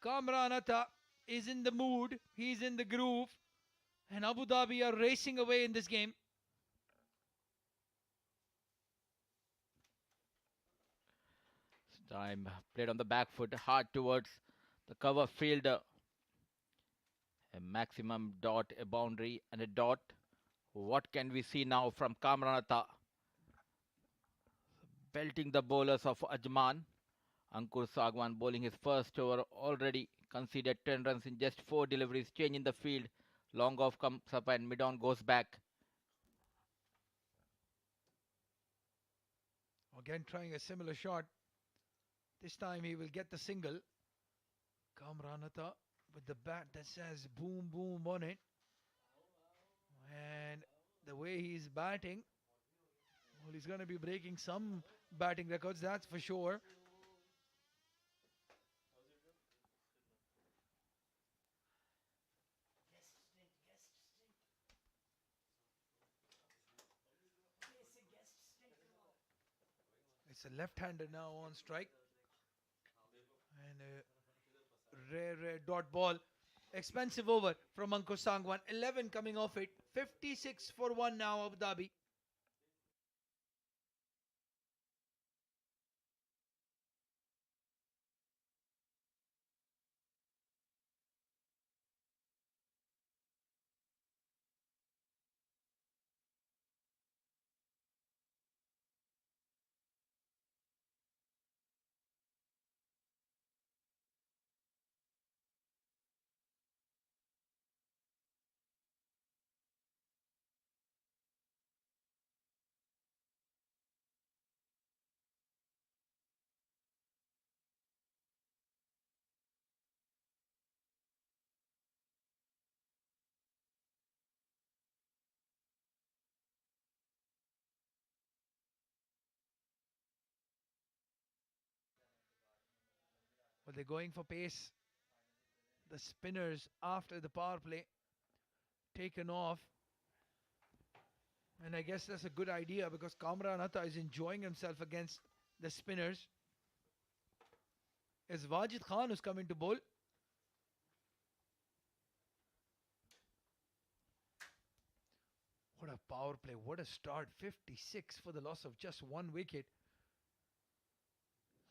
Kamran Atta is in the mood. He's in the groove. And Abu Dhabi are racing away in this game. This time played on the back foot, hard towards the cover fielder. A maximum dot, a boundary and a dot. What can we see now from Kamran Atta? Belting the bowlers of Ajman. Ankur Sangwan bowling his first over, already conceded 10 runs in just 4 deliveries. Change in the field. Long off comes up and mid-on goes back. Again trying a similar shot. This time he will get the single. Kamran Atta with the bat that says boom boom on it. And the way he's batting, well, he's going to be breaking some batting records, that's for sure. It's a left-hander now on strike. And a rare dot ball. Expensive over from Ankur Sangwan. 11 coming off it. 56 for 1 now, Abu Dhabi. Well, they're going for pace. The spinners after the power play taken off. And I guess that's a good idea because Kamran Atta is enjoying himself against the spinners. It's Wajid Khan who's coming to bowl. What a power play. What a start. 56 for the loss of just 1 wicket.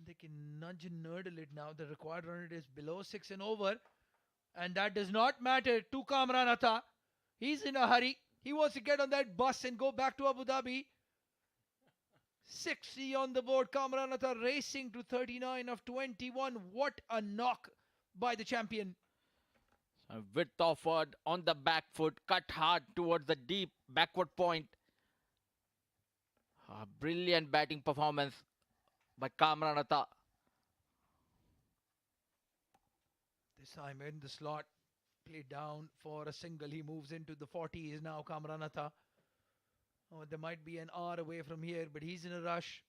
They can nudge and nurdle it now. The required run rate is below 6 and over. And that does not matter to Kamran Atta. He's in a hurry. He wants to get on that bus and go back to Abu Dhabi. 60 on the board. Kamranatha racing to 39 of 21. What a knock by the champion. A width offered on the back foot, cut hard towards the deep backward point. A brilliant batting performance by Kamranatha. This time in the slot, played down for a single. He moves into the 40s now, Kamranatha. Oh, there might be an hour away from here, but he's in a rush.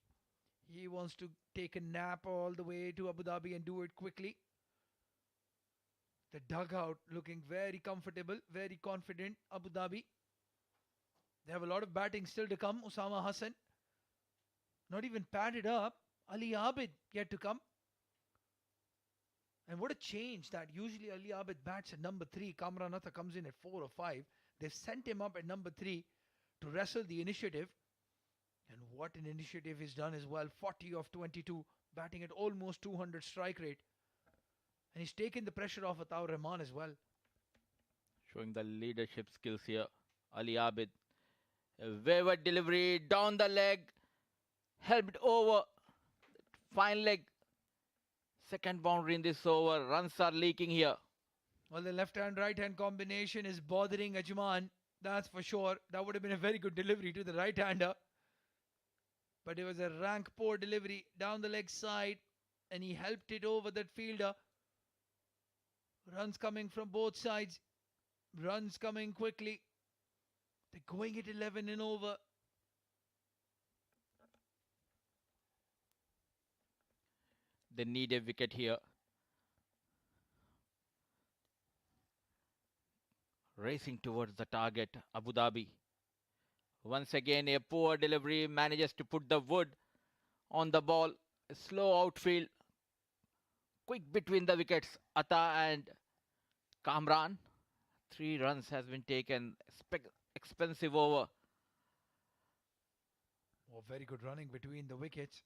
He wants to take a nap all the way to Abu Dhabi and do it quickly. The dugout looking very comfortable, very confident. Abu Dhabi. They have a lot of batting still to come. Usama Hassan. Not even padded up. Ali Abid yet to come. And what a change that usually Ali Abid bats at number 3. Kamranatha comes in at 4 or 5. They've sent him up at number 3 to wrestle the initiative. And what an initiative he's done as well. 40 of 22, batting at almost 200 strike rate. And he's taken the pressure off Ataur Rahman as well. Showing the leadership skills here. Ali Abid. A wayward delivery down the leg. Helped over. Fine leg. Second boundary in this over. Runs are leaking here. Well, the left-hand, right-hand combination is bothering Ajman. That's for sure. That would have been a very good delivery to the right-hander. But it was a rank poor delivery down the leg side. And he helped it over that fielder. Runs coming from both sides. Runs coming quickly. They're going at 11 and over. They need a wicket here. Racing towards the target, Abu Dhabi. Once again, a poor delivery manages to put the wood on the ball. A slow outfield. Quick between the wickets, Atta and Kamran. 3 runs has been taken. Expensive over. Oh, very good running between the wickets.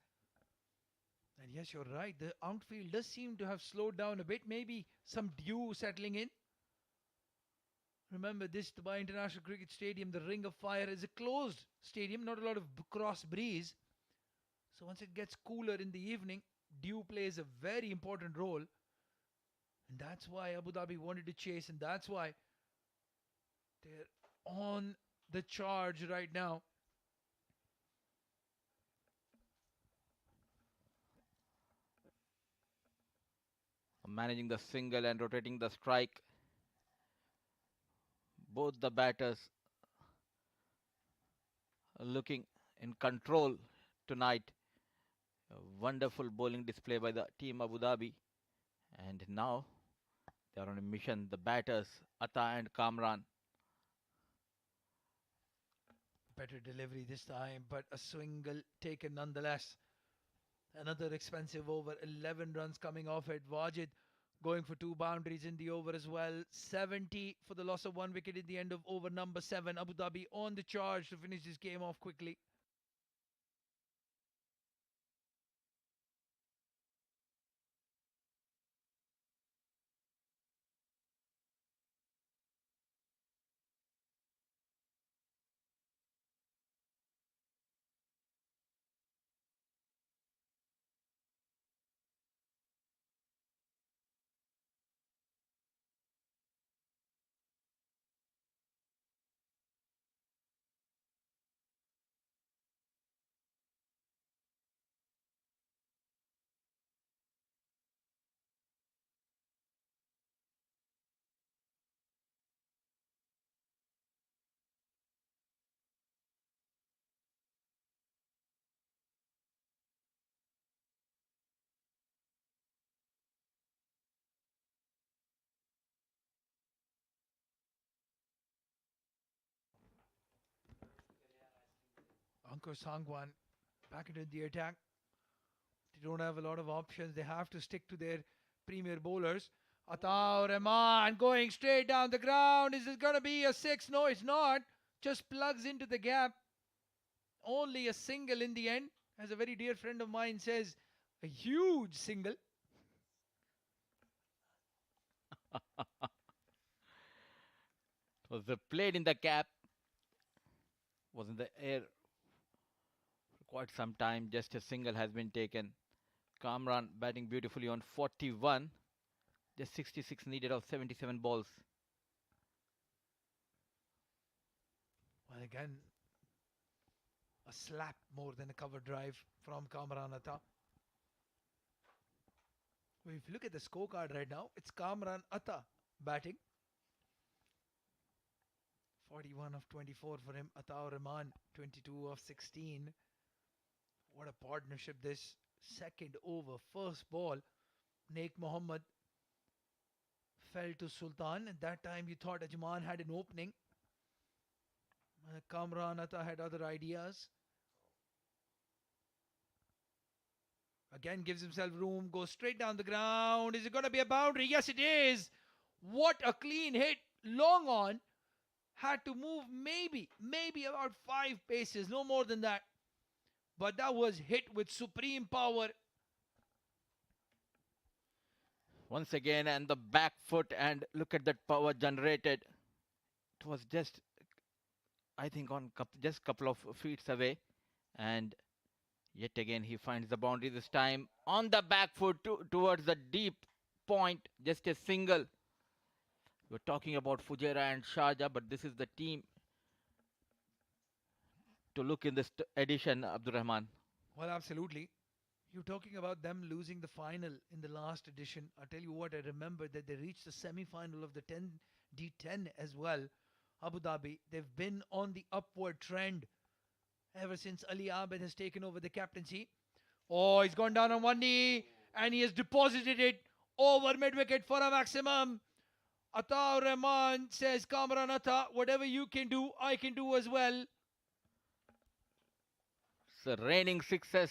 And yes, you're right. The outfield does seem to have slowed down a bit. Maybe some dew settling in. Remember, this Dubai International Cricket Stadium, the Ring of Fire, is a closed stadium. Not a lot of cross breeze. So once it gets cooler in the evening, dew plays a very important role. And that's why Abu Dhabi wanted to chase. And that's why they're on the charge right now. Managing the single and rotating the strike. Both the batters are looking in control tonight. A wonderful bowling display by the team Abu Dhabi. And now they are on a mission. The batters, Atta and Kamran. Better delivery this time, but a single taken nonetheless. Another expensive over. 11 runs coming off it. Wajid going for 2 boundaries in the over as well. 70 for the loss of 1 wicket in the end of over number 7. Abu Dhabi on the charge to finish this game off quickly. Ankur Sangwan back into the attack. They don't have a lot of options. They have to stick to their premier bowlers. Ataur Rahman going straight down the ground. Is it going to be a 6? No, it's not. Just plugs into the gap. Only a single in the end. As a very dear friend of mine says, a huge single. It was played in the gap. was in the air for quite some time. Just a single has been taken. Kamran batting beautifully on 41. Just 66 needed of 77 balls. Well, again, a slap more than a cover drive from Kamran Atta. Well, if you look at the scorecard right now, it's Kamran Atta batting. 41 of 24 for him. Ataur Rahman, 22 of 16. What a partnership this. Second over, first ball. Naik Mohammed fell to Sultan. At that time, you thought Ajman had an opening. Kamran Atta had other ideas. Again, gives himself room, goes straight down the ground. Is it going to be a boundary? Yes, it is. What a clean hit. Long on. Had to move maybe about 5 paces, no more than that. But that was hit with supreme power. Once again, and the back foot, and look at that power generated. It was just, I think, on just couple of feet away, and yet again he finds the boundary this time on the back foot towards the deep point. Just a single. We're talking about Fujairah and Sharjah, but this is the team to look in this edition, Abdul Rahman. Well, absolutely. You're talking about them losing the final in the last edition. I'll tell you what, I remember that they reached the semi-final of the D10 as well. Abu Dhabi, they've been on the upward trend ever since Ali Abed has taken over the captaincy. Oh, he's gone down on one knee and he has deposited it over mid-wicket for a maximum. Ataur Rahman says, Kamran Atta, whatever you can do, I can do as well. It's a reigning success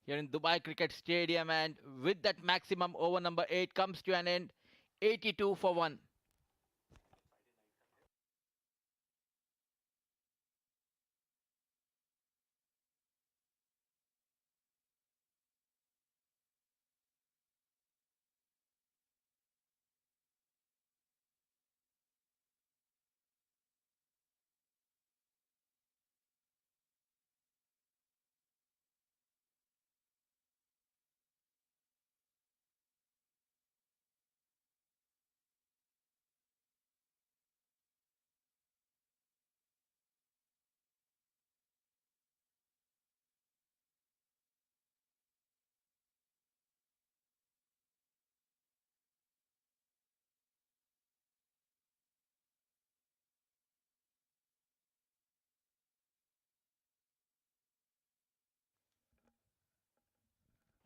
here in Dubai Cricket Stadium, and with that maximum, over number 8 comes to an end. 82 for 1.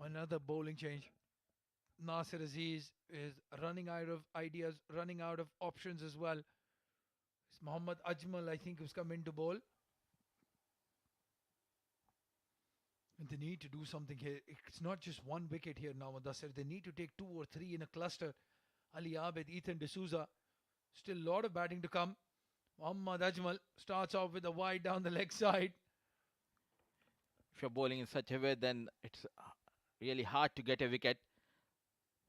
Another bowling change. Nasir Aziz is running out of ideas, running out of options as well. It's Muhammad Ajmal, I think, who's come in to bowl. And they need to do something here. It's not just one wicket here now, Mudassir. They need to take 2 or 3 in a cluster. Ali Abed, Ethan D'Souza. Still a lot of batting to come. Muhammad Ajmal starts off with a wide down the leg side. If you're bowling in such a way, then it's really hard to get a wicket.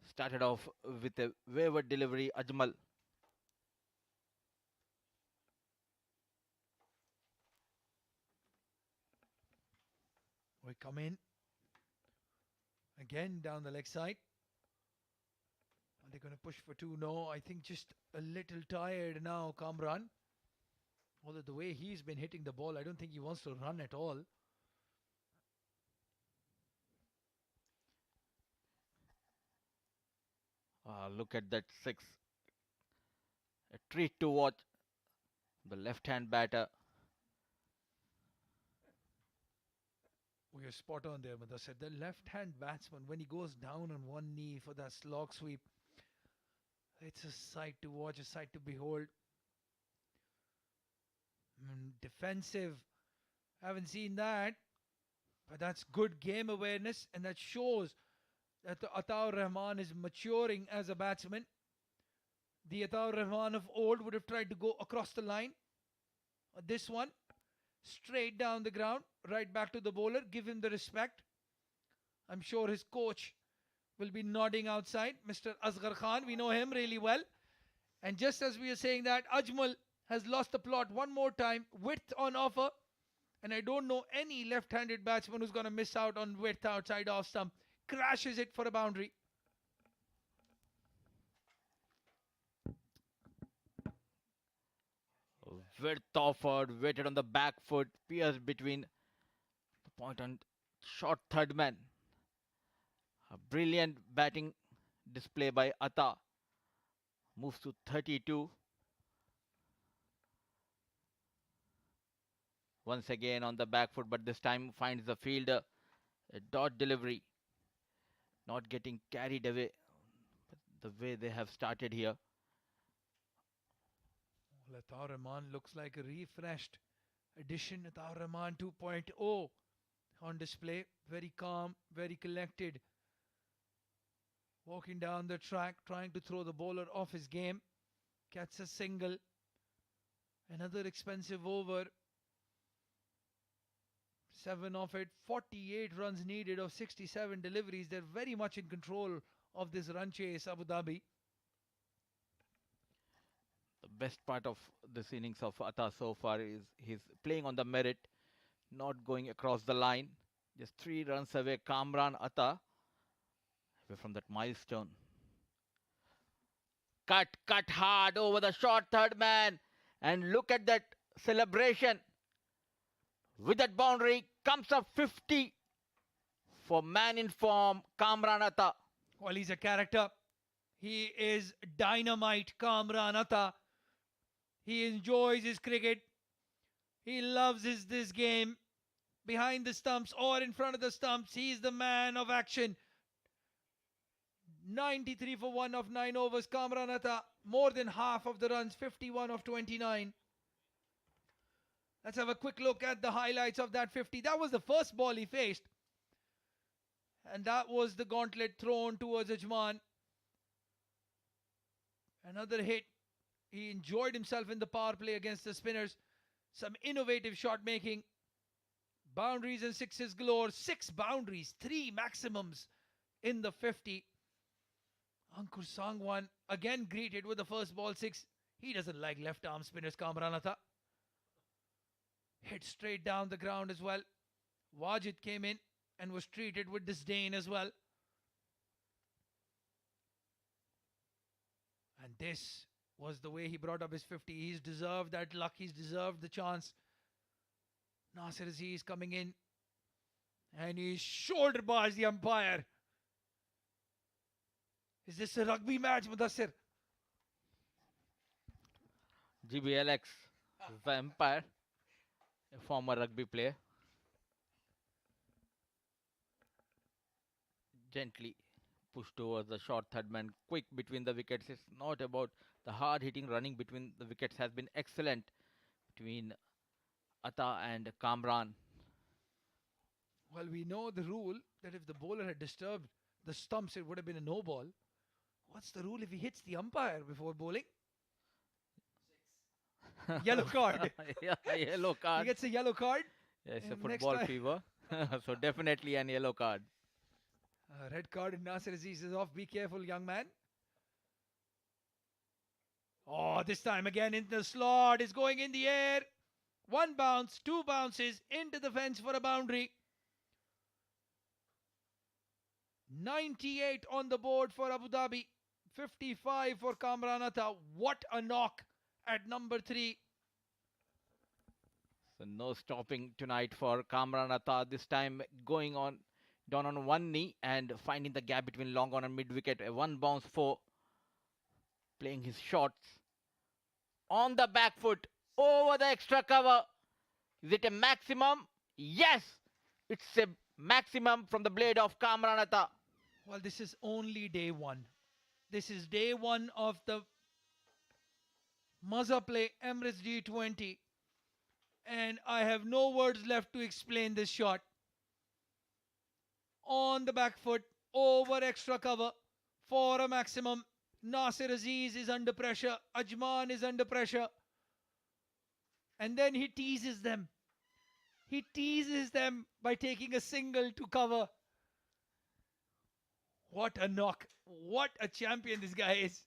Started off with a wayward delivery, Ajmal. We come in. Again down the leg side. Are they going to push for 2? No, I think just a little tired now, Kamran. Although the way he's been hitting the ball, I don't think he wants to run at all. Look at that 6. A treat to watch. The left-hand batter. We are spot on there, Mudassir. The left-hand batsman, when he goes down on one knee for that slog sweep, it's a sight to watch, a sight to behold. Defensive, haven't seen that, but that's good game awareness, and that shows that the Ataur Rahman is maturing as a batsman. The Ataur Rahman of old would have tried to go across the line. This one, straight down the ground, right back to the bowler, give him the respect. I'm sure his coach will be nodding outside, Mr. Asghar Khan. We know him really well. And just as we are saying that, Ajmal has lost the plot one more time. Width on offer. And I don't know any left-handed batsman who's going to miss out on width outside off stump. Crashes it for a boundary. Width offered, waited on the back foot, pierced between the point and short third man. A brilliant batting display by Atta. Moves to 32. Once again on the back foot, but this time finds the fielder. A dot delivery. Not getting carried away the way they have started here. Ataur Rahman looks like a refreshed edition. Ataur Rahman 2.0 on display. Very calm, very collected. Walking down the track, trying to throw the bowler off his game. Gets a single. Another expensive over. 7 of it. 48 runs needed of 67 deliveries. They're very much in control of this run chase, Abu Dhabi. The best part of this innings of Atta so far is he's playing on the merit, not going across the line. Just 3 runs away, Kamran Atta, away from that milestone. Cut hard over the short third man. And look at that celebration. With that boundary comes a 50 for man in form, Kamran Atta. Well, he's a character. He is dynamite, Kamran Atta. He enjoys his cricket. He loves this game. Behind the stumps or in front of the stumps, he's the man of action. 93 for 1 of 9 overs, Kamran Atta. More than half of the runs, 51 of 29. Let's have a quick look at the highlights of that 50. That was the first ball he faced. And that was the gauntlet thrown towards Ajman. Another hit. He enjoyed himself in the power play against the spinners. Some innovative shot making. Boundaries and sixes galore. 6 boundaries, 3 maximums in the 50. Ankur Sangwan again greeted with the first ball 6. He doesn't like left arm spinners, Kamran Atta. Hit straight down the ground as well. Wajid came in and was treated with disdain as well. And this was the way he brought up his 50. He's deserved that luck. He's deserved the chance. Nasir Aziz coming in. And he shoulder bars the umpire. Is this a rugby match, Mudassir? GBLX is the umpire, a former rugby player. Gently pushed towards the short third man, quick between the wickets. It's not about the hard hitting running between the wickets has been excellent between Atta and Kamran. Well, we know the rule that if the bowler had disturbed the stumps, it would have been a no ball. What's the rule if he hits the umpire before bowling? Yellow card. Yeah, yellow card. He gets a yellow card. Yeah, it's a and next football time- fever. So definitely an yellow card. Red card and Nasir Aziz is off. Be careful, young man. Oh, this time again in the slot. Is going in the air. 1 bounce, 2 bounces into the fence for a boundary. 98 on the board for Abu Dhabi. 55 for Kamran Atta. What a knock at number 3. So no stopping tonight for Kamran Atta. This time going on down on one knee and finding the gap between long on and mid wicket. A 1 bounce 4. Playing his shots on the back foot over the extra cover. Is it a maximum? Yes, it's a maximum from the blade of Kamran Atta. Well, this is only day 1. This is day 1 of the Maza play Emirates D20. And I have no words left to explain this shot. On the back foot, over extra cover for a maximum. Nasir Aziz is under pressure. Ajman is under pressure. And then he teases them. He teases them by taking a single to cover. What a knock. What a champion this guy is.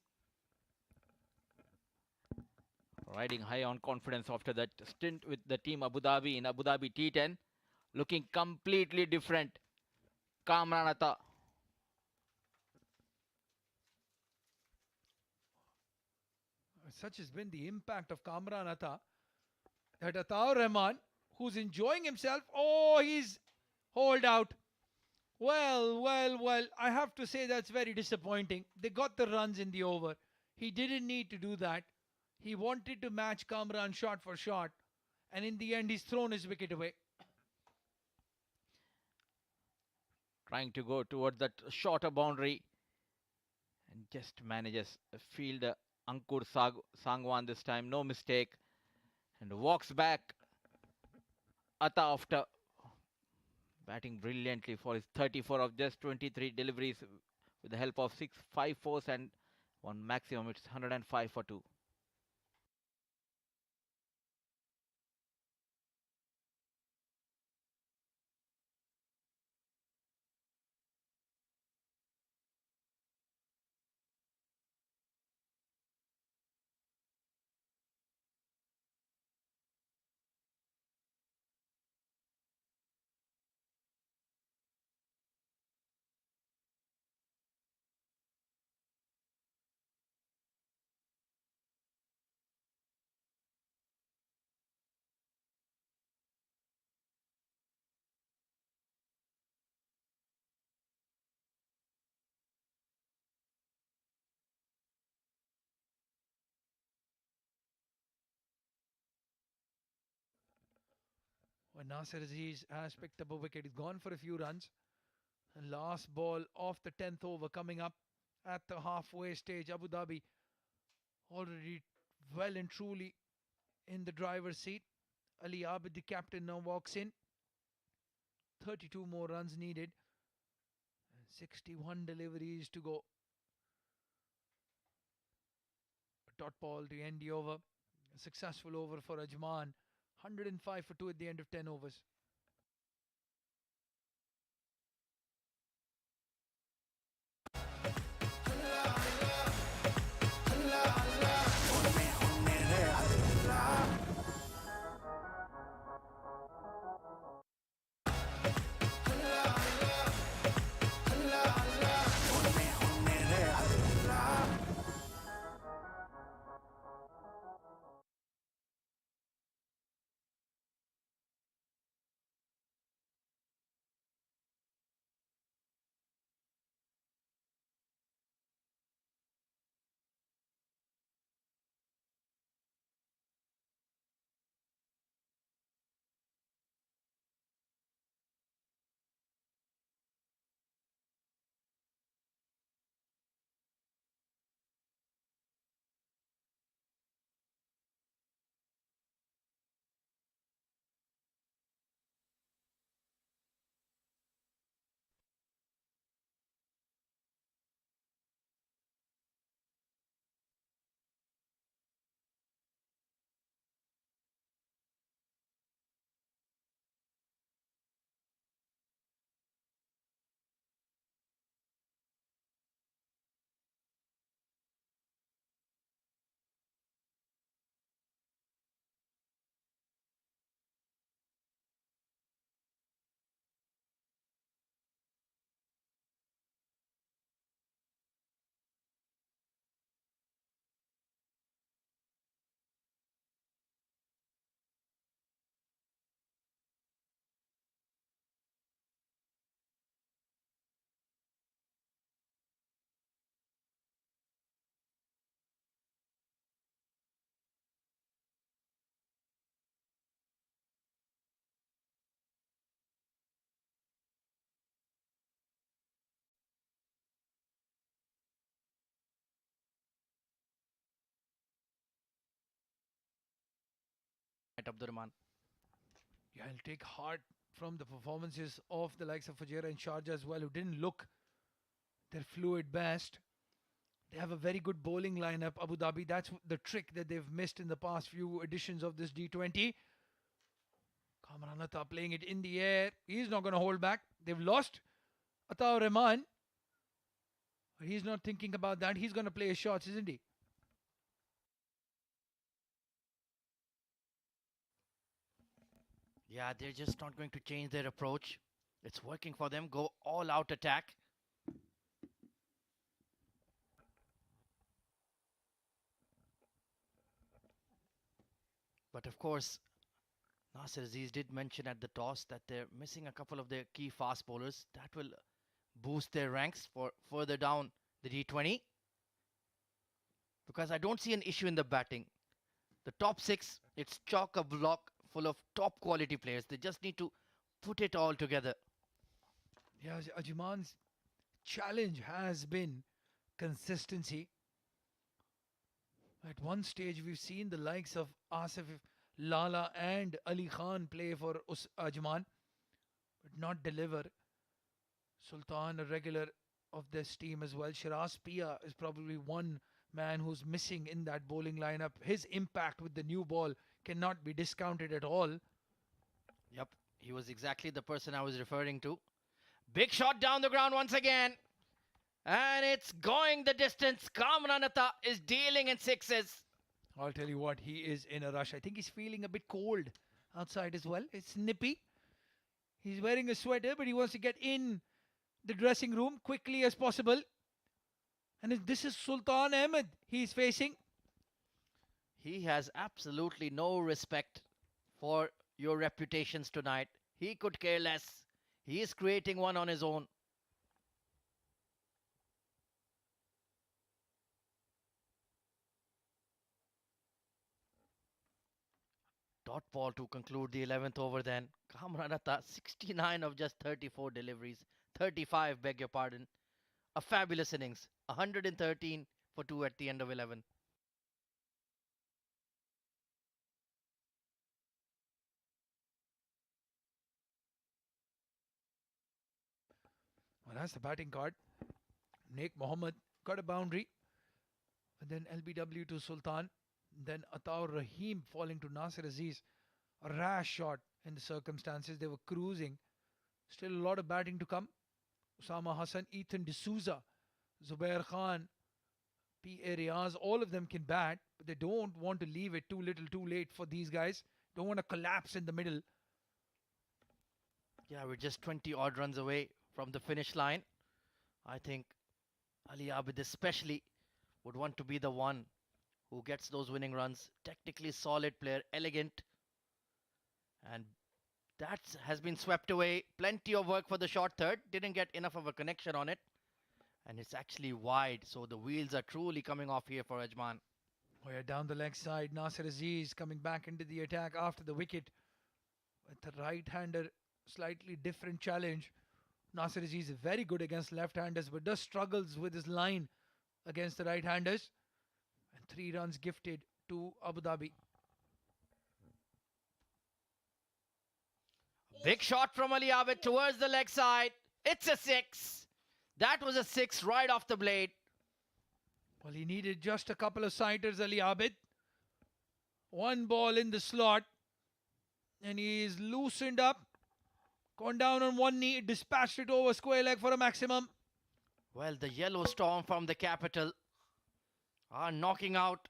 riding high on confidence after that stint with the team Abu Dhabi in Abu Dhabi T10. Looking completely different. Kamran Atta. Such has been the impact of Kamran Atta that Ataur Rahman, who's enjoying himself, oh, he's holed out. Well, I have to say that's very disappointing. They got the runs in the over. He didn't need to do that. He wanted to match Kamran shot for shot, and in the end, he's thrown his wicket away. Trying to go towards that shorter boundary and just manages a fielder Ankur Sangwan this time, no mistake, and walks back. Atta after batting brilliantly for his 34 of just 23 deliveries with the help of 5 fours and one maximum, it's 105 for 2. When Nasir Aziz has picked up a wicket, he's gone for a few runs. And last ball of the 10th over coming up at the halfway stage. Abu Dhabi already well and truly in the driver's seat. Ali Abid, the captain, now walks in. 32 more runs needed. And 61 deliveries to go. A dot ball to end the over. A successful over for Ajman. 105 for 2 at the end of 10 overs. At Abdurrahman. Yeah, I'll take heart from the performances of the likes of Fujairah and Sharjah as well, who didn't look their fluid best. They have a very good bowling lineup, Abu Dhabi. That's the trick that they've missed in the past few editions of this D20. Kamran Atta playing it in the air. He's not going to hold back. They've lost Ataur Rahman. He's not thinking about that. He's going to play his shots, isn't he? Yeah, they're just not going to change their approach. It's working for them. Go all out attack. But of course, Nasir Aziz did mention at the toss that they're missing a couple of their key fast bowlers. That will boost their ranks for further down the D20. Because I don't see an issue in the batting. The top six, it's chock a block full of top quality players. They just need to put it all together. Yeah, Ajman's challenge has been consistency. At one stage, we've seen the likes of Asif, Lala, and Ali Khan play for Ajman, but not deliver. Sultan, a regular of this team as well. Shiraz Pia is probably one man who's missing in that bowling lineup. His impact with the new ball cannot be discounted at all. Yep, he was exactly the person I was referring to. Big shot down the ground once again. And it's going the distance. Kamran Atta is dealing in sixes. I'll tell you what, he is in a rush. I think he's feeling a bit cold outside as well. It's nippy. He's wearing a sweater, but he wants to get in the dressing room quickly as possible. And this is Sultan Ahmed he's facing. He has absolutely no respect for your reputations tonight. He could care less. He is creating one on his own. Dot ball to conclude the 11th over then. Kamran Atta, 69 of just 34 deliveries. 35, beg your pardon. A fabulous innings. 113 for 2 at the end of 11. Well, that's the batting card. Nick Mohammed got a boundary. And then LBW to Sultan. Then Ataur Rahim falling to Nasir Aziz. A rash shot in the circumstances. They were cruising. Still a lot of batting to come. Usama Hassan, Ethan D'Souza, Zubair Khan, P.A. Riaz, all of them can bat, but they don't want to leave it too little too late for these guys. Don't want to collapse in the middle. Yeah, we're just 20 odd runs away from the finish line. I think Ali Abid especially would want to be the one who gets those winning runs. Technically solid player, elegant. And that has been swept away. Plenty of work for the short third. Didn't get enough of a connection on it. And it's actually wide. So the wheels are truly coming off here for Ajman. Oh yeah, down the leg side. Nasir Aziz coming back into the attack after the wicket. With the right-hander, slightly different challenge. Nasir Aziz is very good against left-handers, but does struggles with his line against the right-handers. And 3 runs gifted to Abu Dhabi. Big shot from Ali Abid towards the leg side. It's a 6. That was a 6 right off the blade. Well, he needed just a couple of sighters, Ali Abid. One ball in the slot. And he's loosened up. Gone down on one knee. Dispatched it over square leg for a maximum. Well, the yellow storm from the capital are knocking out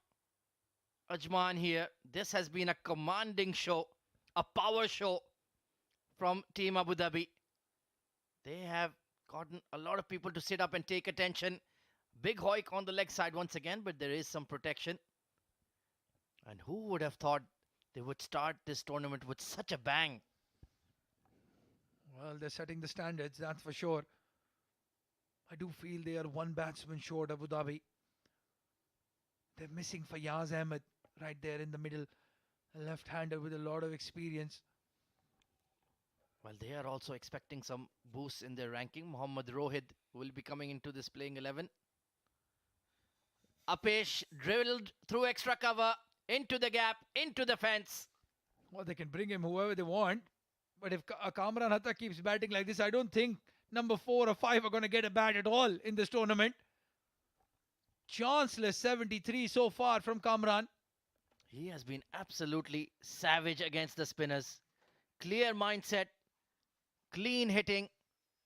Ajman here. This has been a commanding show. A power show from Team Abu Dhabi. They have gotten a lot of people to sit up and take attention. Big hoik on the leg side once again, but there is some protection. And who would have thought they would start this tournament with such a bang? Well, they're setting the standards, that's for sure. I do feel they are one batsman short, Abu Dhabi. They're missing Fayaz Ahmed right there in the middle. A left-hander with a lot of experience. Well, they are also expecting some boosts in their ranking. Mohammad Rohid will be coming into this playing 11. Apesh drilled through extra cover, into the gap, into the fence. Well, they can bring him whoever they want. But if Kamran Atta keeps batting like this, I don't think number 4 or 5 are going to get a bat at all in this tournament. Chanceless 73 so far from Kamran. He has been absolutely savage against the spinners. Clear mindset, clean hitting,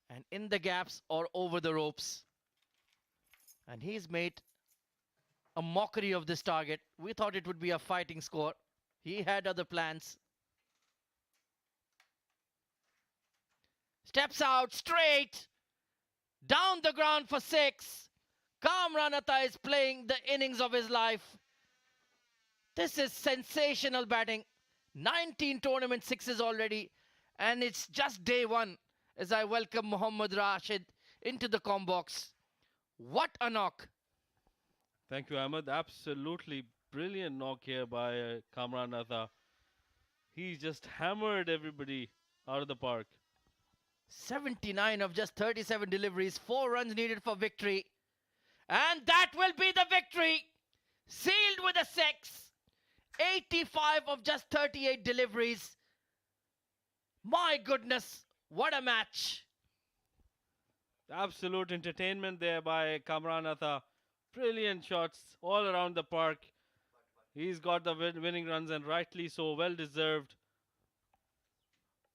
and in the gaps or over the ropes. And he's made a mockery of this target. We thought it would be a fighting score. He had other plans. Steps out straight. Down the ground for 6. Kamranatha is playing the innings of his life. This is sensational batting. 19 tournament sixes already. And it's just day 1 as I welcome Mohammad Rashid into the com box. What a knock. Thank you, Ahmed. Absolutely brilliant knock here by Kamranatha. He just hammered everybody out of the park. 79 of just 37 deliveries. 4 runs needed for victory. And that will be the victory. Sealed with a 6. 85 of just 38 deliveries. My goodness, what a match. Absolute entertainment there by Kamranatha. Brilliant shots all around the park. He's got the winning runs, and rightly so, well deserved.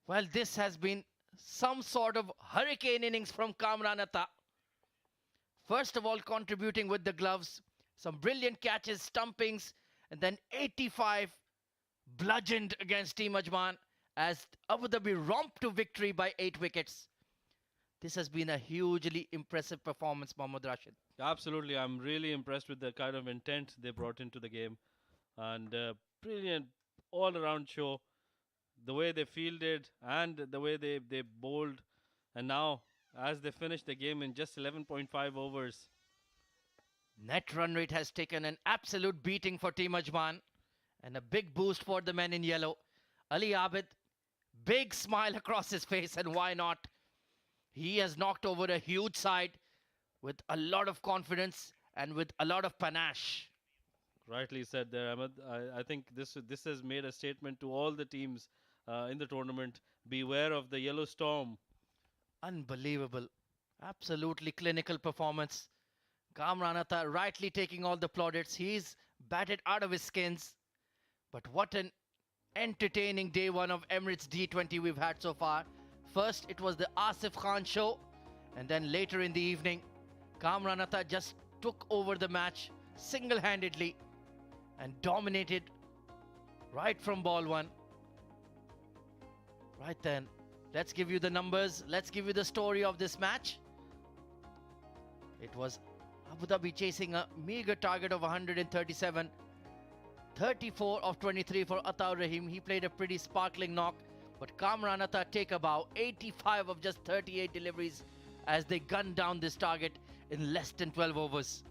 Well, this has been some sort of hurricane innings from Kamranatha. First of all, contributing with the gloves, some brilliant catches, stumpings, and then 85 bludgeoned against Team Ajman as Abu Dhabi romped to victory by 8 wickets. This has been a hugely impressive performance, Mohammad Rashid. Absolutely, I'm really impressed with the kind of intent they brought into the game. And brilliant all-around show. The way they fielded and the way they bowled. And now, as they finish the game in just 11.5 overs. Net run rate has taken an absolute beating for Team Ajman. And a big boost for the men in yellow. Ali Abid, big smile across his face, and why not? He has knocked over a huge side with a lot of confidence and with a lot of panache. Rightly said there, Ahmed. I think this has made a statement to all the teams in the tournament. Beware of the yellow storm. Unbelievable. Absolutely clinical performance. Kamranatha rightly taking all the plaudits. He's batted out of his skins. But what an entertaining day 1 of Emirates D20 we've had so far. First, it was the Asif Khan show. And then later in the evening, Kamranatha just took over the match single-handedly and dominated right from ball 1. Right then, let's give you the numbers. Let's give you the story of this match. It was Abu Dhabi chasing a meager target of 137. 34 of 23 for Ataur Rahim. He played a pretty sparkling knock. But Kamranatha take a bow. 85 of just 38 deliveries as they gunned down this target in less than 12 overs.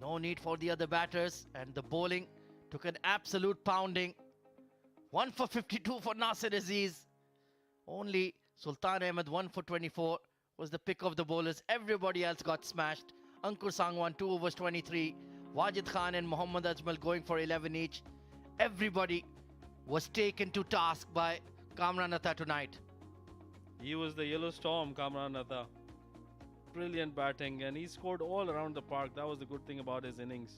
No need for the other batters, and the bowling took an absolute pounding. 1 for 52 for Nasir Aziz. Only Sultan Ahmed 1 for 24 was the pick of the bowlers. Everybody else got smashed. Ankur Sangwan 2 overs 23. Wajid Khan and Mohammad Ajmal going for 11 each. Everybody was taken to task by Kamranatha tonight. He was the yellow storm, Kamranatha. Brilliant batting, and he scored all around the park. That was the good thing about his innings.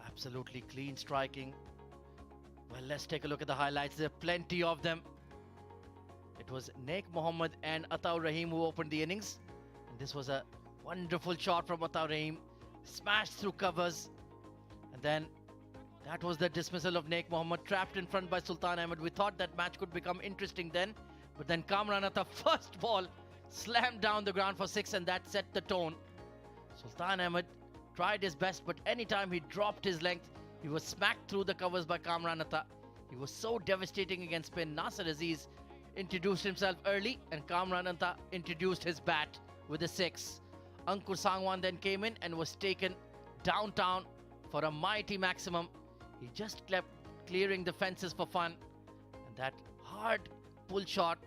Absolutely clean striking. Well, let's take a look at the highlights. There are plenty of them. It was Naik Mohammed and Ataur Rahim who opened the innings. And this was a wonderful shot from Ataur Rahim. Smashed through covers. And then that was the dismissal of Naik Mohammed, trapped in front by Sultan Ahmed. We thought that match could become interesting then. But then Kamranatha, first ball, slammed down the ground for 6, and that set the tone. Sultan Ahmed tried his best, but anytime he dropped his length, he was smacked through the covers by Kamranatha. He was so devastating against spin. Nasir Aziz introduced himself early, and Kamranatha introduced his bat with a 6. Ankur Sangwan then came in and was taken downtown for a mighty maximum. He just kept clearing the fences for fun. And that hard pull shot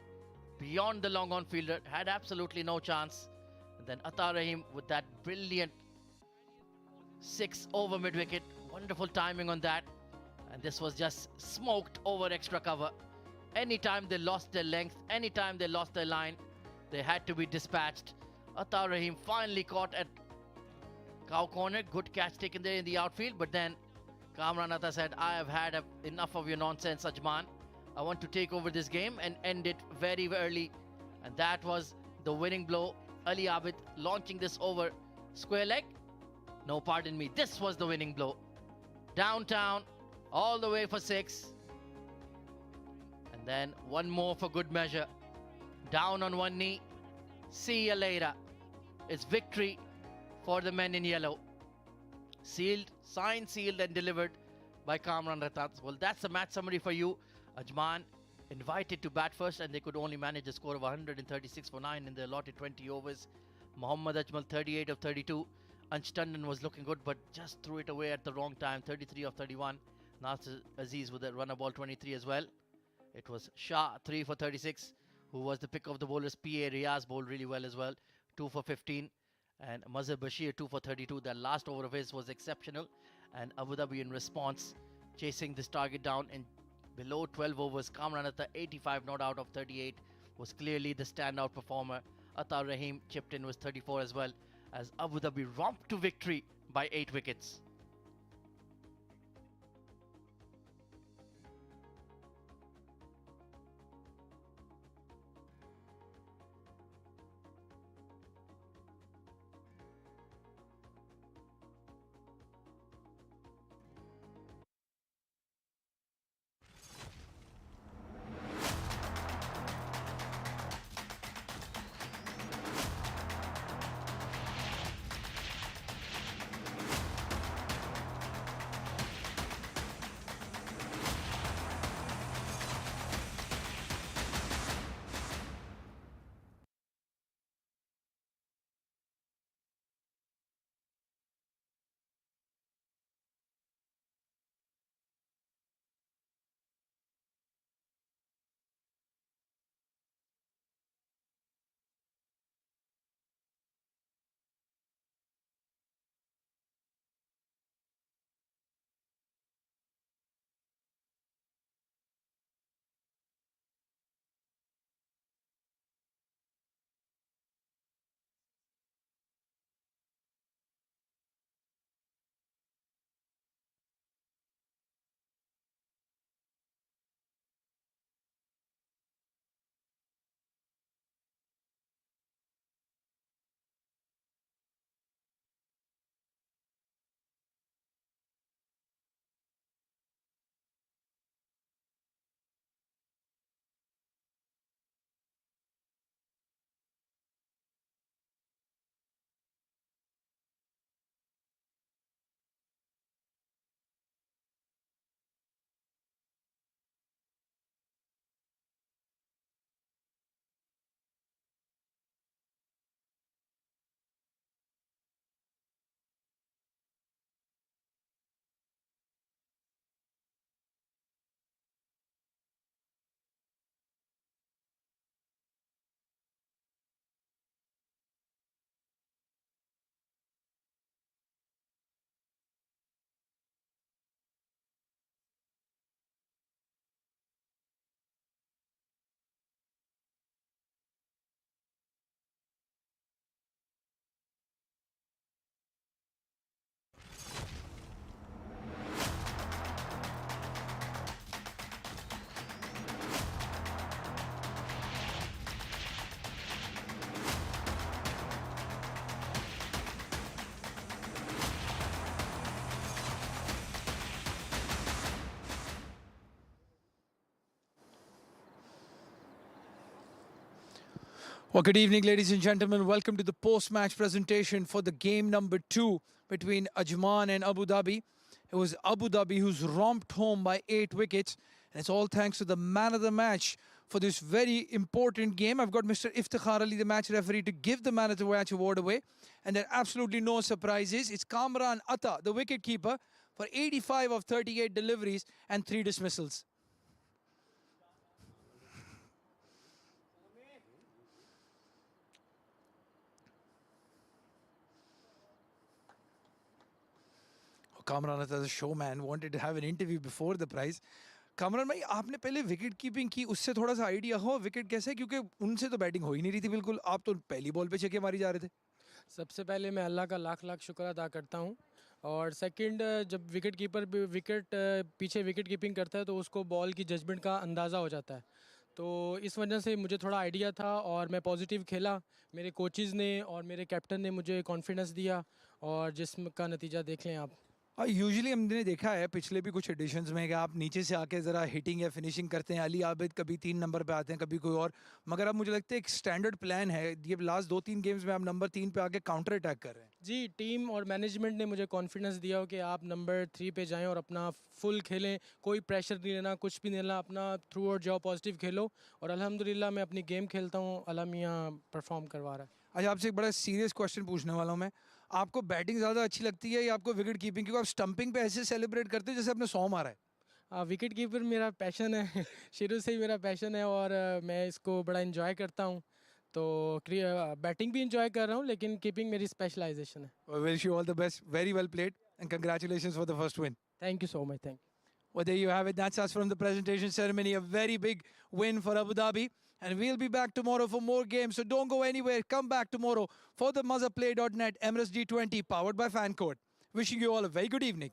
beyond the long on fielder had absolutely no chance. And then Ataur Rahim with that brilliant 6 over mid wicket. Wonderful timing on that. And this was just smoked over extra cover. Anytime they lost their length, anytime they lost their line, they had to be dispatched. Ataur Rahim finally caught at cow corner. Good catch taken there in the outfield. But then Kamranatha said, I have had enough of your nonsense, Ajman. I want to take over this game and end it very early. And that was the winning blow. Ali Abid launching this over square leg. No, pardon me. This was the winning blow. Downtown all the way for 6. And then one more for good measure. Down on one knee. See you later. It's victory for the men in yellow. Sealed, signed, sealed and delivered by Kamran Ratat. Well, that's the match summary for you. Ajman invited to bat first and they could only manage a score of 136 for 9 in the allotted 20 overs. Mohammad Ajmal 38 of 32. Ansh Tandon was looking good but just threw it away at the wrong time, 33 of 31. Nasir Aziz with a runner ball 23 as well. It was Shah 3 for 36 who was the pick of the bowlers. P.A. Riaz bowled really well as well, 2 for 15. And Mazhar Bashir 2 for 32. That last over of his was exceptional. And Abu Dhabi in response, chasing this target down in below 12 overs. Kamran Atta 85 not out of 38 was clearly the standout performer. Atta Rahim chipped in was 34 as well as Abu Dhabi romped to victory by 8 wickets. Well, good evening, ladies and gentlemen. Welcome to the post-match presentation for the game number 2 between Ajman and Abu Dhabi. It was Abu Dhabi who's romped home by 8 wickets. And it's all thanks to the man of the match for this very important game. I've got Mr. Iftikhar Ali, the match referee, to give the man of the match award away. And there are absolutely no surprises. It's Kamran Atta, the wicketkeeper, for 85 of 38 deliveries and 3 dismissals. Kamran Atta, the showman, wanted to have an interview before the prize. Kamran भाई आपने पहले wicket keeping की, उससे थोड़ा सा idea हो wicket कैसे, क्योंकि उनसे तो बैटिंग हो ही नहीं रही थी बिल्कुल, आप तो पहली बॉल पे छक्के मारी जा रहे थे. सबसे पहले मैं अल्लाह का लाख लाख शुक्र अदा करता हूँ. और सेकंड, जब विकेट कीपर पीछे विकेट कीपिंग करता है तो उसको बॉल की जजमेंट का अंदाज़ा हो जाता है. तो इस वजह से मुझे थोड़ा आइडिया था और मैं पॉजिटिव खेला. मेरे कोचेज़ ने और मेरे कैप्टन ने मुझे कॉन्फिडेंस दिया और जिसका नतीजा देख लें आप. यूजुअली हमने देखा है पिछले भी कुछ एडिशंस में कि आप नीचे से आके ज़रा हिटिंग या फिनिशिंग करते हैं। अली आबिद कभी 3 नंबर पे आते हैं, कभी कोई और, मगर अब मुझे लगता है एक स्टैंडर्ड प्लान है। ये लास्ट 2-3 गेम्स में आप नंबर 3 पे आके काउंटर अटैक कर रहे हैं। जी, टीम और मैनेजमेंट ने मुझे कॉन्फिडेंस दिया हो कि आप नंबर 3 पे जाएं और अपना फुल खेलें, कोई प्रेशर नहीं लेना, कुछ भी नहीं लेना, अपना थ्रू आउट जाओ, पॉजिटिव खेलो। और अल्हम्दुलिल्लाह मैं अपनी गेम खेलता हूँ, अल्लाह मियाँ परफॉर्म करवा रहा है। अच्छा, आपसे एक बड़ा सीरियस क्वेश्चन पूछने वाला हूँ मैं। आपको बैटिंग ज़्यादा अच्छी लगती है या आपको विकेट कीपिंग? क्योंकि आप स्टंपिंग पे ऐसे सेलिब्रेट करते हैं जैसे आपने 100 मारा है। विकेट कीपर मेरा पैशन है शुरू से ही मेरा पैशन है और मैं इसको बड़ा इंजॉय करता हूँ। तो बैटिंग भी इंजॉय कर रहा हूँ, लेकिन कीपिंग मेरी स्पेशलाइजेशन है। Wish you all the best, very well played and congratulations for the first win. Thank you so much, thank you. Well, there you have it. That's us from the presentation ceremony. A very big win for Abu Dhabi. And we'll be back tomorrow for more games. So don't go anywhere. Come back tomorrow for the MazzaPlay.net Emirates D20 powered by FanCode. Wishing you all a very good evening.